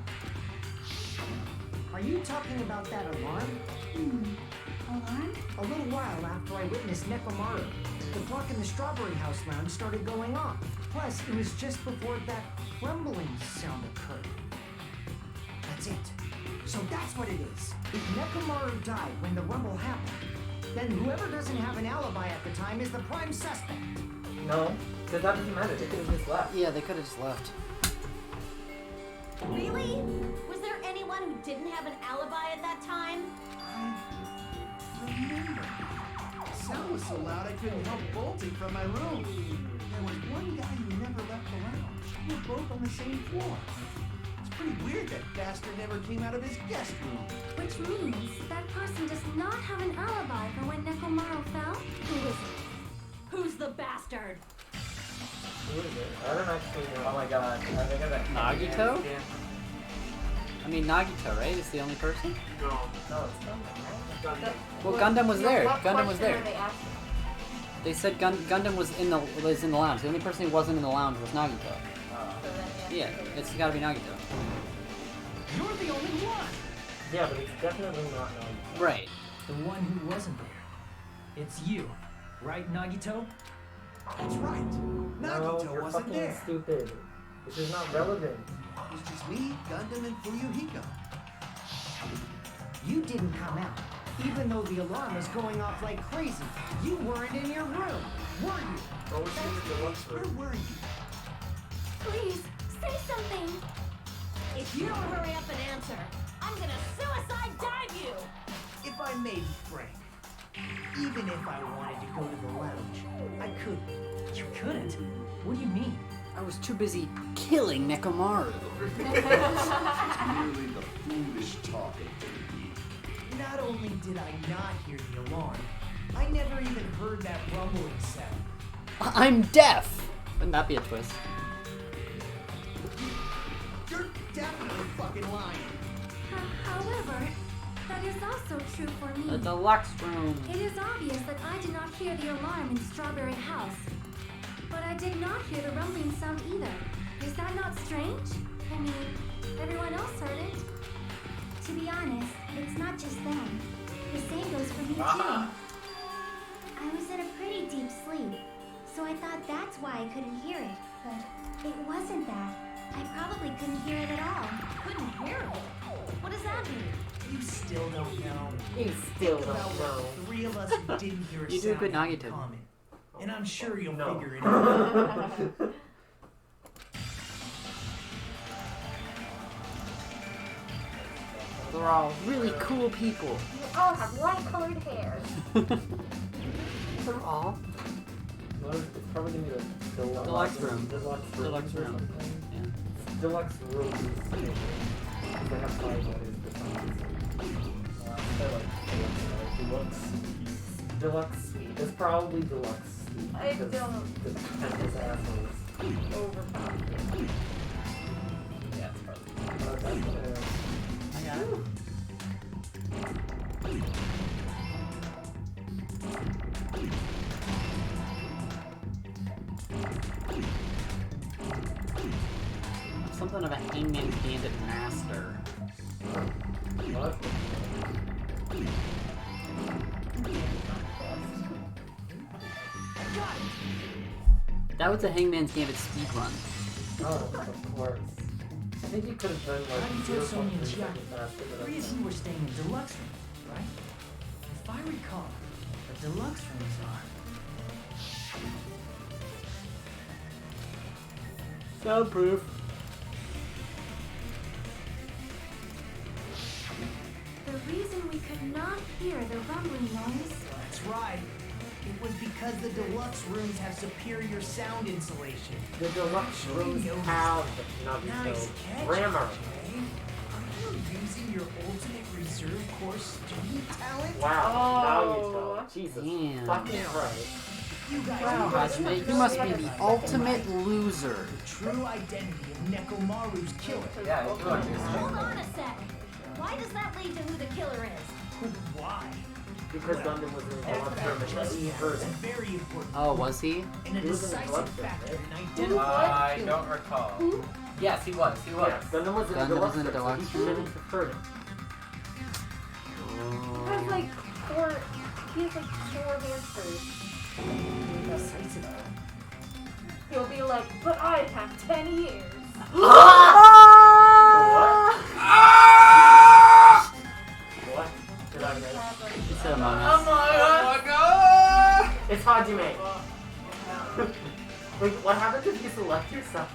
Are you talking about that alarm? Alarm? A little while after I witnessed Nekomaru, the clock in the Strawberry House lounge started going off. Plus, it was just before that crumbling sound occurred. That's it. So that's what it is. If Nekomaru died when the rumble happened, then whoever doesn't have an alibi at the time is the prime suspect. No, because that doesn't matter. They could have just left. Yeah, they could have just left. Really? Was there anyone who didn't have an alibi at that time? Remember, the sound was so loud I couldn't help bolting from my room. There was one guy who never left the lounge. We were both on the same floor. It's pretty weird that bastard never came out of his guest room. Which means that person does not have an alibi for when Nekomaru fell? Who is it? Who's the bastard? Who is it? I don't actually know. Oh my god. Are they gonna Nagito? Yeah. I mean, Nagito, right? Is the only person? No. No, it's Gundam, right? Well, Gundam was there. What Gundam was question there. are they asking? They said Gundam was in the lounge. The only person who wasn't in the lounge was Nagito. So then, Yeah, it's gotta be Nagito. You're the only one! Yeah, but it's definitely not Nagito. Right. The one who wasn't there. It's you, right, Nagito? That's right. No, Nagito you're wasn't fucking there. stupid. This is not relevant. It was just me, Gundam, and Fuyuhiko. You didn't come out, even though the alarm was going off like crazy. You weren't in your room, were you? What was in the deluxe Where room? were you? Please, say something. If you don't hurry up and answer, I'm gonna suicide dive you! If I may be frank, even if I wanted to go to the lounge, I couldn't. You couldn't? What do you mean? I was too busy killing Nekomaru. Merely the foolish talk of baby. Not only did I not hear the alarm, I never even heard that rumbling sound. I'm deaf! Wouldn't that be a twist? You're definitely fucking lying. However, that is also true for me. The deluxe room. It is obvious that I did not hear the alarm in Strawberry House. But I did not hear the rumbling sound either. Is that not strange? I mean, everyone else heard it. To be honest, it's not just them. The same goes for me too. I was in a pretty deep sleep, so I thought that's why I couldn't hear it. But it wasn't that. I probably couldn't hear it at all. Couldn't hear it? What does that mean? You still don't know. You still Think don't about know. what the 3 of us who didn't hear a You do a sound good had in Nagito. common. And I'm sure you'll No. figure it out. They're all really cool people. You all have light-colored hair. They're all Well, it's probably gonna be the deluxe room. Deluxe Deluxe room. something. Yeah. Deluxe rooms. Because they have 5 letters for some reason. Deluxe. Deluxe suite. It's probably deluxe suite. I because don't- The pretentious assholes. Overconfident. Yeah, it's probably. That's gonna. I got it. Something of a Hangman's Bandit master. What? That was a Hangman's Gambit speedrun. Oh, of course. I think you could have done How do you like tell Sonya and 0.3 Chiaki? seconds faster, but Three that's of you were staying in deluxe rooms, right? If I recall, the deluxe rooms are. Soundproof. The reason we could not hear the rumbling noise. That's right. It was because the deluxe rooms have superior sound insulation. The deluxe rooms Notice. have Nice catch, grammar. Jay. Are you using your ultimate reserve corps student talent? Wow, now you Oh. tell. Jesus Damn. fucking Christ. You guys Wow, Hajime, you must be the ultimate loser. the true identity of Nekomaru's killer. Yeah, I do understand. Hold on a sec. Why does that lead to who the killer is? Why? Because Gundam was in the deluxe room and Trust me, he heard it's a it. very important Oh, was he? and a He was in the decisive deluxe room, factor right? in identity. I don't recall. Yes, he was. He was. Yeah, Gundam was in the Gundam deluxe was in the room, deluxe so he room? shouldn't have heard it. He has like 4. He has like 4 hamsters. He'll be like, but I have 10 years. What? Did I miss? He said Among Us. It's Hajime. Wait, what happens if you select yourself?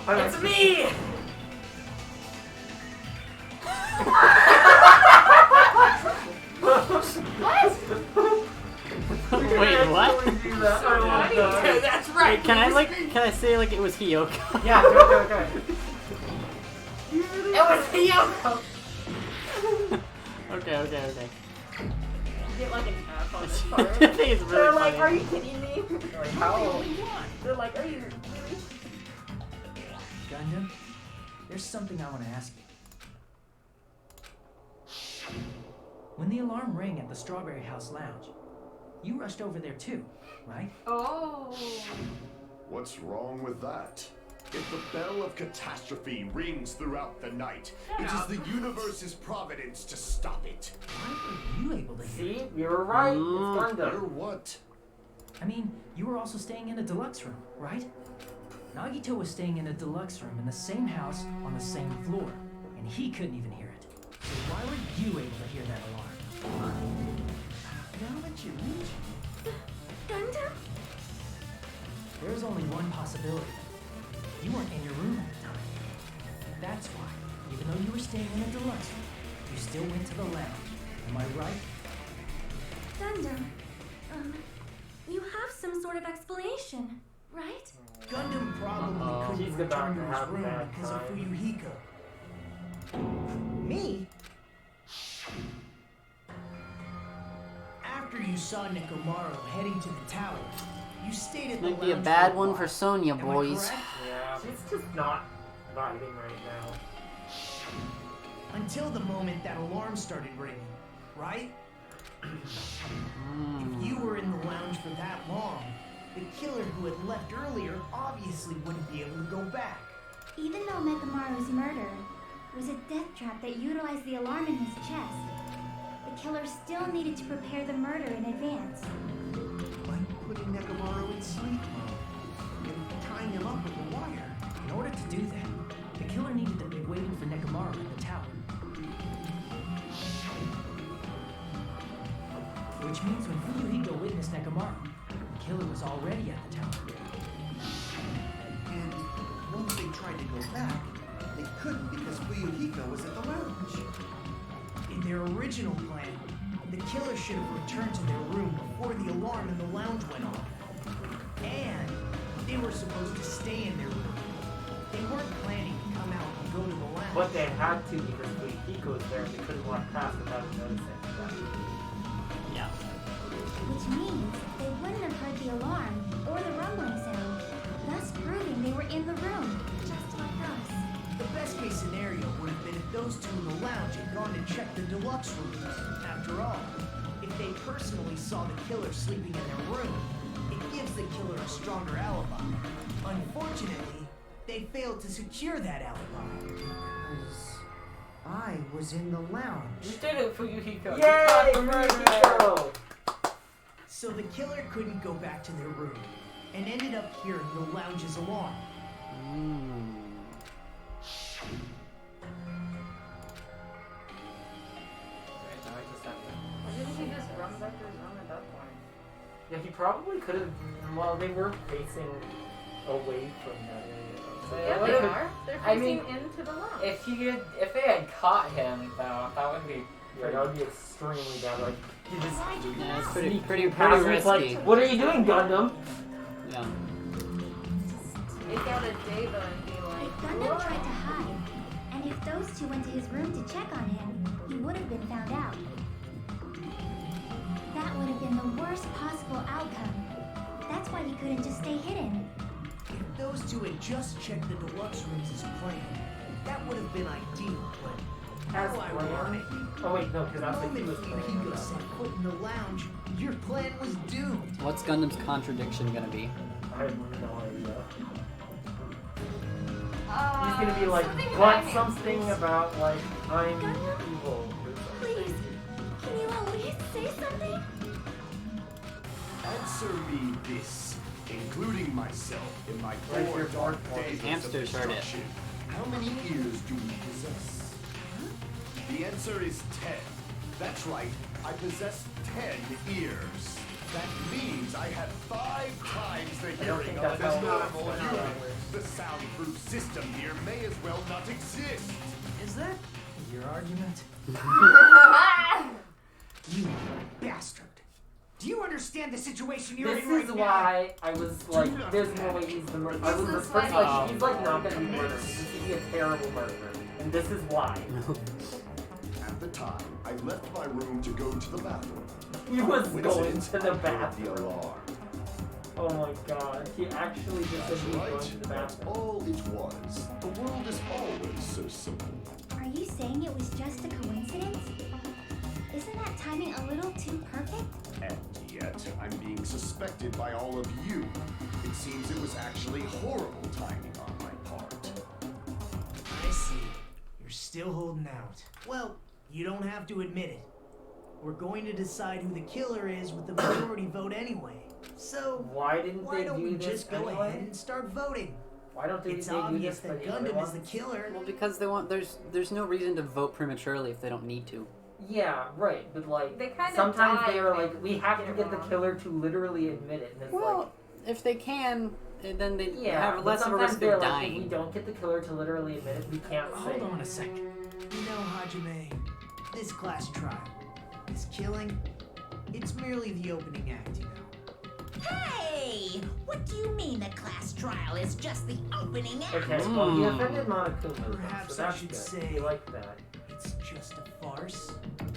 It's me! Wait, what? That's right. Can I say like it was Hiyoko? Yeah, go it. It was Hiyoko. Okay. Get like an F on this part. I think it's really They're like, funny. are you kidding me? Like, how? They're like, are you really? Gundam, there's something I want to ask you. When the alarm rang at the Strawberry House Lounge, you rushed over there too, right? Oh. What's wrong with that? If the bell of catastrophe rings throughout the night, it is the universe's providence to stop it. Why were you able to hear? See, we were right. It's Hear Gundam. what? I mean, you were also staying in a deluxe room, right? Nagito was staying in a deluxe room in the same house on the same floor, and he couldn't even hear it. So why were you able to hear that alarm? Now that you mention it. Gundam? There's only one possibility. You weren't in your room at the time. That's why, even though you were staying in a deluxe room, you still went to the lounge. Am I right? Gundam, you have some sort of explanation, right? Gundam probably She's couldn't about return to to his have a room bad because of time. Fuyuhiko. Me? After you saw Nekomaru heading to the tower, you stayed at the Might be a lounge bad for one while. for Sonya, Am I boys. correct? Yeah, she's just not vibing right now. Until the moment that alarm started ringing, right? If you were in the lounge for that long, the killer who had left earlier obviously wouldn't be able to go back. Even though Nekomaru's murder was a death trap that utilized the alarm in his chest, the killer still needed to prepare the murder in advance. Like putting Nekomaru in sleep mode and tying him up with a wire. In order to do that, the killer needed to be waiting for Nekomaru in the tower. Which means when Fuyuhiko witnessed Nekomaru, the killer was already at the tower. And once they tried to go back, they couldn't because Fuyuhiko was at the lounge. In their original plan, the killer should have returned to their room before the alarm in the lounge went off. And they were supposed to stay in their room. They weren't planning to come out and go to the lounge. But they had to because Fuyuhiko was there and they couldn't walk past without noticing. Yeah. Which means they wouldn't have heard the alarm or the rumbling sound, thus proving they were in the room, just like us. The best case scenario would have been if those two in the lounge had gone to check the deluxe rooms. After all, if they personally saw the killer sleeping in their room, it gives the killer a stronger alibi. Unfortunately, they failed to secure that alibi. Because I was in the lounge. You did it, Fuyuhiko. You Yay, caught the murderer. Fuyuhiko! So the killer couldn't go back to their room and ended up hearing the lounge's alarm. Why didn't he just run back to his room at that point? Yeah, he probably could have. Well, they were facing away from that area. So Yeah, they they could- are. They're I facing mean, into the lounge. If they had caught him though, that would be Yeah, that would be extremely bad. Like, you just Yeah, it's pretty sneak past and it's risky. like, what are you doing, Gundam? Yeah. Take out a Deva and be like, If Gundam tried to hide, and if those two went to his room to check on him, he would have been found out. That would have been the worst possible outcome. That's why he couldn't just stay hidden. If those two had just checked the deluxe rooms as planned, that would have been ideal, but As how ironic. Oh wait, no, because The that's what he moment was playing. Fuyuhiko set foot in the lounge, your plan was doomed. What's Gundam's contradiction gonna be? I have no idea. He's gonna be like, something what? happened. Something about like, I'm Gundam? evil. Please, can you at least say something? Answer me this, including myself in my Where's 4 your dark board? days of Hamsters heard it. destruction. How many ears do we possess? The answer is 10. That's right, I possess 10 ears. That means I have 5 times the hearing think of that's a how normal it human. works. The soundproof system here may as well not exist. Is that your argument? You bastard. Do you understand the situation you're This in right is now? why I was like, there's no way he's the murderer. I was the first like, he's like not gonna be murdered. He's gonna be a terrible murderer. And this is why. At the time, I left my room to go to the bathroom. He was going Coincidence, to the I heard bathroom. The alarm. Oh my god. He actually just said That's he was going to right. the That's bathroom. all it was. The world is always so simple. Are you saying it was just a coincidence? Isn't that timing a little too perfect? And yet, I'm being suspected by all of you. It seems it was actually horrible timing on my part. I see. You're still holding out. Well, you don't have to admit it. We're going to decide who the killer is with the majority vote anyway. So, Why didn't why they don't do we this just go anyway? ahead and start voting? Why don't they, It's they do obvious this that for the other Gundam is the ones? killer. Well, because they want there's no reason to vote prematurely if they don't need to. Yeah, right. But like, They kinda sometimes die they are if like, we have to get it get the wrong. killer to literally admit it, and it's Well, if they can, then they yeah, have but less of a sometimes risk they're of like, dying. if we don't get the killer to literally admit it, we can't say. Hold on a second. You know, Hajime, this class trial, this killing, it's merely the opening act, you know. Hey! What do you mean the class trial is just the opening act? Okay, well, he offended Monokuma, Perhaps so I that's should good. say He liked that. it's just a farce.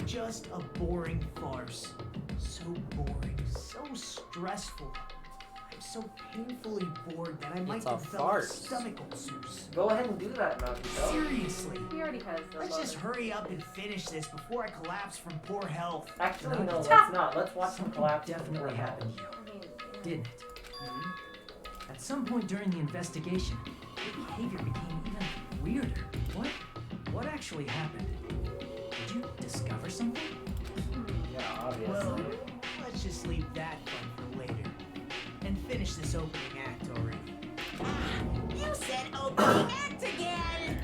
Just a boring farce. So boring, so stressful. I'm so painfully bored that I might It's a develop farce. stomach ulcers. Go ahead and do that, Naruto. Seriously. He already has the Let's just hurry up and finish this before I collapse from poor health. Actually, no, No, let's not. Let's watch him Something collapse. definitely happened here, I mean, yeah. didn't it? At some point during the investigation, your behavior became even weirder. What actually happened? Did you discover something? Yeah, obviously. Well, let's just leave that fun for later. And finish this opening act already. You said opening act again!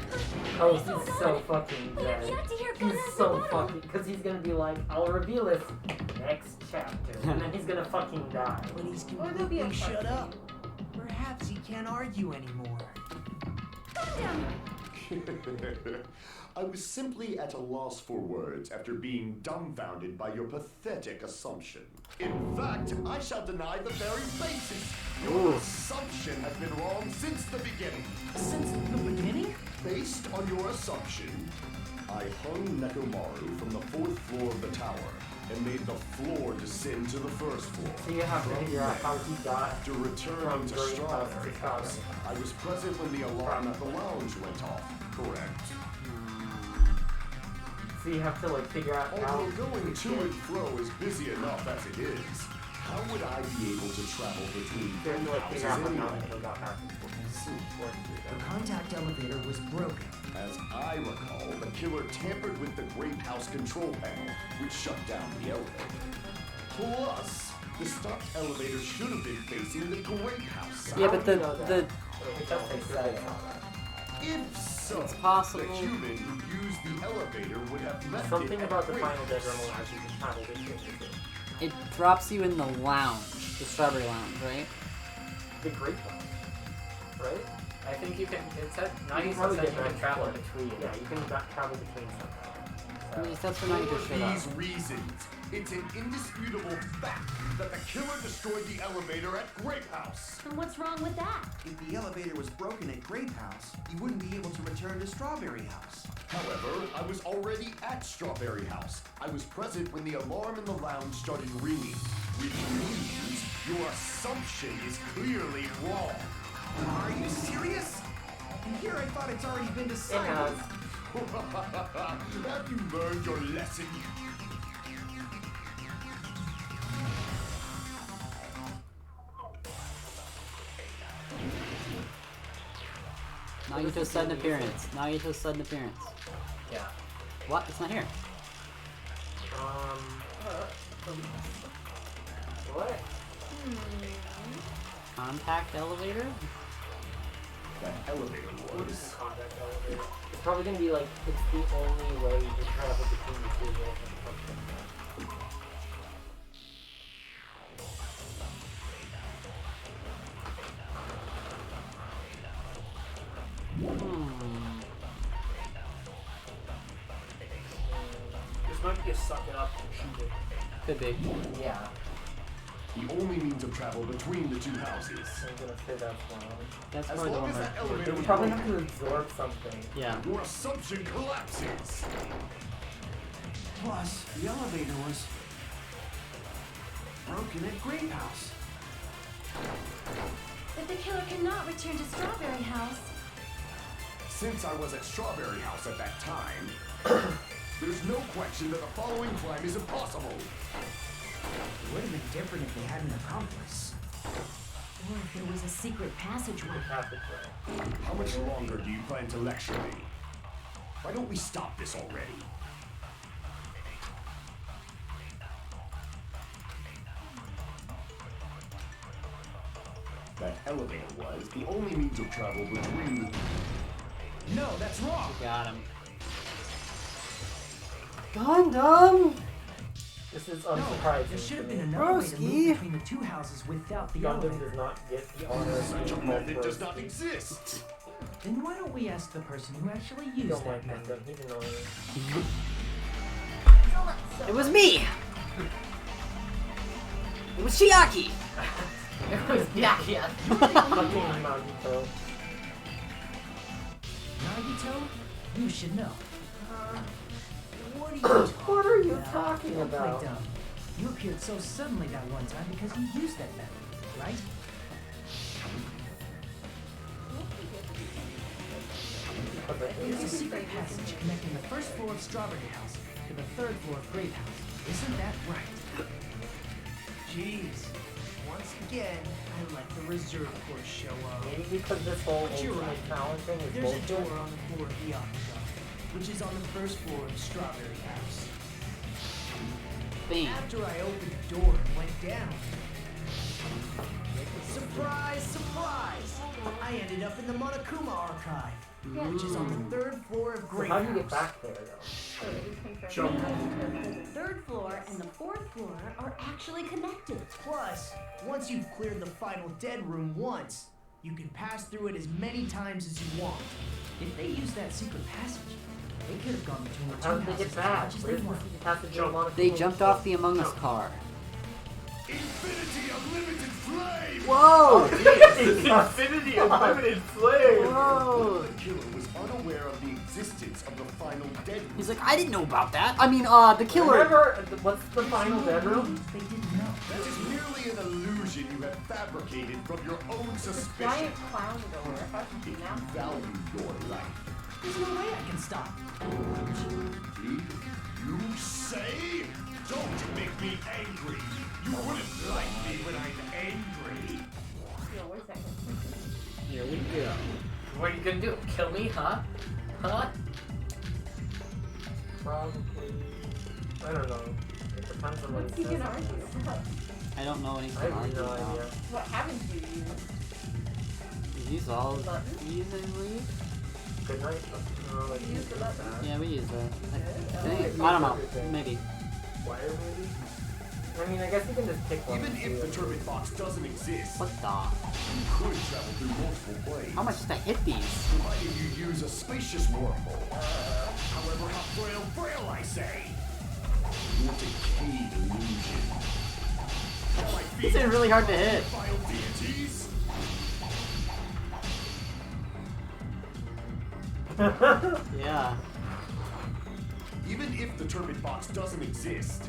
Oh, he's so fucking We have dead. yet to hear He's Gunna's so rebuttal. fucking, because he's gonna be like, I'll reveal this next chapter, and then he's gonna fucking die. But he's Or there'll be a completely shut part up. Perhaps he can't argue anymore. I was simply at a loss for words after being dumbfounded by your pathetic assumption. In fact, I shall deny the very basis. Your assumption has been wrong since the beginning. Since the beginning? Based on your assumption, I hung Nekomaru from the 4th floor of the tower and made the floor descend to the 1st floor. So you have to figure out how he got After returning from to Great House Strawberry to House, Strawberry. I was present when the alarm at the lounge went off. Correct. So you have to like figure out how. Although going to and fro is busy enough as it is, how would I be able to travel between You have to like houses figure out how anyway? Naruto got back and forth. The contact elevator was broken. As I recall, the killer tampered with the Great House control panel, which shut down the elevator. Plus, the stopped elevator should have been facing the Great House. Yeah, but the It does take credit on that. If so, It's possible. the human who used the elevator would have left Something it at about the Great final House. bedroom allows you to travel between the two. it drops you in the lounge, the Strawberry Lounge, right? The Great House, right? I think you can. It said You Nagi can said probably you get can back travel and forth. between. Yeah, you can travel between some. I mean, that's for For Nagi to shut up. these reasons, it's an indisputable fact that the killer destroyed the elevator at Grape House. And what's wrong with that? If the elevator was broken at Grape House, he wouldn't be able to return to Strawberry House. However, I was already at Strawberry House. I was present when the alarm in the lounge started ringing, which means your assumption is clearly wrong. Are you serious? And here I thought it's already been It decided. has. Have you learned your lesson? Nagito's sudden appearance. Nagito's sudden appearance. Yeah. What? It's not here. What? Contact elevator? That elevator What is was. the contact elevator? It's probably gonna be like, it's the only way to travel between the two worlds. This might be a suck it up and shoot it. Could be. Yeah. The only means of travel between the two houses. I'm gonna say that's wrong. That's As probably the long one as that right elevator You was probably have broken, to absorb something. Yeah. your assumption collapses. Plus, the elevator was broken at Grape House. But the killer cannot return to Strawberry House. Since I was at Strawberry House at that time, there's no question that the following crime is impossible. It would have been different if they had an accomplice. Or if there was a secret passageway. How much longer do you plan to lecture me? Why don't we stop this already? that elevator was the only means of travel between... No, that's wrong. Got him. Gundam! This is No, unsurprising. there should have to been me. another way to Broski. move between the two houses without the Gundam elevator. does not get the honor of Such a being method called does Broski. not exist. Then why don't we ask the person who actually used Don't that like method? Gundam. He's annoying. It was me! It was Chiaki! It was Yakia. Fucking Nagito. Nagito, you should know. What are you about? talking Don't play about? dumb. You appeared so suddenly that one time because you used that method, right? There's a secret passage connecting the first floor of Strawberry House to the third floor of Grape House. Isn't that right? Jeez. Once again, I let the reserve force show up. Maybe because this whole But you're ultimate right. talent thing is There's a bullshit. door on the floor of the octagon, which is on the first floor of the Strawberry House. Bing. After I opened the door and went down, surprise, surprise! I ended up in the Monokuma archive, which is on the third floor of So Grape how do you get House. back there, though? Jump. The third floor and the fourth floor are actually connected. Plus, once you've cleared the final dead room once, you can pass through it as many times as you want. If they used that secret passage, they could have gone between the two How did they houses get as back? much as they Where's the wanted. secret passage in Monaco? They jumped off the Among Us car. Infinity Unlimited Flame! Whoa! Infinity Unlimited Flame! Whoa! The killer was unaware of the existence of the final dead room. He's like, I didn't know about that. I mean, the killer. Remember, what's the final bedroom? They didn't know. That is merely an illusion you have fabricated from your own suspicion. Giant clown door. How should If you you now? value your life. There's no way I can stop. You say? Don't make me angry. You wouldn't like me when I'm angry. Yo, wait a second. Here we go. What are you gonna do? Kill me, huh? Huh? Probably. I don't know. It depends on what What's it he says. gonna argue about? I don't know anything I have argue no about. idea. What haven't you used? Use all of Button? these, I believe. Good night. No, like, You used the button? Yeah, we use that. I Good. think, I don't know. Maybe. Wire maybe? I mean, I guess you can just pick one. Even and if the see turbid box doesn't exist, What the? you could travel through multiple planes. How much did I hit these? Provided you use a spacious wormhole. However, how frail I say. Your decayed illusion. Shall I These are really hard to hit. vile deities? Yeah. Even if the turbid box doesn't exist,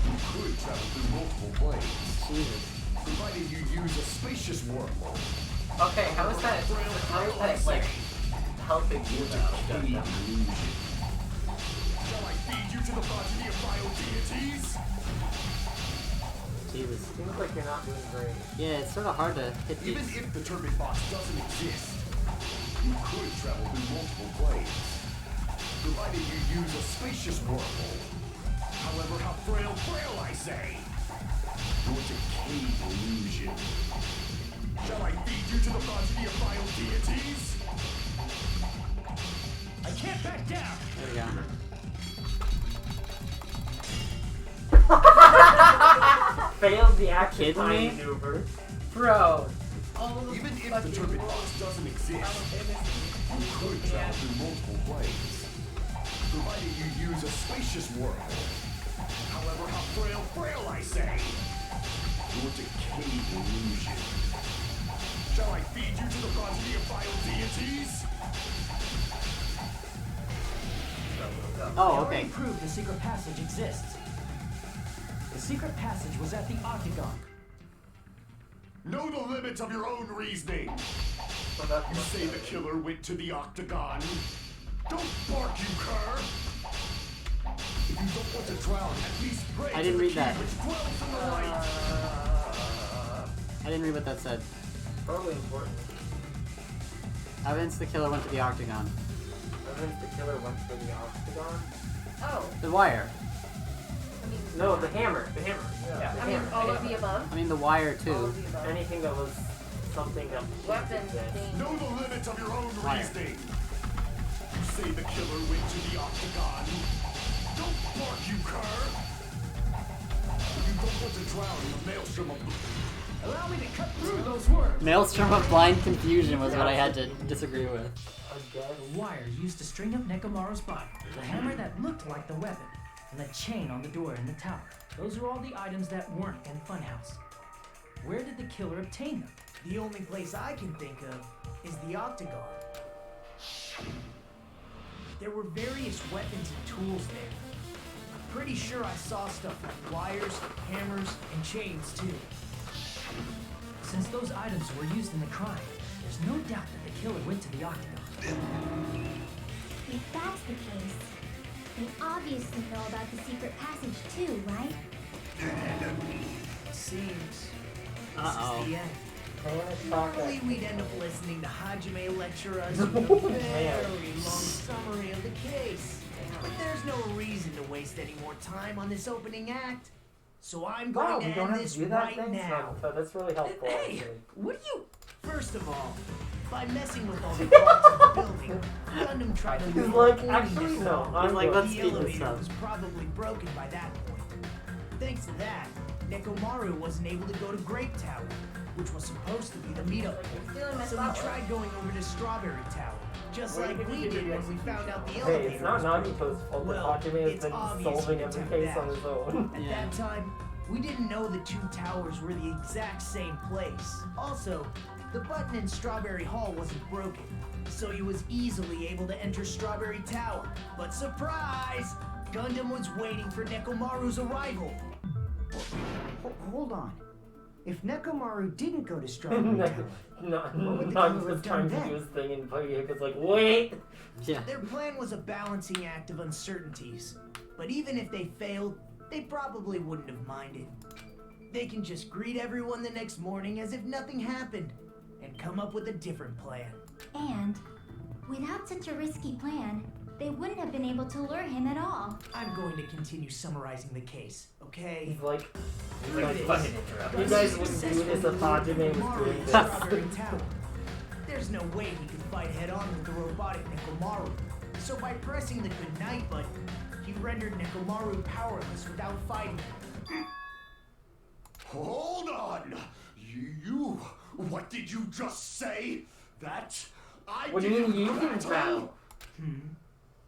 you could travel through multiple planes. Jesus. Provided you use a spacious wormhole. Okay, how is that like helping you though? Decayed illusion. Shall I feed you to the progeny of vile deities? Jesus. Seems like you're not doing great. Yeah, it's sort of hard to hit Even these. if the turbid box doesn't exist, you could travel through multiple planes. Provided you use a spacious wormhole. However, how frail I say. Your decayed illusion. Shall I feed you to the progeny of vile deities? I can't back down. There we go. Failed the action Kidding time me? maneuver. Bro. Even if the turbid box doesn't exist, you could travel through multiple planes. Provided you use a spacious wormhole. However, how frail I say. Your decayed illusion. Shall I feed you to the progeny of vile deities? Oh, They okay. already proved the secret passage exists. The secret passage was at the octagon. Know the limits of your own reasoning. You say the killer went to the octagon. Don't bark, you cur! If you don't want to drown, at least pray I didn't to the read key that. which dwells in the light. I didn't read what that said. Probably important. Evidence the killer went to the octagon. Evidence the killer went for the octagon? Oh, The wire. I mean, No, the hammer. The hammer. Yeah. The I mean, hammer. all of the above. I mean, the wire All too. of the above. Anything that was something that Weapons exists. thing. Know the limits of your own Fire. reasoning. You say the killer went to the octagon. Don't bark, you cur. You don't want to drown in the maelstrom of... Allow me to cut through those words. Maelstrom of blind confusion was what I had to disagree with. The wire used to string up Nekomaru's body, the hammer that looked like the weapon, and the chain on the door in the tower. Those are all the items that weren't in Funhouse. Where did the killer obtain them? The only place I can think of is the octagon. There were various weapons and tools there. I'm pretty sure I saw stuff like wires, hammers, and chains too. Since those items were used in the crime, there's no doubt that the killer went to the octagon. If that's the case, they obviously know about the secret passage too, right? Seems. Uh-oh. This is the end. Man, Normally we'd end up listening to Hajime lecture us with a very long summary of the case. But there's no reason to waste any more time on this opening act. So I'm wow, going we to don't end have this to do that right thing? now. So that's really helpful. Hey, actually. what do you... First of all, by messing with all the parts of the building, Gundam tried to He's lure like, Ori actually, to no, fall. I'm like, let's The speed this elevator up. was probably broken by that point. Thanks to that, Nekomaru wasn't able to go to Grape Tower, which was supposed to be the meetup point. So we tried going over to Strawberry Tower, just like we did when we found out the Hey, elevator it's not was broken. Nagito's fault that Well, Hajime has it's been obvious solving he every attempted case on his own. At that time, we didn't know the two towers were the exact same place. Also, the button in Strawberry Hall wasn't broken, so he was easily able to enter Strawberry Tower. But surprise! Gundam was waiting for Nekomaru's arrival. Hold on. If Nekomaru didn't go to Strawberry Tower, what would the Not killer just have trying done to do then? his thing and Poyuka's like, wait! Yeah. Their plan was a balancing act of uncertainties, but even if they failed, they probably wouldn't have minded. They can just greet everyone the next morning as if nothing happened, and come up with a different plan. And without such a risky plan, they wouldn't have been able to lure him at all. I'm going to continue summarizing the case, okay? He's like, Through this, you guys wouldn't do this if Hajime was doing this. Strawberry Tower. There's no way he could fight head-on with the robotic Nekomaru. So by pressing the goodnight button, he rendered Nekomaru powerless without fighting him. Hold on! You... What did you just say? That... I What do you mean you didn't battle? battle?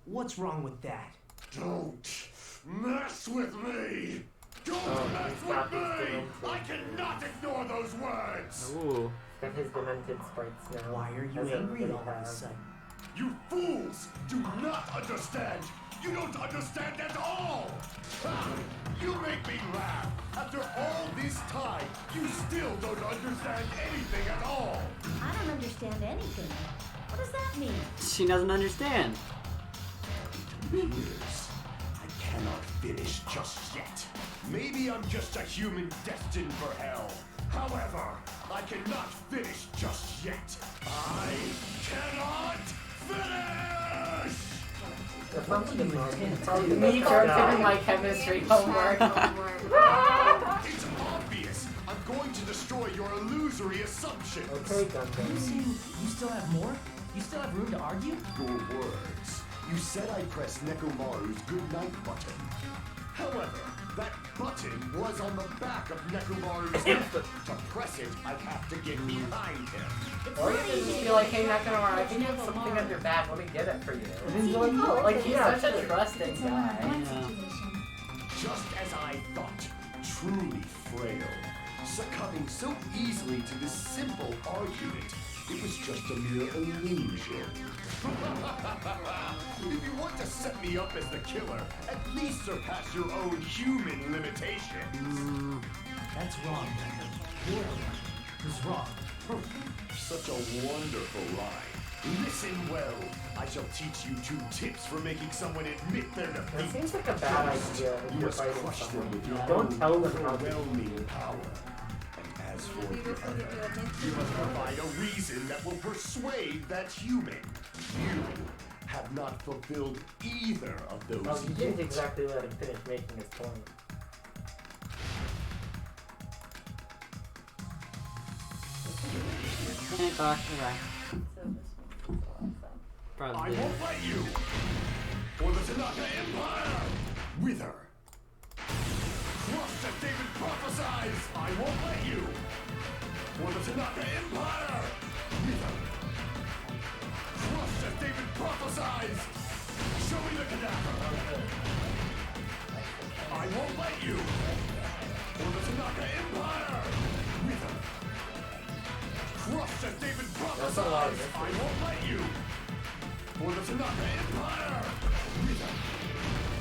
What's wrong with that? Don't mess with me! Don't Oh, mess he's got with this me! demented. I cannot ignore those words! Ooh. Got his demented sprites now. Why are you as angry they all of a have. sudden? You fools do not understand! You don't understand at all! Ha! You make me laugh! After all this time, you still don't understand anything at all! I don't understand anything. What does that mean? She doesn't understand. Years. I cannot finish just yet. Maybe I'm just a human destined for hell. However, I cannot finish just yet. I cannot finish! That's not the probably Me doing my chemistry homework. It's obvious. I'm going to destroy your illusory assumptions. Okay, Gundam. You seem you still have more? You still have room to argue? Your words. You said I pressed Nekomaru's goodnight button. However, that button was on the back of Nekomaru's head. To press it, I'd have to get behind him. Or you could just be like, hey, Nakamura, I think you have something on your back. Let me get it for you. And he's like, oh, Like, he's yeah, such a sure. trusting It's a one-on-one guy. situation. Just as I thought, truly frail. Succumbing so easily to this simple argument, it was just a mere illusion. If you want to set me up as the killer, at least surpass your own human limitations. That's wrong, Gundam. Your line was wrong. Such a wonderful line. Listen well. I shall teach you 2 tips for making someone admit their defeat. It seems like a bad idea if You you're must fighting crush them someone. with your Don't own tell them how to. overwhelming power. And as for your you must provide a reason that will persuade that human. You have not fulfilled either of those Oh, you yet. didn't exactly let him finish making his point. 10 o'clock. Okay. I Probably. won't let you! For the Tanaka Empire! Wither! Crush as David prophesies! I won't let you! For the Tanaka Empire! Wither! Crush as David prophesies! Show me the cadaver! I won't let you! For the Tanaka Empire! Wither! Crush as David prophesies! I won't let you! For the Tanaka Empire! Wither!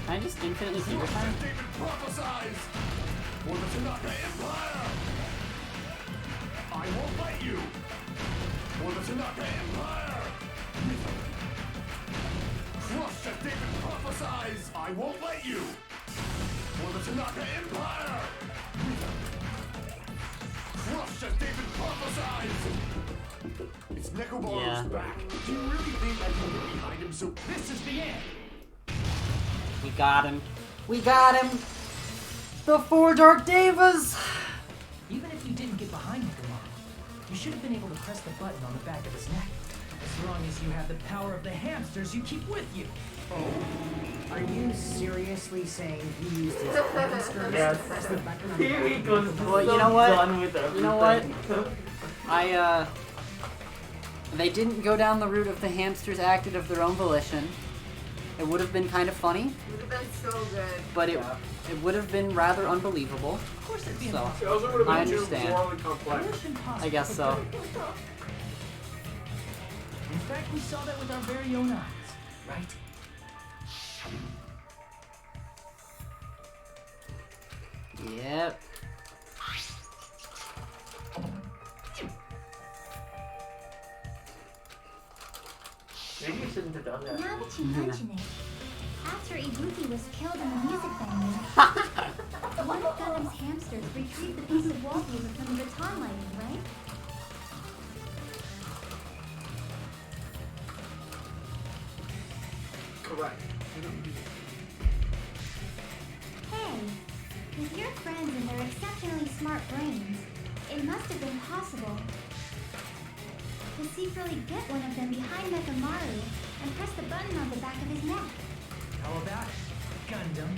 Can I just infinitely see this Crush time? as David prophesies! For the Tanaka Empire! I won't let you! For the Tanaka Empire! Wither! Crush as David prophesies! I won't let you! For the Tanaka Empire! Wither! Crush as David prophesies! It's Nekomaru's Yeah. back. Do you really think I can get behind him so this is the end? We got him. We got him! The 4 Dark Devas! Even if you didn't get behind Nekomaru, you should have been able to press the button on the back of his neck. As long as you have the power of the hamsters you keep with you. Oh, are you seriously saying he used his hamsters Yes. to press the button on Here he goes. Well, you so know what? done with You know what? everything. They didn't go down the route of the hamsters acted of their own volition. It would have been kind of funny, It would have been so good. but it would have been rather unbelievable. Of course it'd be So, It also would I have been too understand. morally complex. Mission possible. I guess so. In fact, we saw that with our very own eyes, right? Yep. Maybe you shouldn't have done that. Now that you mention it, after Ibuki was killed in the music venue, one of Gundam's hamsters retrieved the piece of wallpaper from the baton lighting, right? Correct. Hey, with your friends and their exceptionally smart brains, it must have been possible to secretly get one of them behind Nekomaru and press the button on the back of his neck. How about it, Gundam?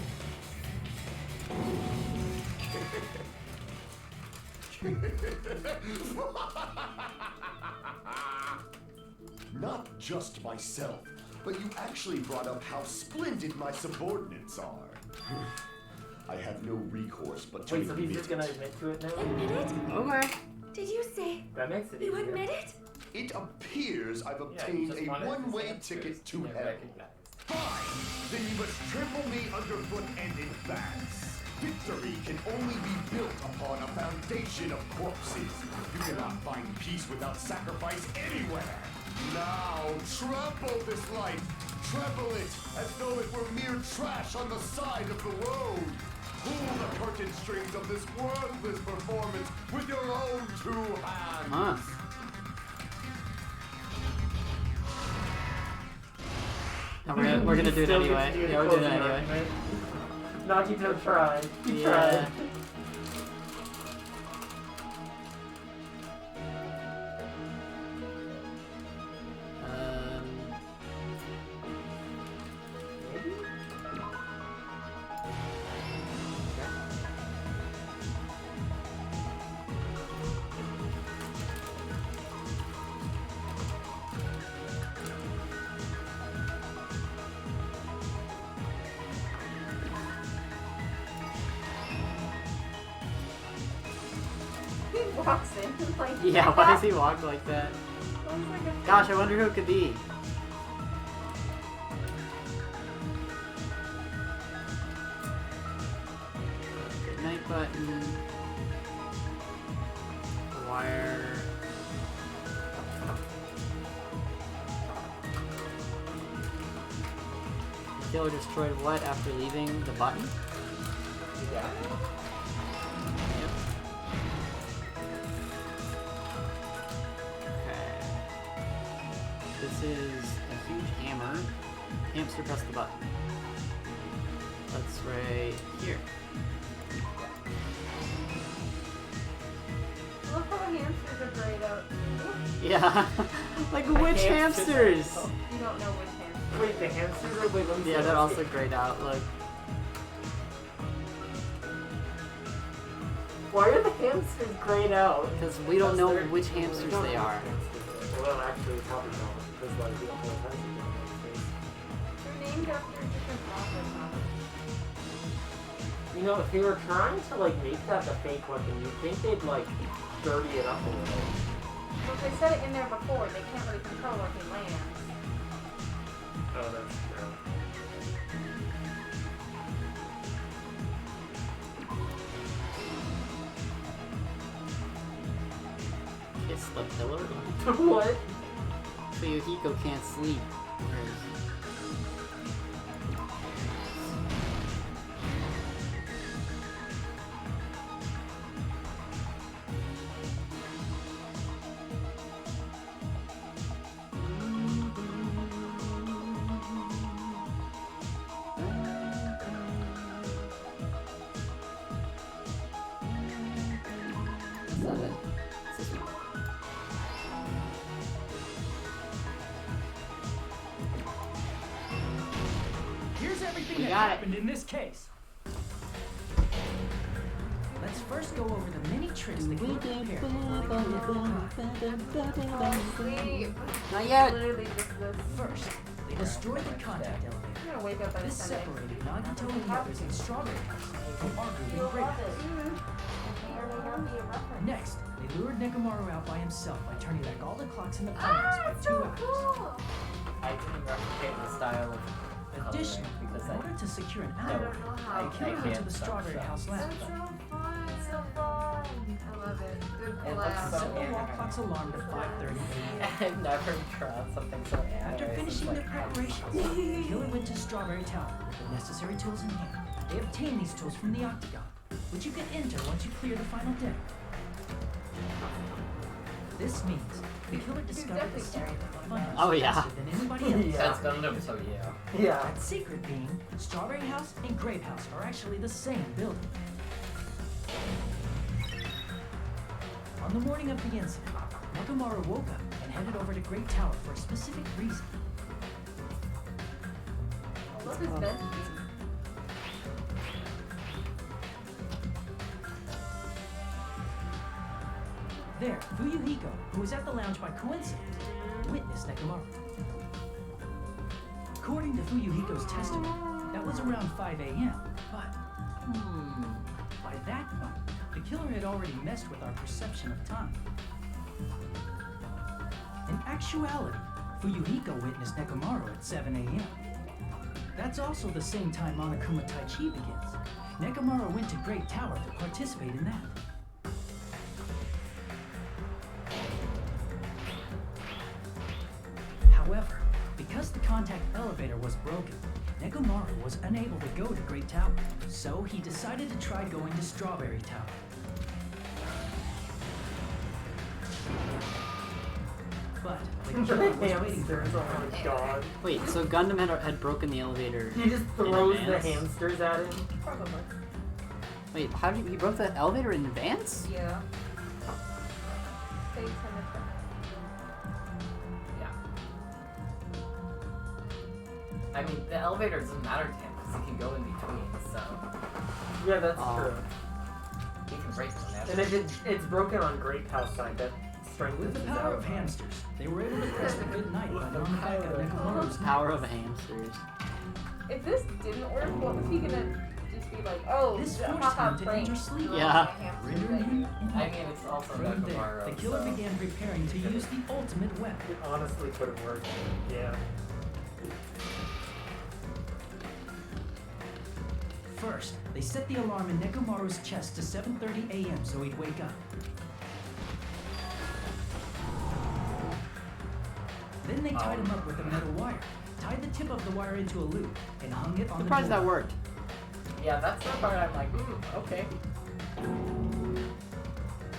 Not just myself, but you actually brought up how splendid my subordinates are. I have no recourse but to Wait, so he's admit just gonna admit to it now? Admit it? Okay. Did you say That makes it you easier. admit it? It appears I've obtained a one-way ticket to hell. Fine! Then you must trample me underfoot and in advance. Victory can only be built upon a foundation of corpses. You cannot find peace without sacrifice anywhere. Now, trample this light. Trample it as though it were mere trash on the side of the road. Pull the curtain strings of this worthless performance with your own 2 hands. Huh. No, we're gonna do it Still anyway. gets you Yeah, we're doing it closing anyway. argument. Nagito tried. He Yeah. tried. He walks in like Yeah, that. why does he walk like that? Looks like a Gosh, I wonder who it could be. Good night button. Wire. The killer destroyed what after leaving the button? Yeah. Okay. This is a huge hammer. Hamster, press the button. That's right here. I love how hamsters are grayed out. Yeah. Like witch hamsters. You don't know which hamster. Wait, the hamsters are wait, let me see. Yeah, they're also grayed out. Look. Why are the hamsters grayed out? Because we don't know which hamsters they are. Well, actually, we probably don't, because like we don't know what hamsters are. They're named after different authors. You know, if they were trying to like make that a fake weapon, you'd think they'd like dirty it up a little. But they said it in there before. They can't really control where he lands. Oh, that's true. Kiss the pillar? What? Fuyuhiko can't sleep. Here's everything We that got it. happened in this case. Let's first go over the many tricks that can prepare Not yet. Literally just this. First, they destroyed the contact elevator. I'm gonna wake up by the This Sunday. separated Nagito and the others in Strawberry House from our group in Great House. Next, they lured Nekomaru out by himself by turning back all the clocks in the funhouse by 2 hours. I didn't replicate the style of Additionally, because in order to secure an alibi, I the killer went to can't the stop Strawberry shots. House lab. It's so fun. I love it. Good It looks collab. so Set the wall animated. clock's alarm to 5:30 a.m. I've never drawn something so animated. After finishing their preparations, the killer went to Strawberry Tower with the necessary tools in hand. They obtained these tools from the Octagon, which you can enter once you clear the final deck. This means the killer discovered the secret of the funhouse Oh, yeah. faster than anybody else. That's Gundam, so yeah. Yeah. That secret being, Strawberry House and Grape House are actually the same building. On the morning of the incident, Nekomaru woke up and headed over to Great Tower for a specific reason. What is this? There, Fuyuhiko, who was at the lounge by coincidence, witnessed Nekomaru. According to Fuyuhiko's testimony, that was around 5 a.m., but by that point, the killer had already messed with our perception of time. In actuality, Fuyuhiko witnessed Nekomaru at 7 a.m. That's also the same time Monokuma Tai Chi begins. Nekomaru went to Great Tower to participate in that. However, because the contact elevator was broken, Nekomaru was unable to go to Great Tower, so he decided to try going to Strawberry Tower. But the killer was waiting for him. Oh my god. Wait, so Gundam had broken the elevator. He just in throws the advance? hamsters at him. Probably. Wait, how did he broke the elevator in advance? Yeah. They tend to. Yeah. I mean, the elevator doesn't matter to him because he can go in between, so Yeah, that's Oh. true. he can break them. And it's broken on Grape House side. That strength With the is power out. of hamsters, they were able to press the good night button on the back of Nekomaru's neck. Power of hamsters. If this didn't work, what was he gonna just be like? Oh, This haha, forced him to prank. enter sleep. Yeah. Rendering him I mean, it's also From there, Nekomaru, the killer so. began preparing to use the ultimate weapon. It honestly could have worked. Yeah. First, they set the alarm in Nekomaru's chest to 7:30 a.m. so he'd wake up. Then they tied him up with a metal wire, tied the tip of the wire into a loop, and hung it on Surprised the that door. worked. Yeah, that's the part I'm like, okay.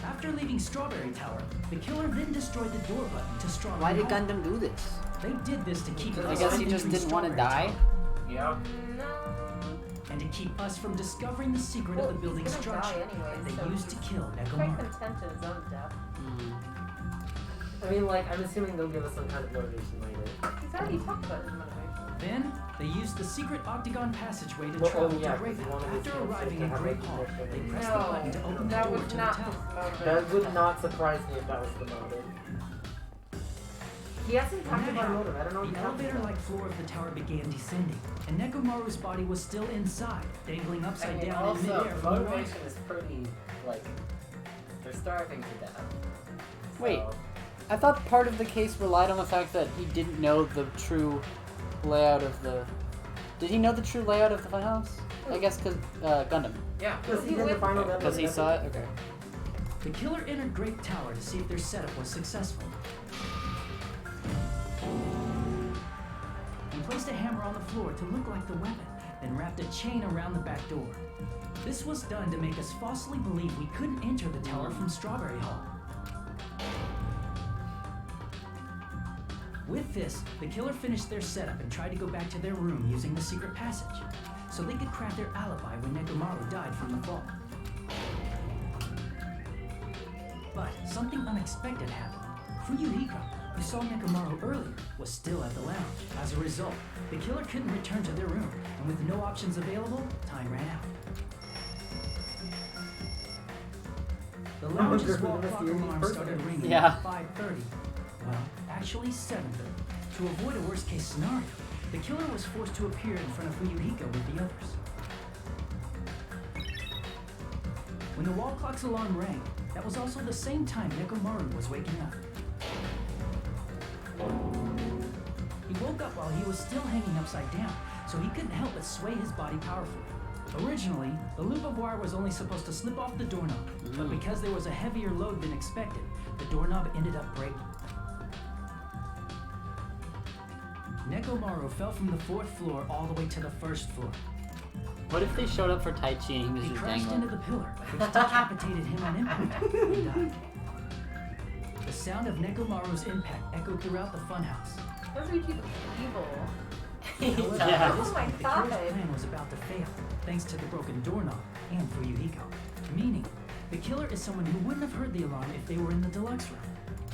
After leaving Strawberry Tower, the killer then destroyed the door button to Strawberry Why did Hall. Gundam do this? They did this to keep I us guess from he just entering didn't want to Strawberry die. Tower, Yeah. and to keep us from discovering the secret Well, of the building's he's gonna die structure anyway, that so they used to kill Quite Nekomaru. content in his own death. I mean, like, I'm assuming they'll give us some kind of motivation later. He's already talked about his motivation. Then, they used the secret octagon passageway to Well, travel yeah, to Grape because Hall. one of his After friends arriving said in to have Grape a Hall, connection. they pressed the button to open the that door was to the not tower. his motive. That would not surprise me if that was the motive. He hasn't talked about motive. I don't know what The he's talking about. elevator-like floor of the tower began descending, and Nekomaru's body was still inside, dangling upside I mean, down in also, midair from the wire. motivation is pretty, like, they're starving to death. Wait, So, I thought part of the case relied on the fact that he didn't know the true layout of the... Did he know the true layout of the funhouse? I guess because Gundam. yeah. Because he did the final demo. Because he saw it? Okay. The killer entered Grape Tower to see if their setup was successful. He placed a hammer on the floor to look like the weapon, then wrapped a chain around the back door. This was done to make us falsely believe we couldn't enter the tower from Strawberry Hall. With this, the killer finished their setup and tried to go back to their room using the secret passage, so they could craft their alibi when Nekomaru died from the fall. But something unexpected happened. Fuyuhiko, who saw Nekomaru earlier, was still at the lounge. As a result, the killer couldn't return to their room, and with no options available, time ran out. The lounge's wall clock alarm started ringing at 5:30. Well, actually 7:30. To avoid a worst-case scenario, the killer was forced to appear in front of Fuyuhiko with the others. When the wall clock's alarm rang, that was also the same time Nekomaru was waking up. He woke up while he was still hanging upside down, so he couldn't help but sway his body powerfully. Originally, the loop of wire was only supposed to slip off the doorknob, but because there was a heavier load than expected, the doorknob ended up breaking. Nekomaru fell from the 4th floor all the way to the 1st floor. What if they showed up for Tai Chi and he was He just crashed dangling? into the pillar, which decapitated him on impact, and died. The sound of Nekomaru's impact echoed throughout the funhouse. Those are people evil. However, Yeah. at this Oh my point, the God. killer's plan was about to fail, thanks to the broken doorknob and Fuyuhiko. Meaning, the killer is someone who wouldn't have heard the alarm if they were in the deluxe room.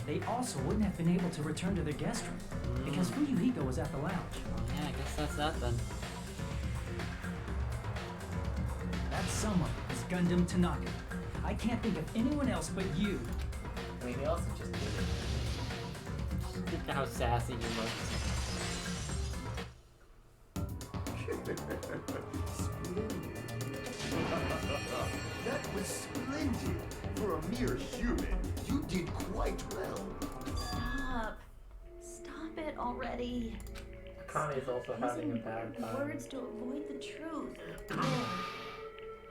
They also wouldn't have been able to return to their guest room, because Fuyuhiko was at the lounge. Yeah, I guess that's that then. That someone is Gundam Tanaka. I can't think of anyone else but you. I mean, he also just did it. Look at how sassy he looks. That was splendid. For a mere human, you did quite well. Stop. Stop it already. Kane's also having a bad Using time. words to avoid the truth.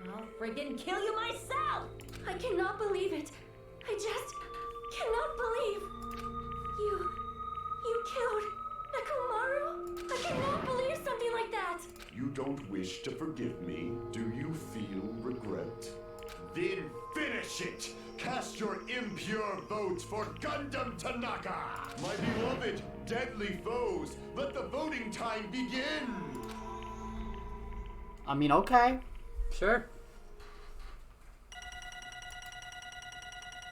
I'll friggin' kill you myself! I cannot believe it. I just cannot believe. You killed Nekomaru? I cannot believe something like that. You don't wish to forgive me? Do you feel regret? Then finish it! Cast your impure votes for Gundam Tanaka! My beloved, deadly foes, let the voting time begin! I mean, okay. Sure.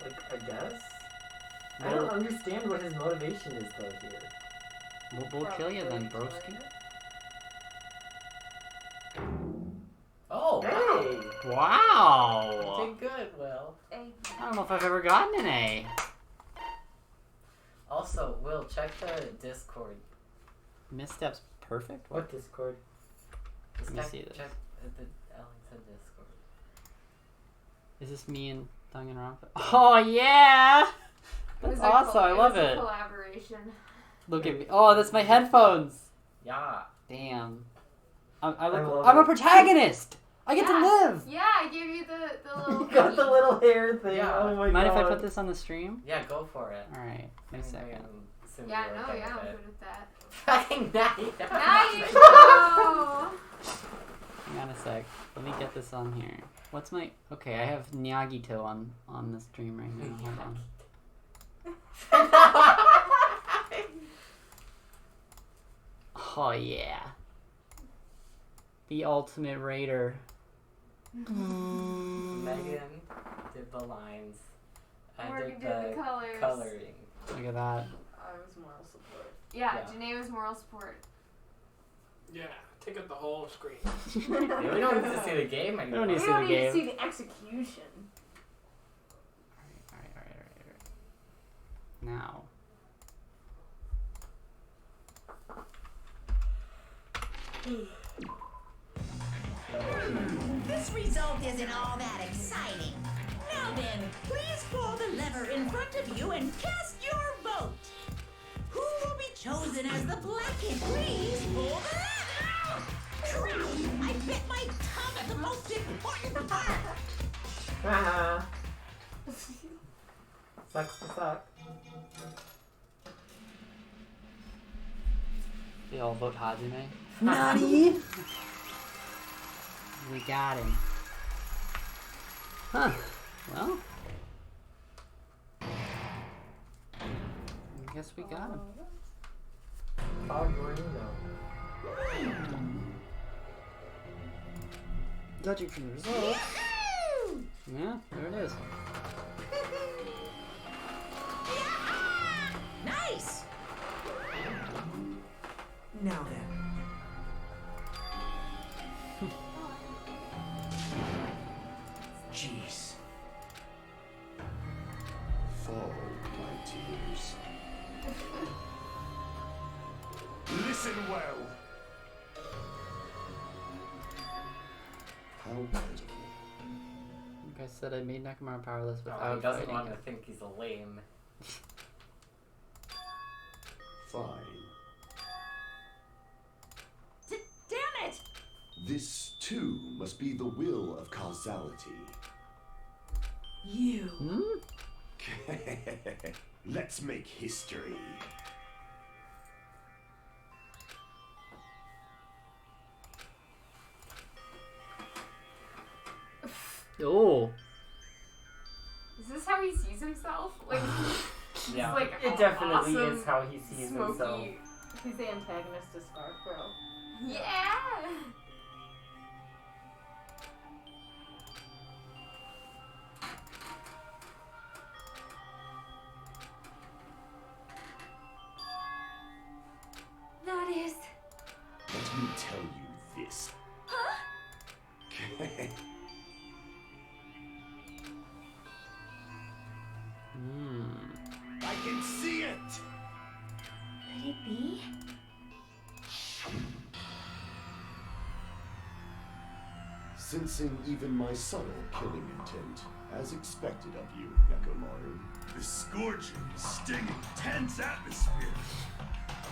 Like, I guess? I don't understand what his motivation is, though, here. We'll kill you then, broski. Oh, Hey! Wow! you did good, Will. I don't know if I've ever gotten an A. Also, Will, check the Discord. Misstep's perfect? What Discord? Just Let me check, see this. check the Alexa Discord. Is this me and Danganronpa? Oh, yeah! That's awesome, I love it. Collaboration. Look at me. Oh, that's my headphones! Yeah. Damn. love I'm a it. protagonist! I get to live! Yeah, I gave you the little. You got the little hair thing. Yeah. Oh my Mind god. if I put this on the stream? Yeah, go for it. Alright, wait a second. Yeah, no, yeah, I'm good with that. Fucking nice. Now you know. Hang on a sec. Let me get this on here. What's my... Okay, I have Nyagito on the stream right now. Hold on. Oh, yeah. The ultimate raider. Megan did the lines. I Morgan did did the colors. coloring. Look at that. I was moral support. Yeah, Janae was moral support. Yeah, take up the whole screen. Yeah, we don't need to see the game anymore. We don't need to We see don't the need game. to see the execution. Alright. Now. This result isn't all that exciting. Now then, please pull the lever in front of you and cast your vote. Who will be chosen as the blackhead? Please pull the lever! Crap! I bit my tongue at the most important part! Sucks to suck. They all vote Hajime. Nani? We got him. Huh. Well. I guess we got him. Judging from the results. Yeah, there it is. Nice! Now then. Jeez. Fall, my tears. Listen well. How pitiful. Like I said, I made Nekomaru powerless No, without he doesn't fighting want him. to think he's a lame. Fine. Damn it! This, too, must be the will of causality. You. Let's make history. Oh. Is this how he sees himself? Like, he's Yeah, like it all definitely awesome, is how he sees smoky. himself. He's the antagonist to Scarf Girl. Yeah. That is. Let me tell you this. Huh? I can see it! Could it be? Sensing even my subtle killing intent, as expected of you, Nekomaru. The scorching, stinging, tense atmosphere.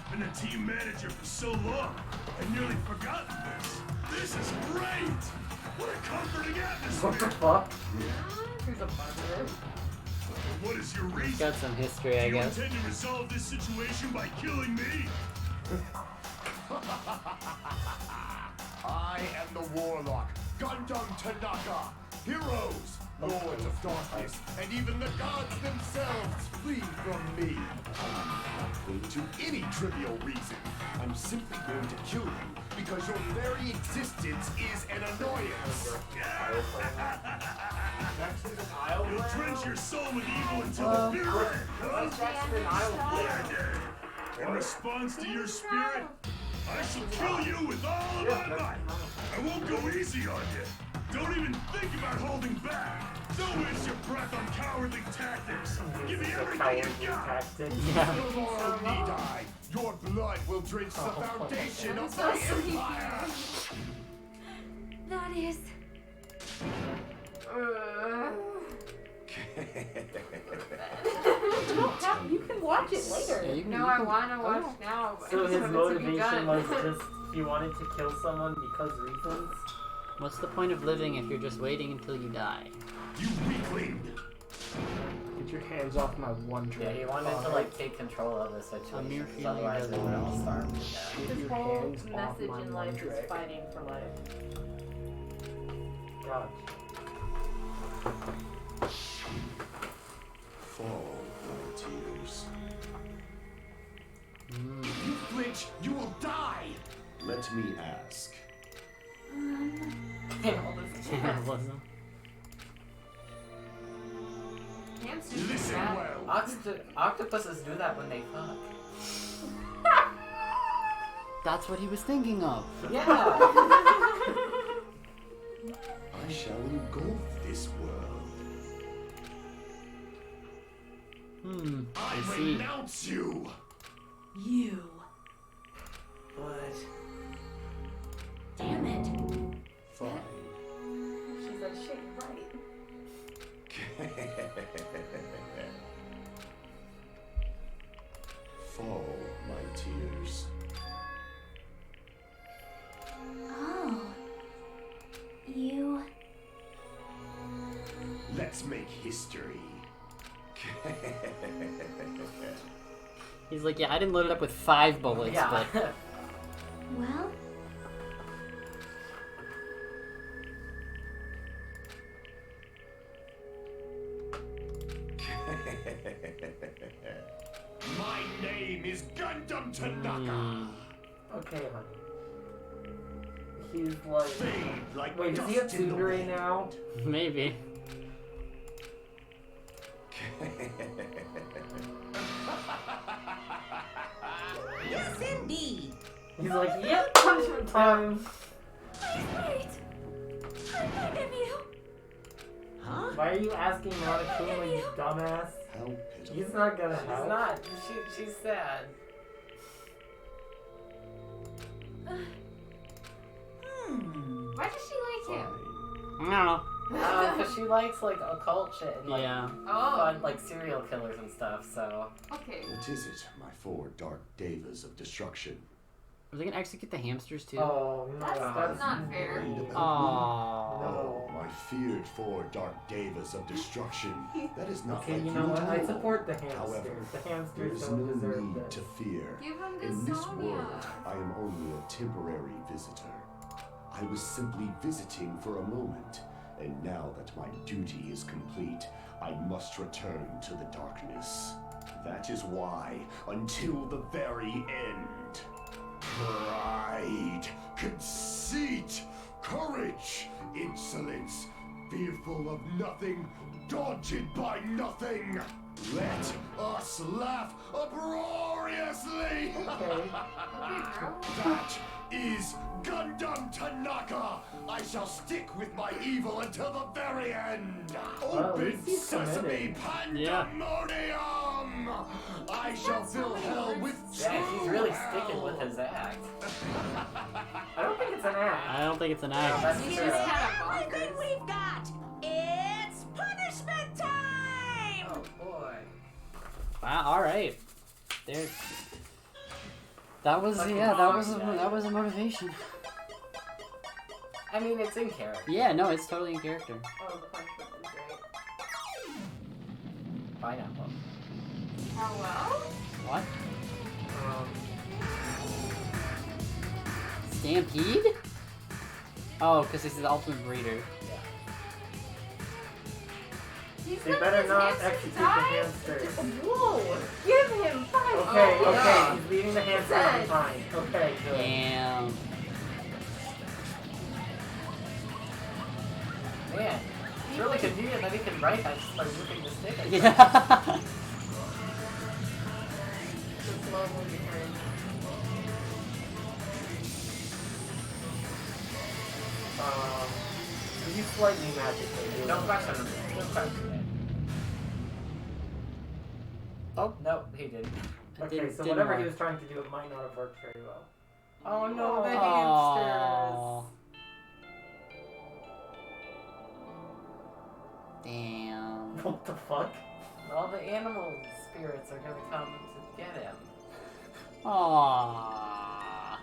I've been a team manager for so long, I've nearly forgotten this. This is great! What a comforting atmosphere! What the fuck? Who's a positive? What is your He's reason? got some history, I Do you guess. intend to resolve this situation by killing me? I am the warlock, Gundam Tanaka. Heroes, lords of darkness, and even the gods themselves flee from me. I'm not going to any trivial reason. I'm simply going to kill you because your very existence is an annoyance. You'll drench your soul with evil until the bitter end, huh? In response to your spirit, I shall kill you with all of my might. I won't go easy on you. Don't even think about holding back. Don't waste your breath on cowardly tactics. Give me everything you got. Tomorrow need I. Your blood will drench the foundation of my empire. That is. You can watch it later. Yeah, you can- No, you I can- want to watch now. But So I just his want it to be motivation done. was just he wanted to kill someone because reasons? What's the point of living if you're just waiting until you die? You weakling! Get your hands off my one Yeah, trick. he wanted to like take control of the situation. mere 'cause feeling otherwise they doesn't would all mean- starve to death. Get His your whole hands off message my in one life is trick. fighting for life. God. Fall, my tears. If you flinch, you will die! Let me ask. Yeah, it wasn't. Hamsters Listen bad. well. Octopuses do that when they fuck. That's what he was thinking of. Yeah. I shall engulf this world. I I see. renounce you! You. But Damn it. Fine. She's like, shit, you're right. Fall, my tears. Oh. You. Let's make history. He's like, yeah, I didn't load it up with 5 bullets, yeah. but Well, My name is Gundam Tanaka. Okay, honey. He's like. Fade like Wait, does he have dust in the tsundere wind. now? maybe. Yes, indeed. He's like, yep, punishment time. Wait! I'm begging you! Huh? Why are you asking Monokuma, you dumbass? How pitiful. He's not gonna She's help. not. She's sad. Why does she like him? I don't know. Because she likes like occult shit and like Yeah. fun, like serial killers and stuff. So Okay. What is it, my 4 dark devas of destruction? Are they gonna execute the hamsters too? Oh, no. That's not fair. Worried about Aww. me? Oh, my feared 4 dark devas of destruction. That is not Okay, like you know what? at I all. support the hamsters. However, The there hamsters is don't no deserve need this. to fear. Give him the In this Sonya. world, I am only a temporary visitor. I was simply visiting for a moment, and now that my duty is complete, I must return to the darkness. That is why, until the very end, pride, conceit, courage, insolence, fearful of nothing, daunted by nothing. Let us laugh uproariously! That is Gundam Tanaka! I shall stick with my evil until the very end! Well, at Open least he's sesame committed. pandemonium! I shall fill hell with yeah, he's really true sticking hell. with his act. I don't think it's an act. I don't think it's an act. That's He's true. just kind of Everything bonkers. we've got. It's punishment time. Oh boy. Wow. All right. There. That was that was a motivation. I mean, it's in character. Yeah. No, it's totally in character. Oh, the punishment is great. Pineapple. Oh well. What? Um, Stampede? Oh, because he's the ultimate breeder. He's they letting better his not hamster execute the die? hamsters. Whoa! Give him 5. Okay, Oh, okay, yeah. he's leaving the hamsters Sad. behind. Okay, good. Damn. Man, it's really convenient that he can write that just by whipping the stick. at him. Yeah. The slow moving hand. He's slightly magical. No question. No question. Oh. Nope, he didn't. Okay, so Didn't whatever he work. was trying to do, it might not have worked very well. Oh no, the Aw. hamsters. Damn. What the fuck? All the animal spirits are gonna come to get him. Aww.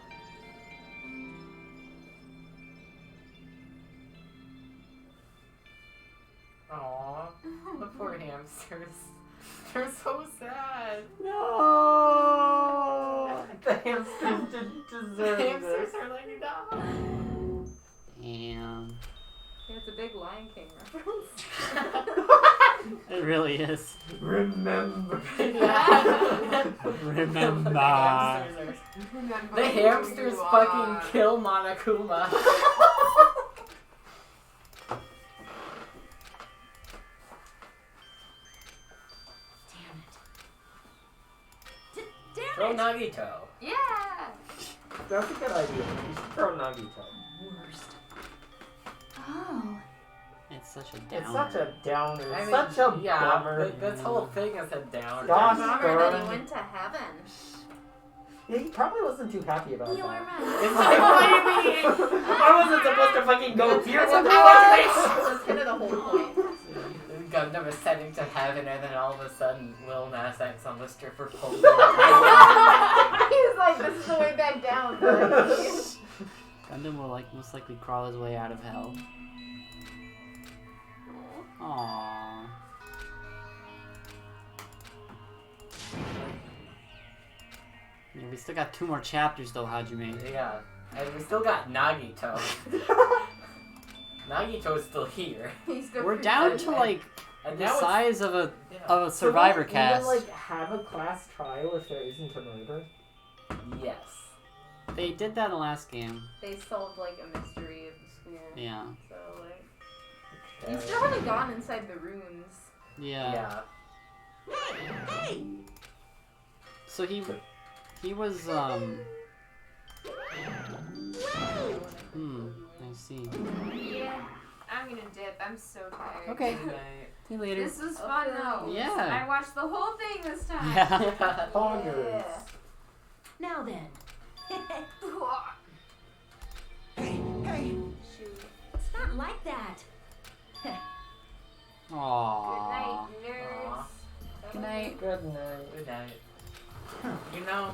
Aw, the poor hamsters. They're so sad. No. The hamsters didn't The deserve hamsters this. are like, no. Damn. Yeah, it's a big Lion King reference. It really is. Remember. Remember. The hamsters fucking kill Monokuma. Damn Throw Nagito. Yeah. That's a good idea. You should throw Nagito. Worst. Oh. It's such a downer. It's such a downer. I mean, Such a yeah, bummer. this whole thing is a downer. Gosh Bummer darn. that he went to heaven. Yeah, he probably wasn't too happy about You're that. right. It's like, what do you mean? I wasn't supposed to fucking go here. What the That's kind of the whole point. Gundam is sending to heaven, and then all of a sudden, Lil Nas X on the stripper pole. He's like, this is the way back down. Gundam will like most likely crawl his way out of hell. Aww. Yeah, we still got 2 more chapters though, Hajime. Yeah, and we still got Nagito. Nagito's still here. We're down to like And the now it's- size of a So survivor will cast. even, like, have a class trial if there isn't a murder? Yes. They did that in the last game. They solved like a mystery of the school. Yeah. So like, you still haven't gone inside the ruins. Yeah. Hey! So he was I see. Yeah. I'm gonna dip. I'm so tired. Okay. See you later. This was fun though. Yeah. I watched the whole thing this time. Yeah. Pongers. Now then. Hey! It's not like that. Aww. Good night, nerds. Good night. Good night. Good night. You know,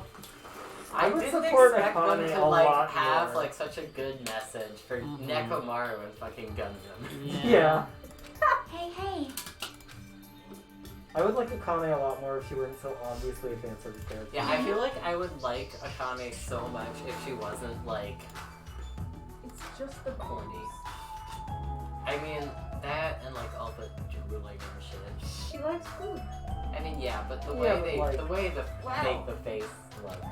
I I would didn't support expect them Akane to a like lot have more. like such a good message for Nekomaru and fucking Gundam. Yeah. Hey. I would like Akane a lot more if she weren't so obviously a fan service character. Yeah, I feel like I would like Akane so much if she wasn't like It's just the corny. I mean that and like all the drooling and shit. She likes food. I mean yeah, but the Yeah, way but, they like- the way the Wow. make the face look.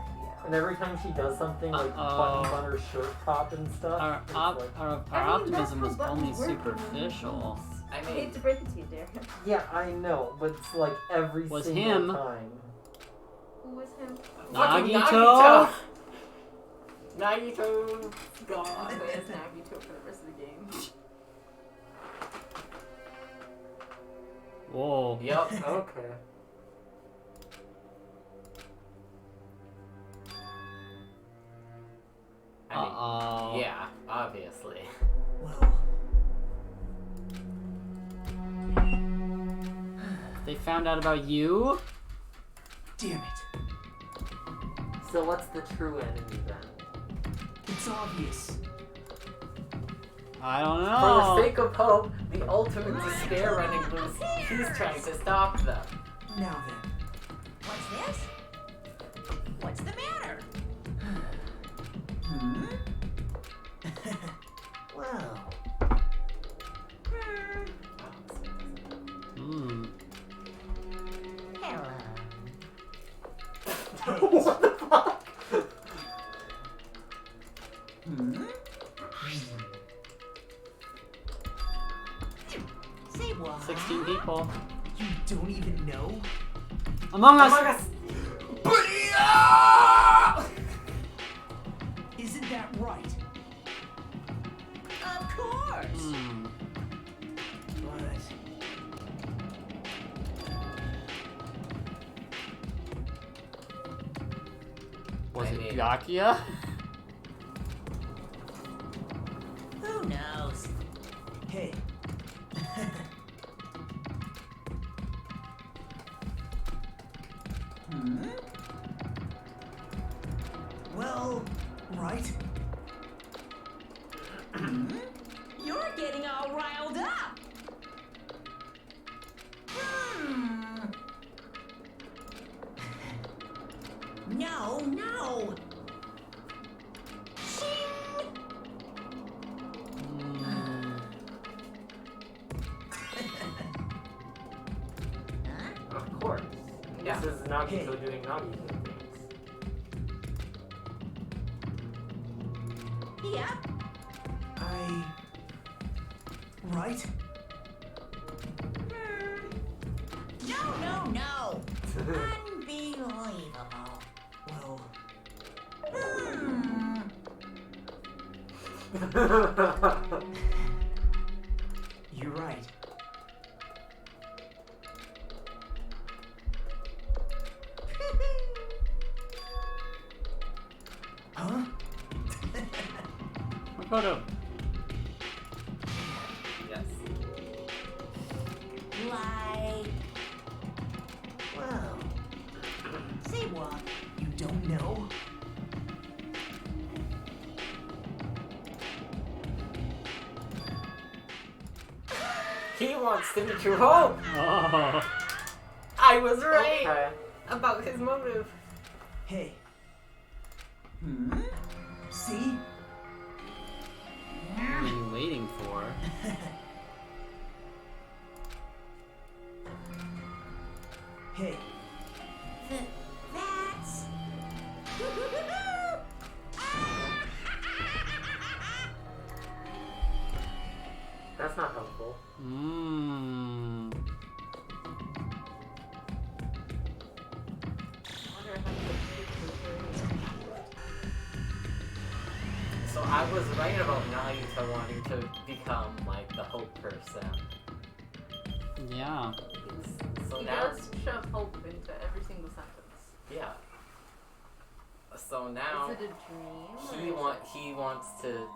And every time she does something like buttons on her shirt pop and stuff, Our, it's op- like, our I mean, optimism was that's how only buttons work. superficial. I I mean hate to break it to you, Derek. yeah, I know, but it's like every Was single him. time. Who was him? fucking Nagito! Nagito I'll gone. play as Nagito for the rest of the game. Whoa. Yep. Okay. I mean, Uh-oh. yeah, obviously. Well, They found out about you? damn it. So what's the true enemy then? It's obvious. I don't For know. the sake of hope, the ultimate despair running loose, he's trying to stop them. Now then. What's this? What's the matter? Well, Hmm. Hello. What the fuck? Say what? 16 people. you don't even know? Among Us! Isn't that right? Of course. Hmm. But Was I it mean- Byakuya? Who knows? hey, well, right? You're getting all riled up. No. Of course. Yeah. This is Nagito doing Nagito things. Yep. Right? No. Unbelievable. You're right. Huh? My photo. Yes. Like. Well, Say what? you don't know? He wants to be true hope. Oh. I was right Okay. about his motive. Hey. Hmm? See? What are you waiting for? Hey. That's. That's not helpful. Mmm. So I was right about Nagito wanting to become like the hope person. Yeah. So He now, does shove hope into every single sentence. yeah. So now Is it a dream? he wants to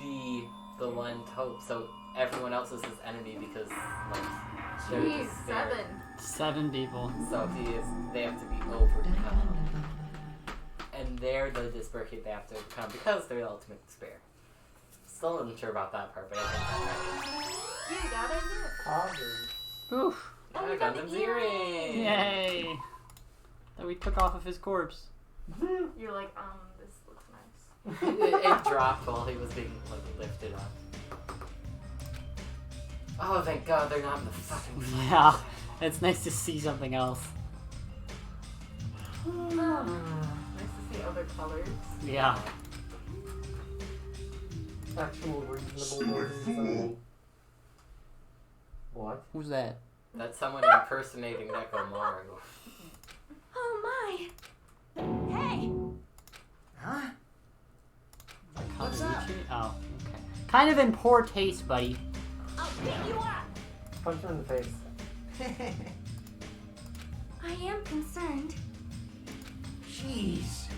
be the one to hope. So everyone else is his enemy because like they're Jeez, despair. 7. 7 people. So they have to be overcome. And they're the despair they have to overcome because they're the ultimate despair. Still unsure about that part, but I think You got it. Probably. Oof. that's right. Gundam's earring! Yay! That we took off of his corpse. You're like, this looks nice. it dropped while he was being like lifted up. Oh, thank God they're not in the fucking flesh. Yeah. It's nice to see something else. Nice to see other colors. Yeah. Actual reasonable words. What? Who's that? That's someone impersonating Nekomaru. Oh my! Hey! Huh? What's that? Oh, okay. Kind of in poor taste, buddy. I'll pick you up! Punch him in the face. I am concerned. Jeez.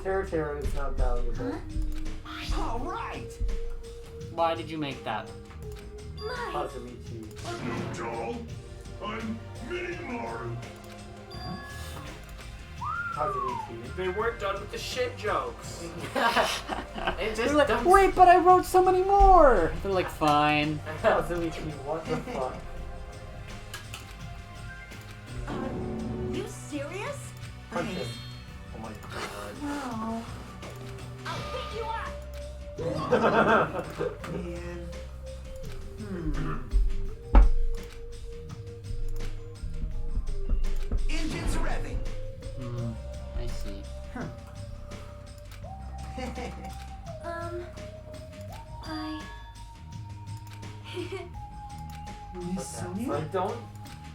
Terra is not valuable. All right. Why did you make that? My! Hazumichi. Hello, doll. I'm Mini-Maru. Hazumichi. They weren't done with the shit jokes. It They're just like, dumps- wait, but I wrote so many more! They're like, fine. Hazumichi, what the fuck? You serious? Punch him. Oh my god. Oh. I'll pick you up! Man. Engines revving. I see. I... Okay, so I don't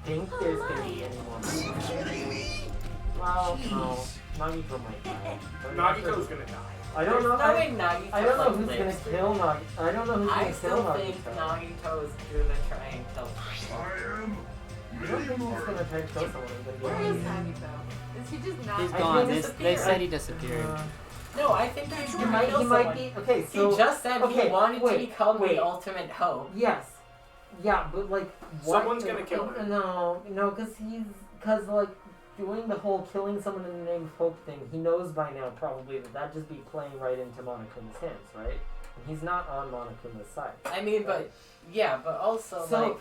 think there's gonna be anyone. Are you kidding me? Well, no. Nagito might die. But Nagito's gonna die. I don't know. There's no way Nagito I don't know like, who's gonna lives kill Nagito. I don't know who's I gonna kill still think Nagito. Nagito is gonna try and kill someone. I am I don't think he's gonna try to kill someone. Where is Nagito? Is he just not? He's I gone. think They said he disappeared. No, I think he's He gonna might, kill he might someone. be. Okay, so. He just said okay, he wanted wait, to become wait. the ultimate hope. Yes. Yeah, but like. What? Someone's gonna kill him. No, because like. Doing the whole killing someone in the name of hope thing, he knows by now probably that that'd just be playing right into Monokuma's hands, right? And he's not on Monokuma's side. I mean, but yeah, but also So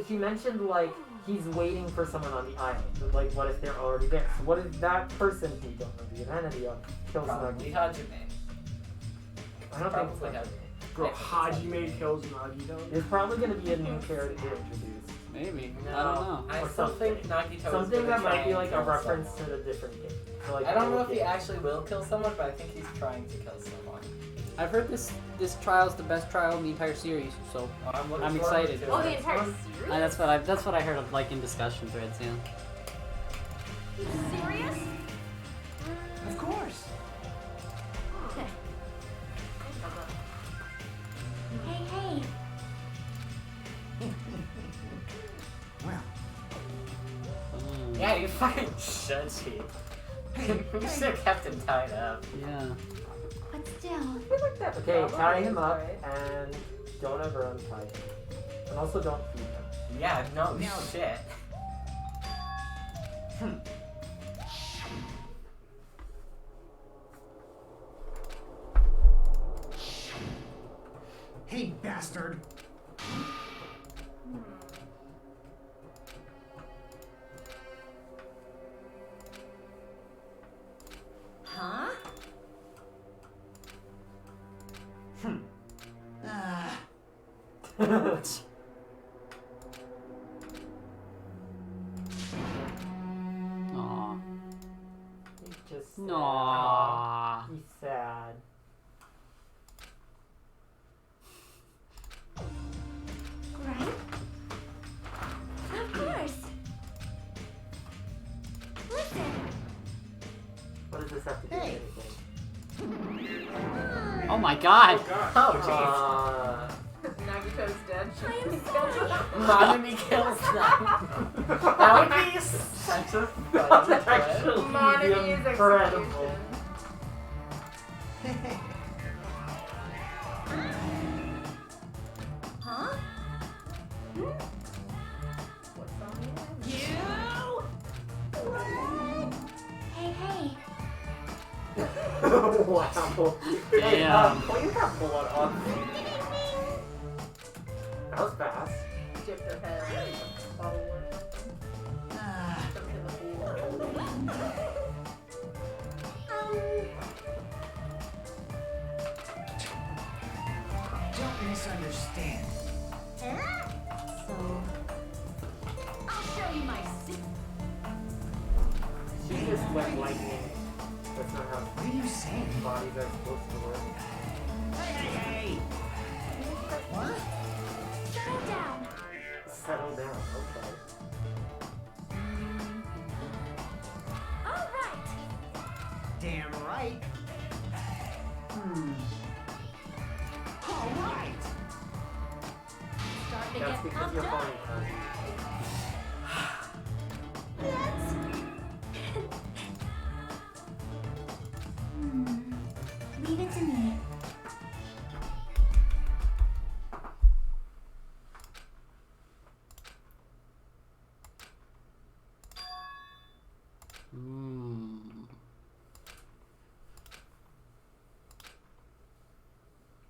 he mentioned like he's waiting for someone on the island. But, like, what if they're already there? So what if that person who you don't know the identity of kills probably Nagito? Hajime. I don't think it's Probably Hajime. Hajime. Bro, Hajime kills Nagito. There's probably gonna be a new character introduced. Maybe. No, I don't know. I Or still something. think Nagito is Something gonna that try might be and like a kill reference someone. to the different game. So, like, I don't know little if he kid. actually will kill someone, but I think he's trying to kill someone. I've heard this trial's the best trial in the entire series, so I'm I'm excited. Oh, the entire series? That's what I heard of, like in discussion threads. Yeah. You serious? Of course. you fucking should cheat. You should have kept him tied up. Yeah. But still. Okay, tie him up and don't ever untie him. And also don't feed him. Yeah, no shit. Hey, bastard! Huh? Aw. He's just sad. Aw. He's sad. Right? Of course. Listen. What does this have to do with anything? Oh my god. Oh, jeez. Nagito's dead. Monami kills them. That would be such a fun Actually, Monami's incredible. Huh? What's on the end? You? Hey, hey. Wow. Damn. Clean that blood off. That was fast. Dipped her head in a bottle or something. Jumped in the Don't misunderstand. So, I'll show you my secret. She just went lightning. That's not how What are you saying? bodies are supposed to work. Hey! What? Settle down. Settle down, okay. All right. Damn right. All right. Starting to That's get because pumped you're up. falling Let's. Leave it to me.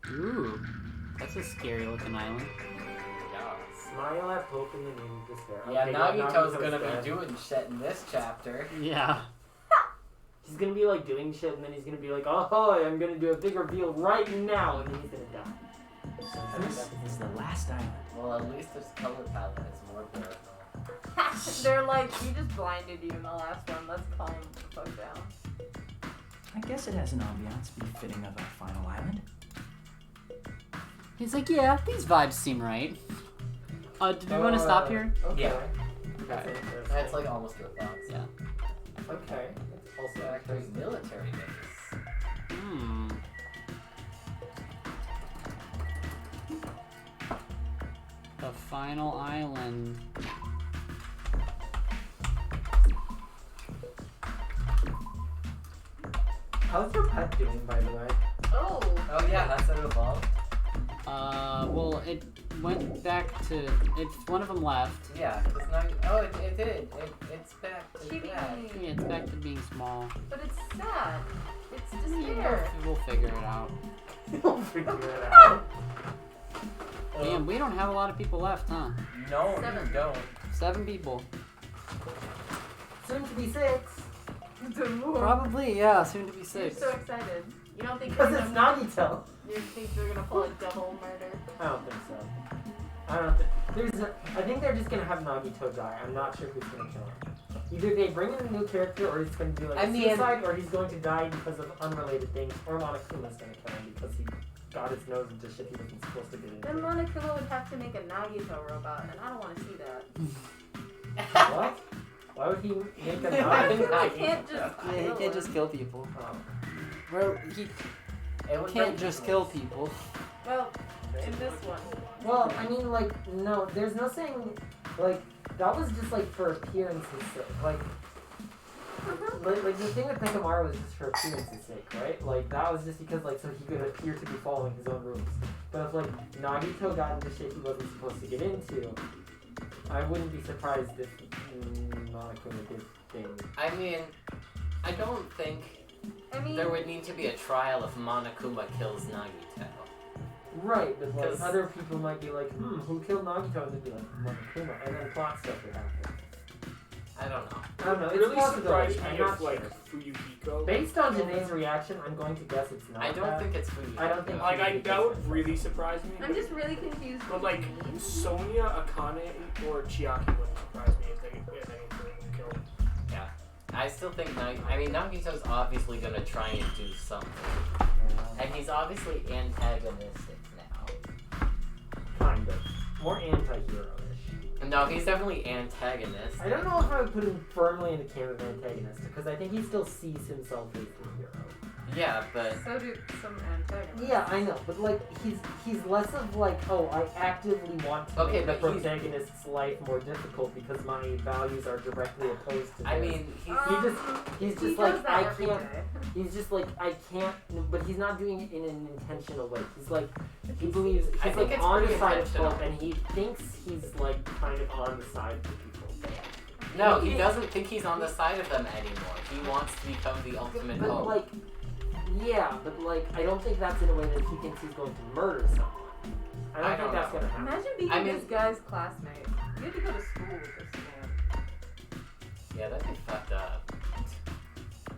Ooh. That's a scary looking island. Smile at hope in the name of despair. Yeah, Okay, Nagito's gonna dead. be doing shit in this chapter. Yeah. He's gonna be like doing shit and then he's gonna be like, oh, I'm gonna do a big reveal right now, and then he's gonna die. This is the last island. Well, at least this color palette is more beautiful. They're like, he just blinded you in the last one. Let's calm the fuck down. I guess it has an ambiance befitting of a final island. He's like, yeah, these vibes seem right. Do we want to stop here? Okay. Yeah. That's Okay. interesting. That's like almost your thoughts. Yeah. Okay. Also, Factory's military base. Hmm. The final island. how's your pet doing, by the way? Oh. Oh yeah, that's how it evolved. Well, it went back to. It's one of them left. Yeah, it's not. Oh, it did. It's back. It's Chibi. back. Yeah, it's back to being small. But it's sad. It's despair. We'll figure it out. We'll figure it out. Damn, we don't have a lot of people left, huh? No, Seven. you don't. 7 people. Soon to be 6. Probably, yeah, soon to be You're 6. so excited. You don't think Because they're it's gonna, Nagito. you think they're gonna pull a double murder? I don't think so. I don't think I think they're just gonna have Nagito die. I'm not sure who's gonna kill him. Either they bring in a new character, or he's gonna do like a suicide, or he's going to die because of unrelated things, or Monokuma's gonna kill him because he got his nose into shit he wasn't supposed to get Then into. Monokuma would have to make a Nagito robot, and I don't want to see that. What? Why would he make a Monokuma can't just Yeah, he kill can't him. just kill people. Oh. Well, he It would can't make just sense. kill people. Well, in this one. Well, I mean, like, no, there's no saying, like, that was just like for appearance's sake. Like the thing with Nekomaru was just for appearance's sake, right? Like that was just because like so he could appear to be following his own rules. But if like Nagito got into shit he wasn't supposed to get into, I wouldn't be surprised if Monokuma did things. I mean, I don't think there would need to be a trial if Monokuma kills Nagito. Right, but like other people might be like, who killed Nagito? And they'd be like, Monokuma, and then plot stuff would happen. I don't know. I don't know. It It's really possibility. surprised me I'm if not like sure. Fuyuhiko. Based on Janae's reaction, I'm going to guess it's not. I don't think it's Fuyuhiko. I don't think. Like that would really surprise me. I'm just really confused. But like Sonia, Akane, or Chiaki wouldn't surprise me if anything killed. Yeah. I still think Nagito's obviously gonna try and do something. And he's obviously antagonistic now. Kind of. More anti-hero-ish. No, he's definitely antagonist. I don't know if I would put him firmly in the camp of antagonist, because I think he still sees himself as the hero. Yeah, but So do some antagonists. Yeah, I know, but like he's less of like, oh, I actively want to make the protagonist's life more difficult because my values are directly opposed to theirs. I mean, he's just like I can't. He's just like I can't, but he's not doing it in an intentional way. He's like he believes I he's think like it's on the pretty side of intentional. hope, and he thinks he's like kind of on the side of the people. no, he doesn't think he's on the side of them anymore. He wants to become the ultimate But hope. like, yeah, but like I don't think that's in a way that he thinks he's going to murder someone. I don't think that's gonna happen. Imagine being this guy's classmate. You had to go to school with this man. Yeah, that'd be fucked up.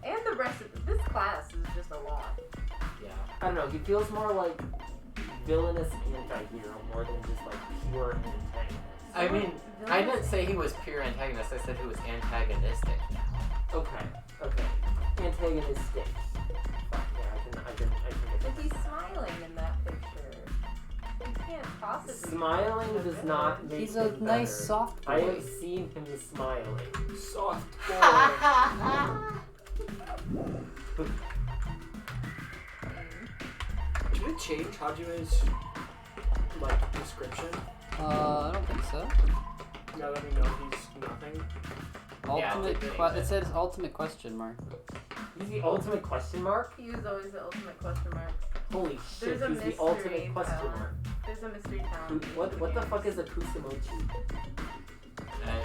And the rest of this class is just a lot. Yeah. I don't know. He feels more like villainous anti-hero more than just like pure antagonist. I mean, I didn't say he was pure antagonist. I said he was antagonistic. Okay. Antagonistic. Fuck, yeah, I can But he's smiling in that picture. He can't possibly. Smiling does not make He's him a better. nice soft I boy. have seen him smiling. Soft boy. Should we change Hajime's like description? I don't think so. Now that we know he's nothing. It says ultimate question mark. He's the ultimate question mark? He was always the ultimate question mark. Holy shit, There's a he's the mystery ultimate question talent. mark. There's a mystery talent. What the fuck is a kusamochi?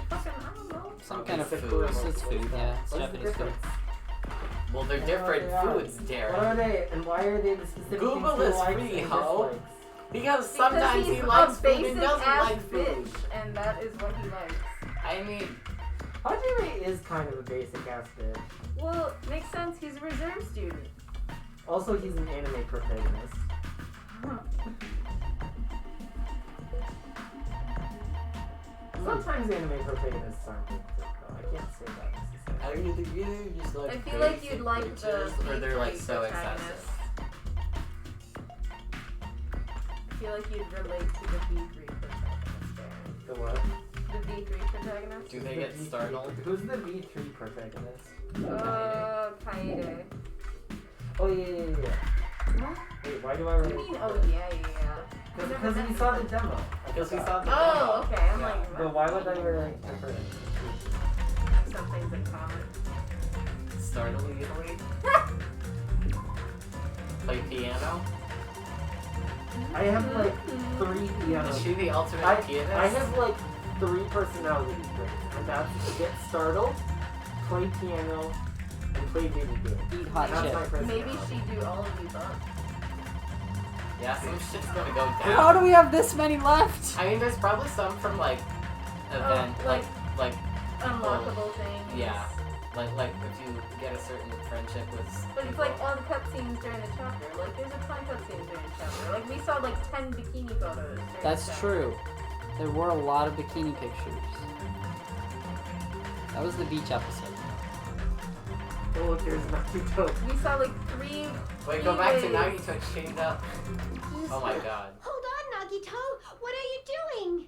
Fucking, I don't know. Some kind of It's a food. food. It's food, yeah. It's What's the Japanese food. difference? Well, they're different foods, Derek. What are they, and why are they the specific Google things he is likes free, and ho. dislikes? Because sometimes he's he likes a food and basic doesn't ass like food. bitch, and that is what he likes. I mean, Hajime is kind of a basic ass bitch. Well, makes sense. He's a reserve student. Also, he's an anime protagonist. Sometimes anime protagonists aren't good, though. I can't say that necessarily. are you really just like I feel like you'd basic like the bitches, or they're like B3 so protagonist. excessive? I feel like you'd relate to the V3 protagonist there. The what? The V3 protagonist? Do they get startled? Who's the V3 protagonist? Kaede. Oh, yeah. Wait, why do I What do relate? you mean, oh yeah. Because we saw the demo. Because we saw the Oh, demo. okay. I'm Yeah. like, But why would I relate to her? some things in common. Startle easily. Play piano. I have like 3 piano. Is she the ultimate I pianist? have like 3 personality traits, and that's get startled, play piano, and play video games. Eat hot That's shit. my personality. Maybe she do all of the above. Yeah, some shit's gonna go down. How do we have this many left? I mean, there's probably some from like event, like Unlockable things. yeah, like if you get a certain friendship with. But it's like all the cutscenes during the chapter. Like there's a ton of cutscenes during the chapter. Like we saw like 10 bikini photos. During That's the chapter. true. There were a lot of bikini pictures. That was the beach episode. Oh, look, there's Nagito. We saw like 3. Wait, go back to freeways. Nagito chained up. Oh my god. Hold on, Nagito. What are you doing?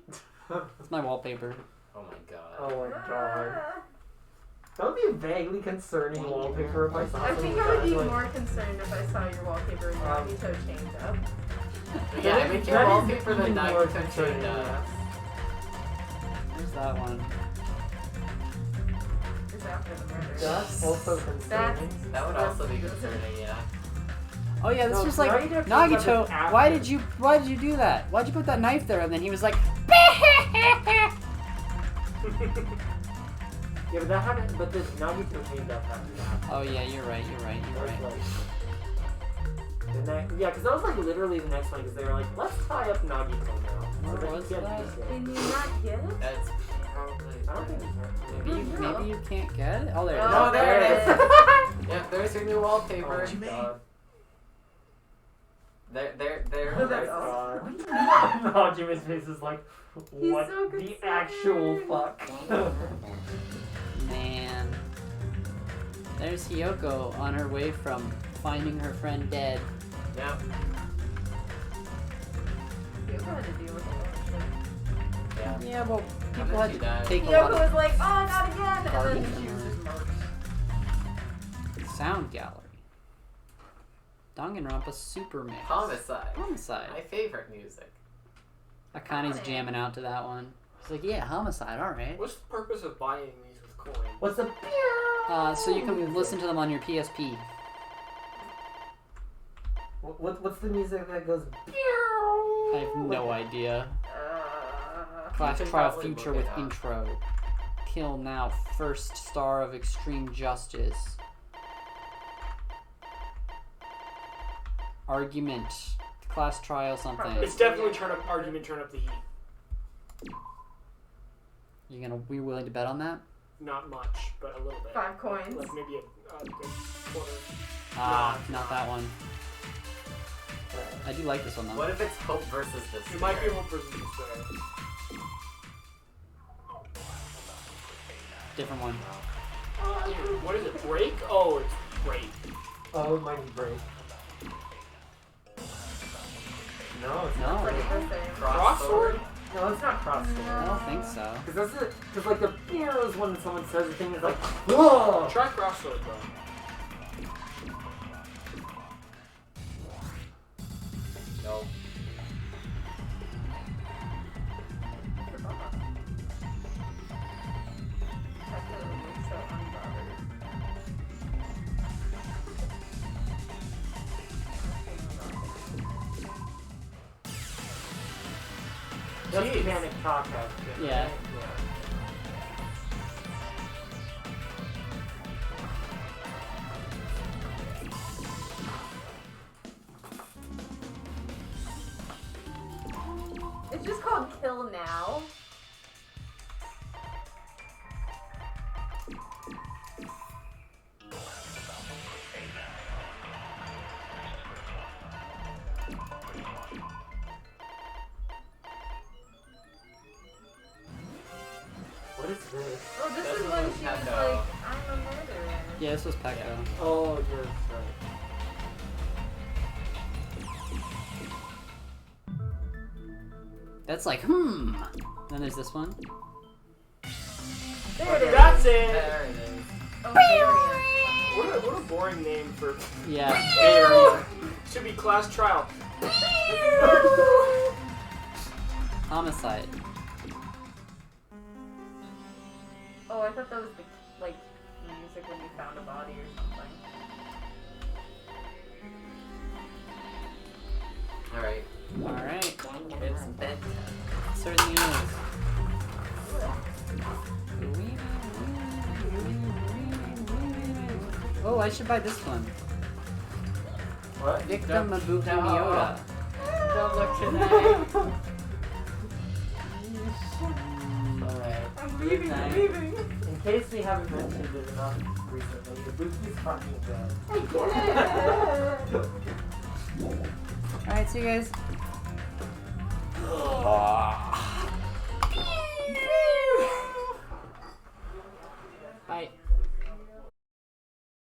That's my wallpaper. Oh my god. Oh my god. That would be a vaguely concerning wallpaper if I saw I something think I would be like, more concerned if I saw your wallpaper with Nagito chained up. Yeah, I make your that is wallpaper the even more Nagito concerning, chained up. yes. There's There's that one. It's after the murder. That's also concerning. That would also be concerning, yeah. Oh yeah, this No, was like Nagito comes up Nagito. with after. Why did you do that? Why'd you put that knife there? And then he was like, Yeah, but that happened. But this Nagito came up after that. oh yeah, you're right. Yeah, because that was like literally the next one. Because they were like, let's tie up Nagito now. Where So was he can't that? be scared. Can you not get it? That's probably. I don't think he can. Maybe you can't get it. Oh, there it is. No, there it is. Yep, there's your new wallpaper. Oh, God. There. That's awesome. Hajime's face is like, what so the concerned. actual fuck? Man. There's Hiyoko on her way from finding her friend dead. Yep. You had to deal with a lot of shit. Yeah. Yeah, well, And people then had she to died. take a lot Yoko of was like, oh, not again! And garbage then from she was her. just murked. sound gallery. Danganronpa Super Mix. Homicide. Homicide. My favorite music. Akane's jamming out to that one. He's like, yeah, Homicide, alright. What's the purpose of buying these with coins? What's the So you can listen to them on your PSP. What's the music that goes? I have no idea. Class You can Trial probably Future look with it up. intro. Kill Now, first star of Extreme Justice. Argument. Class Trial something. It's definitely turn up the heat. We willing to bet on that? Not much, but a little bit. 5 coins. Like maybe a good quarter. Not that one. I do like this one though. What if it's Hope versus Despair? It might be Hope versus Despair. Different one. What is it? Break? Oh, it's Break. Oh, it might be Break. No, it's not. Pretty Break. the same. Crossword? No, it's not crossword. I don't think so. Because like the is when someone says a thing, it's like, whoa! Try crossword though. No. So unbothered. That's Jeez. Panic Talk out. Yeah. It's just called Kill Now. What is this? Oh, this This is is when when she was Pecco. like, I'm a murderer. Yeah, this was Pecco. Oh, you're right. That's like, Then there's this one. There it is. That's it! There it is. Oh, variant. What a boring name for Yeah. area. Should be Class Trial. Homicide. Oh, I thought that was the, like, music when you found a body or something. Alright. Alright. It's bedtime. Certainly is. Oh, I should buy this one. What? Victim Mabuki Miota. Don't look today. Alright. I'm leaving, Good night. I'm leaving. In case we haven't mentioned it enough recently, the Buki's fucking dead. Alright, see you guys. Bye.